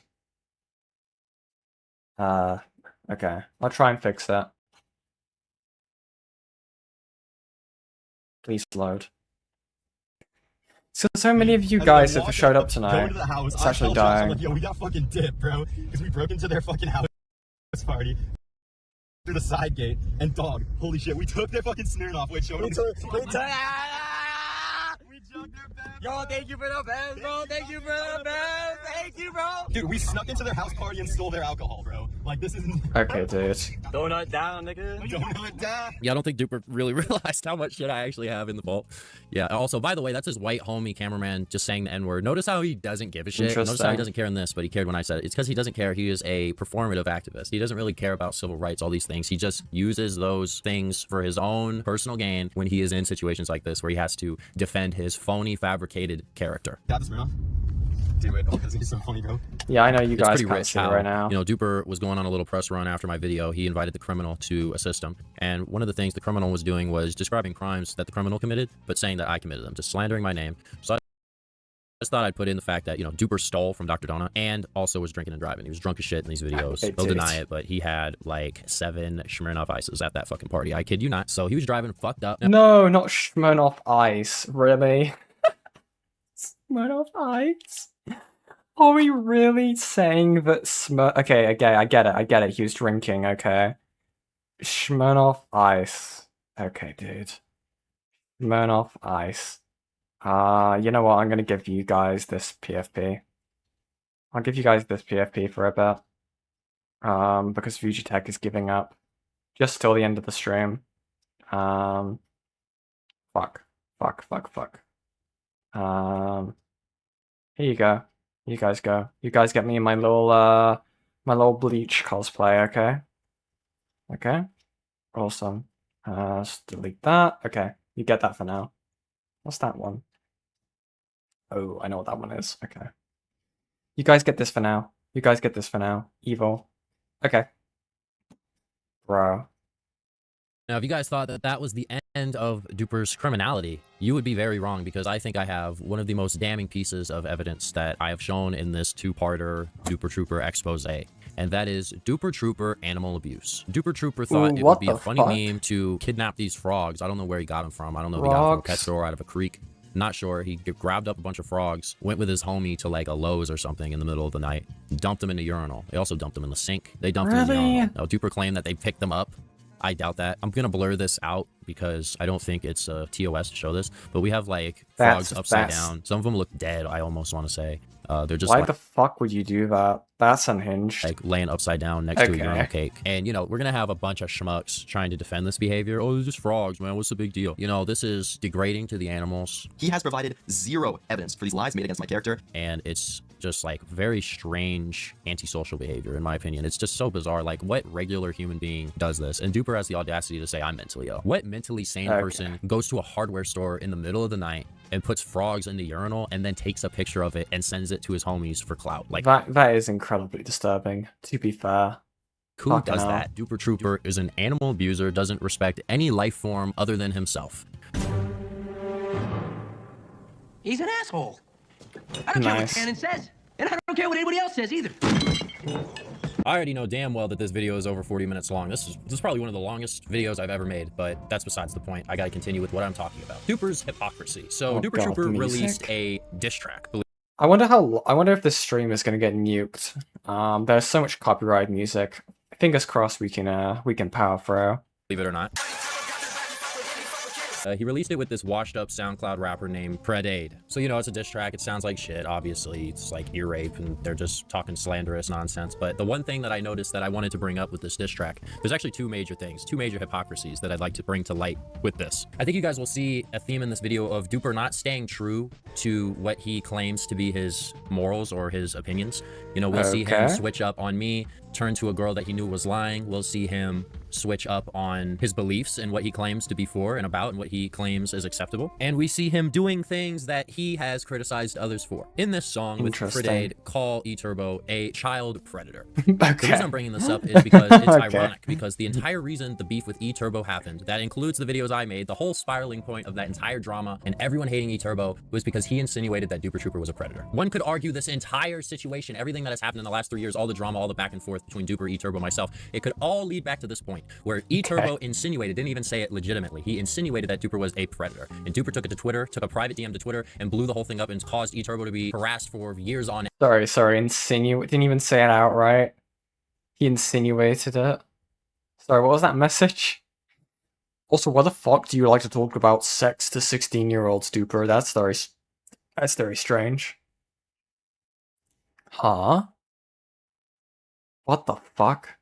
Okay. I'll try and fix that. Please load. So many of you guys have showed up tonight. It's actually dying. Yo, we got fucking dipped, bro. Because we broke into their fucking house party through the side gate. And dog, holy shit, we took their fucking Smirnoff. Wait, show me. Yo, thank you for the best, bro. Thank you for the best. Thank you, bro. Dude, we snuck into their house party and stole their alcohol, bro. Like, this isn't... Okay, dude. Donut down, nigga. Donut down. Yeah, I don't think Duper really realized how much shit I actually have in the vault. Yeah, also, by the way, that's his white homie cameraman just saying the N-word. Notice how he doesn't give a shit. Notice how he doesn't care in this, but he cared when I said it. It's because he doesn't care. He is a performative activist. He doesn't really care about civil rights, all these things. He just uses those things for his own personal gain when he is in situations like this where he has to defend his phony, fabricated character. Got this, bro. Do it because he's so funny, bro. Yeah, I know you It's guys pretty can't rich see it how, right now. you know, Duper was going on a little press run after my video. He invited the criminal to assist him. And one of the things the criminal was doing was describing crimes that the criminal committed, but saying that I committed them, just slandering my name. So I just thought I'd put in the fact that, you know, Duper stole from Dr. Donut and also was drinking and driving. He was drunk as shit in these videos. He'll deny it, but he had like 7 Smirnoff Ices at that fucking party. I kid you not. So he was driving fucked up. No, not Smirnoff Ice. Really? Smirnoff Ice? Are we really saying that Okay, I get it. He was drinking, okay. Smirnoff Ice. Okay, dude. Smirnoff Ice. You know what? I'm gonna give you guys this PFP. I'll give you guys this PFP for a bit. Because Fujitech is giving up. Just till the end of the stream. Fuck. Here you go. You guys go. You guys get me in my little Bleach cosplay, okay? Okay. Awesome. Just delete that. Okay. You get that for now. What's that one? Oh, I know what that one is. Okay. You guys get this for now. Evil. Okay. Bro. Now, if you guys thought that that was the end of Duper's criminality, you would be very wrong, because I think I have one of the most damning pieces of evidence that I have shown in this 2-parter Duper Trooper expose, and that is Duper Trooper animal abuse. Duper Trooper thought it would be a funny meme to kidnap these frogs. I don't know where he got them from. I don't know if he got them from a pet store or out of a creek. Not sure. He grabbed up a bunch of frogs, went with his homie to like a Lowe's or something in the middle of the night, dumped them in a urinal. They also dumped them in the sink. They dumped them in the urinal. Now, Duper claimed that they picked them up. I doubt that. I'm gonna blur this out because I don't think it's a TOS to show this, but we have like frogs upside down. Some of them look dead, I almost want to say. They're just Why the fuck would you do that? That's unhinged. Like laying upside down next to a urinal cake. And, you know, we're gonna have a bunch of schmucks trying to defend this behavior. Oh, they're just frogs, man. What's the big deal? You know, this is degrading to the animals. He has provided 0 evidence for these lies made against my character. And it's just like very strange antisocial behavior, in my opinion. It's just so bizarre. Like, what regular human being does this? And Duper has the audacity to say I'm mentally ill. What mentally sane person goes to a hardware store in the middle of the night and puts frogs in the urinal and then takes a picture of it and sends it to his homies for clout? Like, that is incredibly disturbing, to be fair. Who does that? Duper Trooper is an animal abuser, doesn't respect any life form other than himself. He's an asshole. I don't care what Cannon says, and I don't care what anybody else says either. I already know damn well that this video is over 40 minutes long. This is probably one of the longest videos I've ever made, but that's besides the point. I gotta continue with what I'm talking about. Duper's hypocrisy. So Duper Trooper released a diss track. I wonder if this stream is gonna get nuked. There's so much copyright music. Fingers crossed we can power through. Believe it or not. He released it with this washed up SoundCloud rapper named Predade. So, you know, it's a diss track. It sounds like shit. Obviously, it's like ear rape and they're just talking slanderous nonsense. But the one thing that I noticed that I wanted to bring up with this diss track, there's actually 2 major things, 2 major hypocrisies that I'd like to bring to light with this. I think you guys will see a theme in this video of Duper not staying true to what he claims to be his morals or his opinions. You know, we'll see him switch up on me, turn to a girl that he knew was lying. We'll see him switch up on his beliefs and what he claims to be for and about and what he claims is acceptable. And we see him doing things that he has criticized others for. In this song with Predade, call E-Turbo a child predator. The reason I'm bringing this up is because it's ironic, because the entire reason the beef with E-Turbo happened, that includes the videos I made, the whole spiraling point of that entire drama and everyone hating E-Turbo was because he insinuated that Duper Trooper was a predator. One could argue this entire situation, everything that has happened in the last 3 years, all the drama, all the back and forth between Duper, E-Turbo, myself, it could all lead back to this point where E-Turbo insinuated, didn't even say it legitimately, he insinuated that Duper was a predator. And Duper took it to Twitter, took a private DM to Twitter, and blew the whole thing up and caused E-Turbo to be harassed for years on end. Sorry, didn't even say it outright. He insinuated it. Sorry, what was that message? Also, what the fuck do you like to talk about sex to 16-year-olds, Duper? That's very strange. Huh? What the fuck?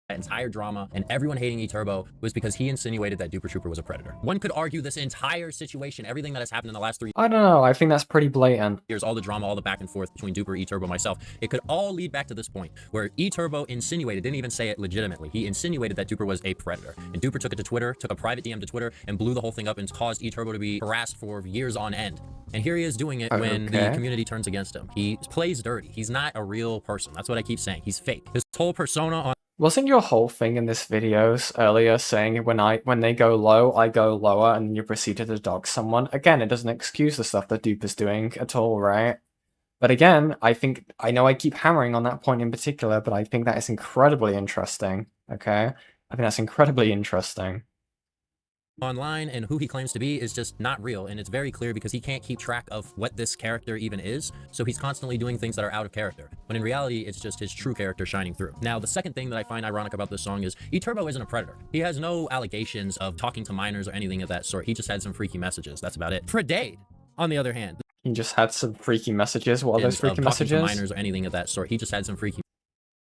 That entire drama and everyone hating E-Turbo was because he insinuated that Duper Trooper was a predator. One could argue this entire situation, everything that has happened in the last 3 I don't know, I think that's pretty blatant. years, all the drama, all the back and forth between Duper, E-Turbo, myself, it could all lead back to this point where E-Turbo insinuated, didn't even say it legitimately, he insinuated that Duper was a predator. And Duper took it to Twitter, took a private DM to Twitter, and blew the whole thing up and caused E-Turbo to be harassed for years on end. And here he is doing it when the community turns against him. He plays dirty. He's not a real person. That's what I keep saying. He's fake. His whole persona on... Wasn't your whole thing in this videos earlier saying when they go low, I go lower, and you proceeded to dog someone? Again, it doesn't excuse the stuff that Duper's doing at all, right? But again, I know I keep hammering on that point in particular, but I think that is incredibly interesting, okay? I think that's incredibly interesting. Online and who he claims to be is just not real, and it's very clear because he can't keep track of what this character even is, so he's constantly doing things that are out of character, when in reality it's just his true character shining through. Now, the second thing that I find ironic about this song is E-Turbo isn't a predator. He has no allegations of talking to minors or anything of that sort. He just had some freaky messages. That's about it. Predate, on the other hand, he just had some freaky messages. What are those freaky messages? To minors or anything of that sort. He just had some freaky...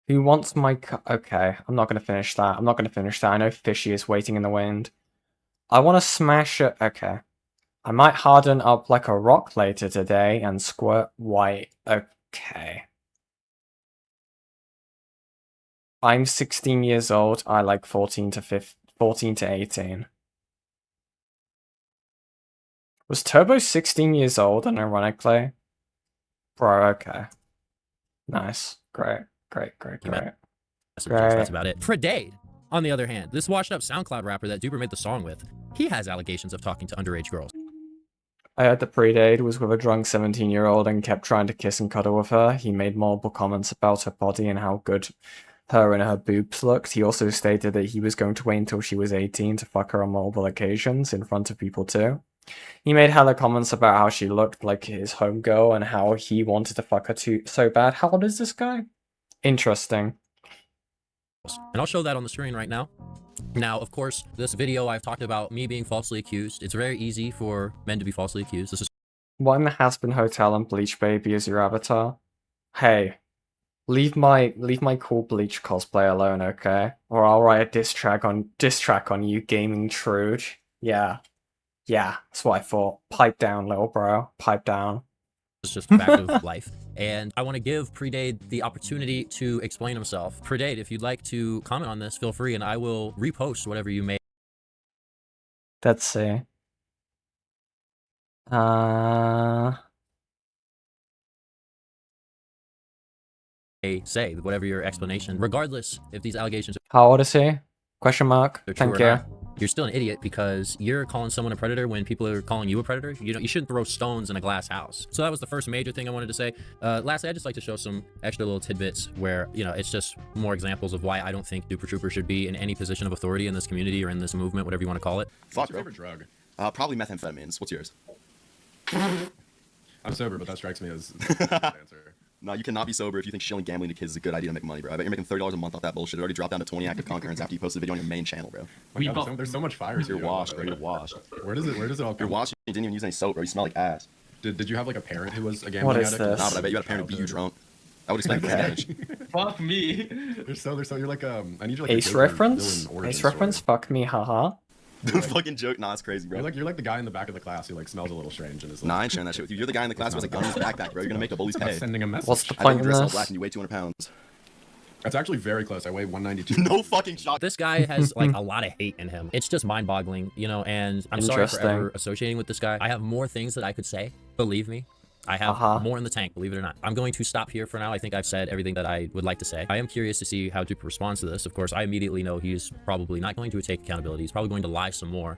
Who wants my... Okay, I'm not going to finish that. I'm not going to finish that. I know Fishy is waiting in the wind. I want to smash it. Okay. I might harden up like a rock later today and squirt white. Okay. I'm 16 years old. I like 14 to 18. Was Turbo 16 years old, unironically? Bro, okay. Nice. Great. That's about it. Predate, on the other hand, this washed up SoundCloud rapper that Duper made the song with, he has allegations of talking to underage girls. I heard the Predate was with a drunk 17-year-old and kept trying to kiss and cuddle with her. He made multiple comments about her body and how good her and her boobs looked. He also stated that he was going to wait until she was 18 to fuck her on multiple occasions in front of people too. He made hella comments about how she looked like his homegirl and how he wanted to fuck her too so bad. How old is this guy? Interesting. And I'll show that on the screen right now. Now, of course, this video I've talked about me being falsely accused. It's very easy for men to be falsely accused. This is one Hasbin Hotel and Bleach Baby as your avatar. Hey, leave my cool Bleach cosplay alone, okay? Or I'll write a diss track on you, gaming Trude. Yeah, that's what I thought. Pipe down, little bro. Pipe down. It's just fact of life. And I want to give Predate the opportunity to explain himself. Predate, if you'd like to comment on this, feel free, and I will repost whatever you may. Let's see. Say whatever your explanation. Regardless, if these allegations. How old is he? Question mark. Thank you. You're still an idiot because you're calling someone a predator when people are calling you a predator. You know, you shouldn't throw stones in a glass house. So that was the first major thing I wanted to say. Lastly, I'd just like to show some extra little tidbits where, you know, it's just more examples of why I don't think Duper Trooper should be in any position of authority in this community or in this movement, whatever you want to call it. What's your favorite drug? Probably methamphetamines. What's yours? I'm sober, but that strikes me as the answer. No, you cannot be sober if you think shilling gambling to kids is a good idea to make money, bro. I bet you're making $30 a month off that bullshit. It already dropped down to 20 active concurrents after you posted the video on your main channel, bro. God, there's so much fire. You're washed, bro. You're washed. Where does it all come You're washed. You didn't even use any soap, bro. You smell like ass. Did you have like a parent who was a gambling addict? What is this? Nah, but I bet you had a parent who beat you drunk. I would expect that. Fuck me. You're like I need you like Ace reference? Ace reference? Fuck me, haha. The fucking joke, nah, it's crazy, bro. You're like the guy in the back of the class who like smells a little strange and is like, nah, I ain't sharing that shit with you. You're the guy in the class who has a gun in his backpack, bro. You're gonna make the bullies pay. Sending a message. What's the point in this? Black and you weigh 200 pounds. That's actually very close. I weigh 192. No fucking shot. This guy has like a lot of hate in him. It's just mind-boggling, you know, and I'm sorry for ever associating with this guy. I have more things that I could say, believe me. I have more in the tank, believe it or not. I'm going to stop here for now. I think I've said everything that I would like to say. I am curious to see how Duper responds to this. Of course, I immediately know he's probably not going to take accountability. He's probably going to lie some more.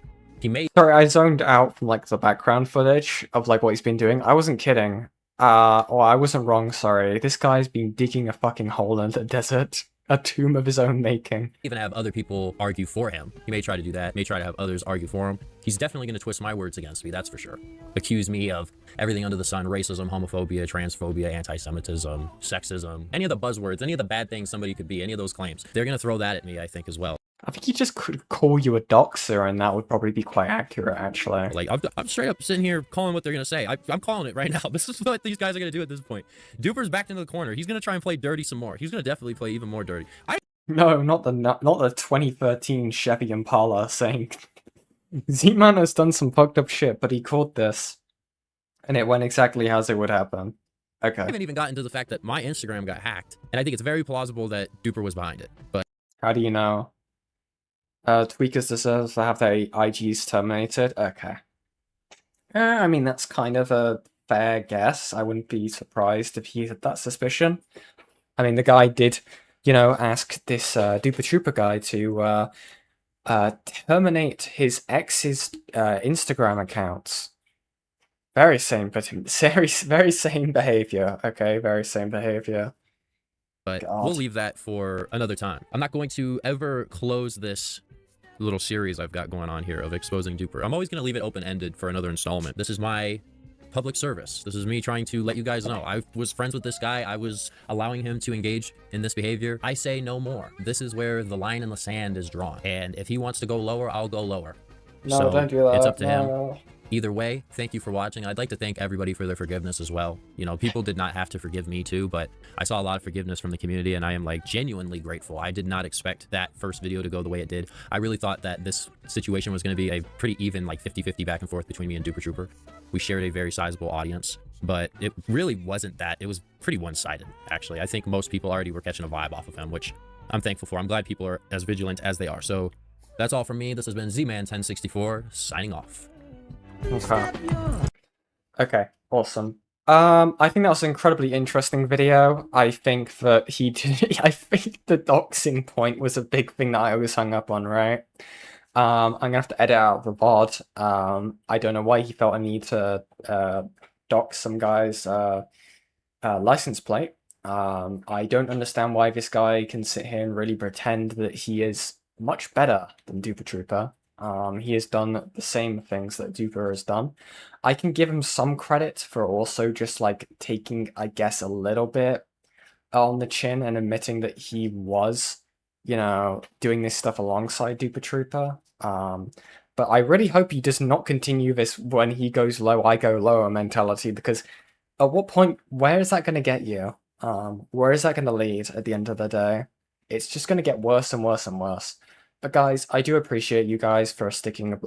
Sorry, I zoned out from like the background footage of like what he's been doing. I wasn't kidding. Or I wasn't wrong, sorry. This guy's been digging a fucking hole in the desert. A tomb of his own making. Even have other people argue for him. He may try to do that. May try to have others argue for him. He's definitely going to twist my words against me, that's for sure. Accuse me of everything under the sun, racism, homophobia, transphobia, anti-Semitism, sexism, any of the buzzwords, any of the bad things somebody could be, any of those claims. They're going to throw that at me, I think, as well. I think he just could call you a doxer, and that would probably be quite accurate, actually. Like, I'm straight up sitting here calling what they're gonna say. I'm calling it right now. This is what these guys are gonna do at this point. Duper's backed into the corner. He's gonna try and play dirty some more. He's gonna definitely play even more dirty. No, not the 2013 Chevy Impala saying ZMAN has done some fucked up shit, but he caught this, and it went exactly as it would happen. Okay. I haven't even gotten to the fact that my Instagram got hacked, and I think it's very plausible that Duper was behind it. But how do you know? Tweakers deserve to have their IGs terminated. Okay. I mean, that's kind of a fair guess. I wouldn't be surprised if he had that suspicion. I mean, the guy did, you know, ask this Duper Trooper guy to terminate his ex's Instagram accounts. Very same behavior. Okay, very same behavior. But we'll leave that for another time. I'm not going to ever close this little series I've got going on here of exposing Duper. I'm always going to leave it open-ended for another installment. This is my public service. This is me trying to let you guys know. I was friends with this guy. I was allowing him to engage in this behavior. I say no more. This is where the line in the sand is drawn. And if he wants to go lower, I'll go lower. No, so don't do that. It's up to him. Either way, thank you for watching. I'd like to thank everybody for their forgiveness as well. You know, people did not have to forgive me too, but I saw a lot of forgiveness from the community, and I am like genuinely grateful. I did not expect that first video to go the way it did. I really thought that this situation was going to be a pretty even, like 50-50 back and forth between me and Duper Trooper. We shared a very sizable audience, but it really wasn't that. It was pretty one-sided, actually. I think most people already were catching a vibe off of him, which I'm thankful for. I'm glad people are as vigilant as they are. So that's all from me. This has been ZMAN1064 signing off. Okay, awesome. I think that was an incredibly interesting video. I think that he did, I think the doxing point was a big thing that I was hung up on, right? I'm gonna have to edit out the VOD. I don't know why he felt a need to dox some guy's license plate. I don't understand why this guy can sit here and really pretend that he is much better than Duper Trooper. He has done the same things that Duper has done. I can give him some credit for also just like taking, I guess, a little bit on the chin and admitting that he was, you know, doing this stuff alongside Duper Trooper. But I really hope he does not continue this when he goes low, I go lower mentality, because at what point, where is that going to get you? Where is that going to lead at the end of the day? It's just going to get worse and worse and worse. But guys, I do appreciate you guys for sticking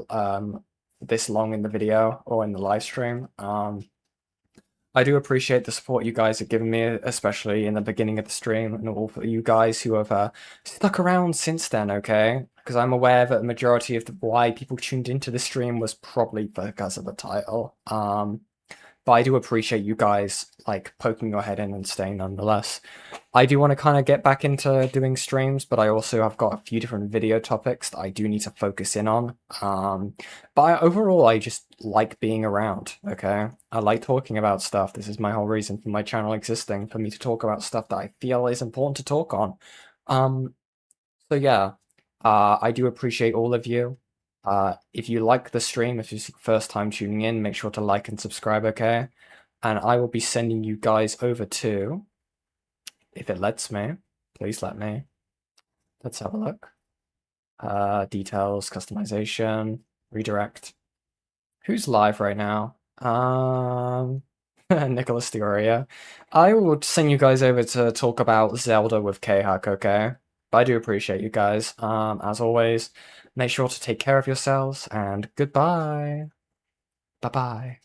this long in the video or in the live stream. I do appreciate the support you guys have given me, especially in the beginning of the stream, and all for you guys who have stuck around since then, okay? Because I'm aware that the majority of why people tuned into the stream was probably because of the title. But I do appreciate you guys, like, poking your head in and staying nonetheless. I do want to kind of get back into doing streams, but I also have got a few different video topics that I do need to focus in on. But overall, I just like being around, okay? I like talking about stuff. This is my whole reason for my channel existing, for me to talk about stuff that I feel is important to talk on. So yeah, I do appreciate all of you. If you like the stream, if it's your first time tuning in, make sure to like and subscribe, okay? And I will be sending you guys over to, if it lets me, please let me. Let's have a look. Details, customization, redirect. Who's live right now? Nicholas Dioria. I will send you guys over to talk about Zelda with K-Hack, okay? But I do appreciate you guys. As always, make sure to take care of yourselves, and goodbye. Bye-bye.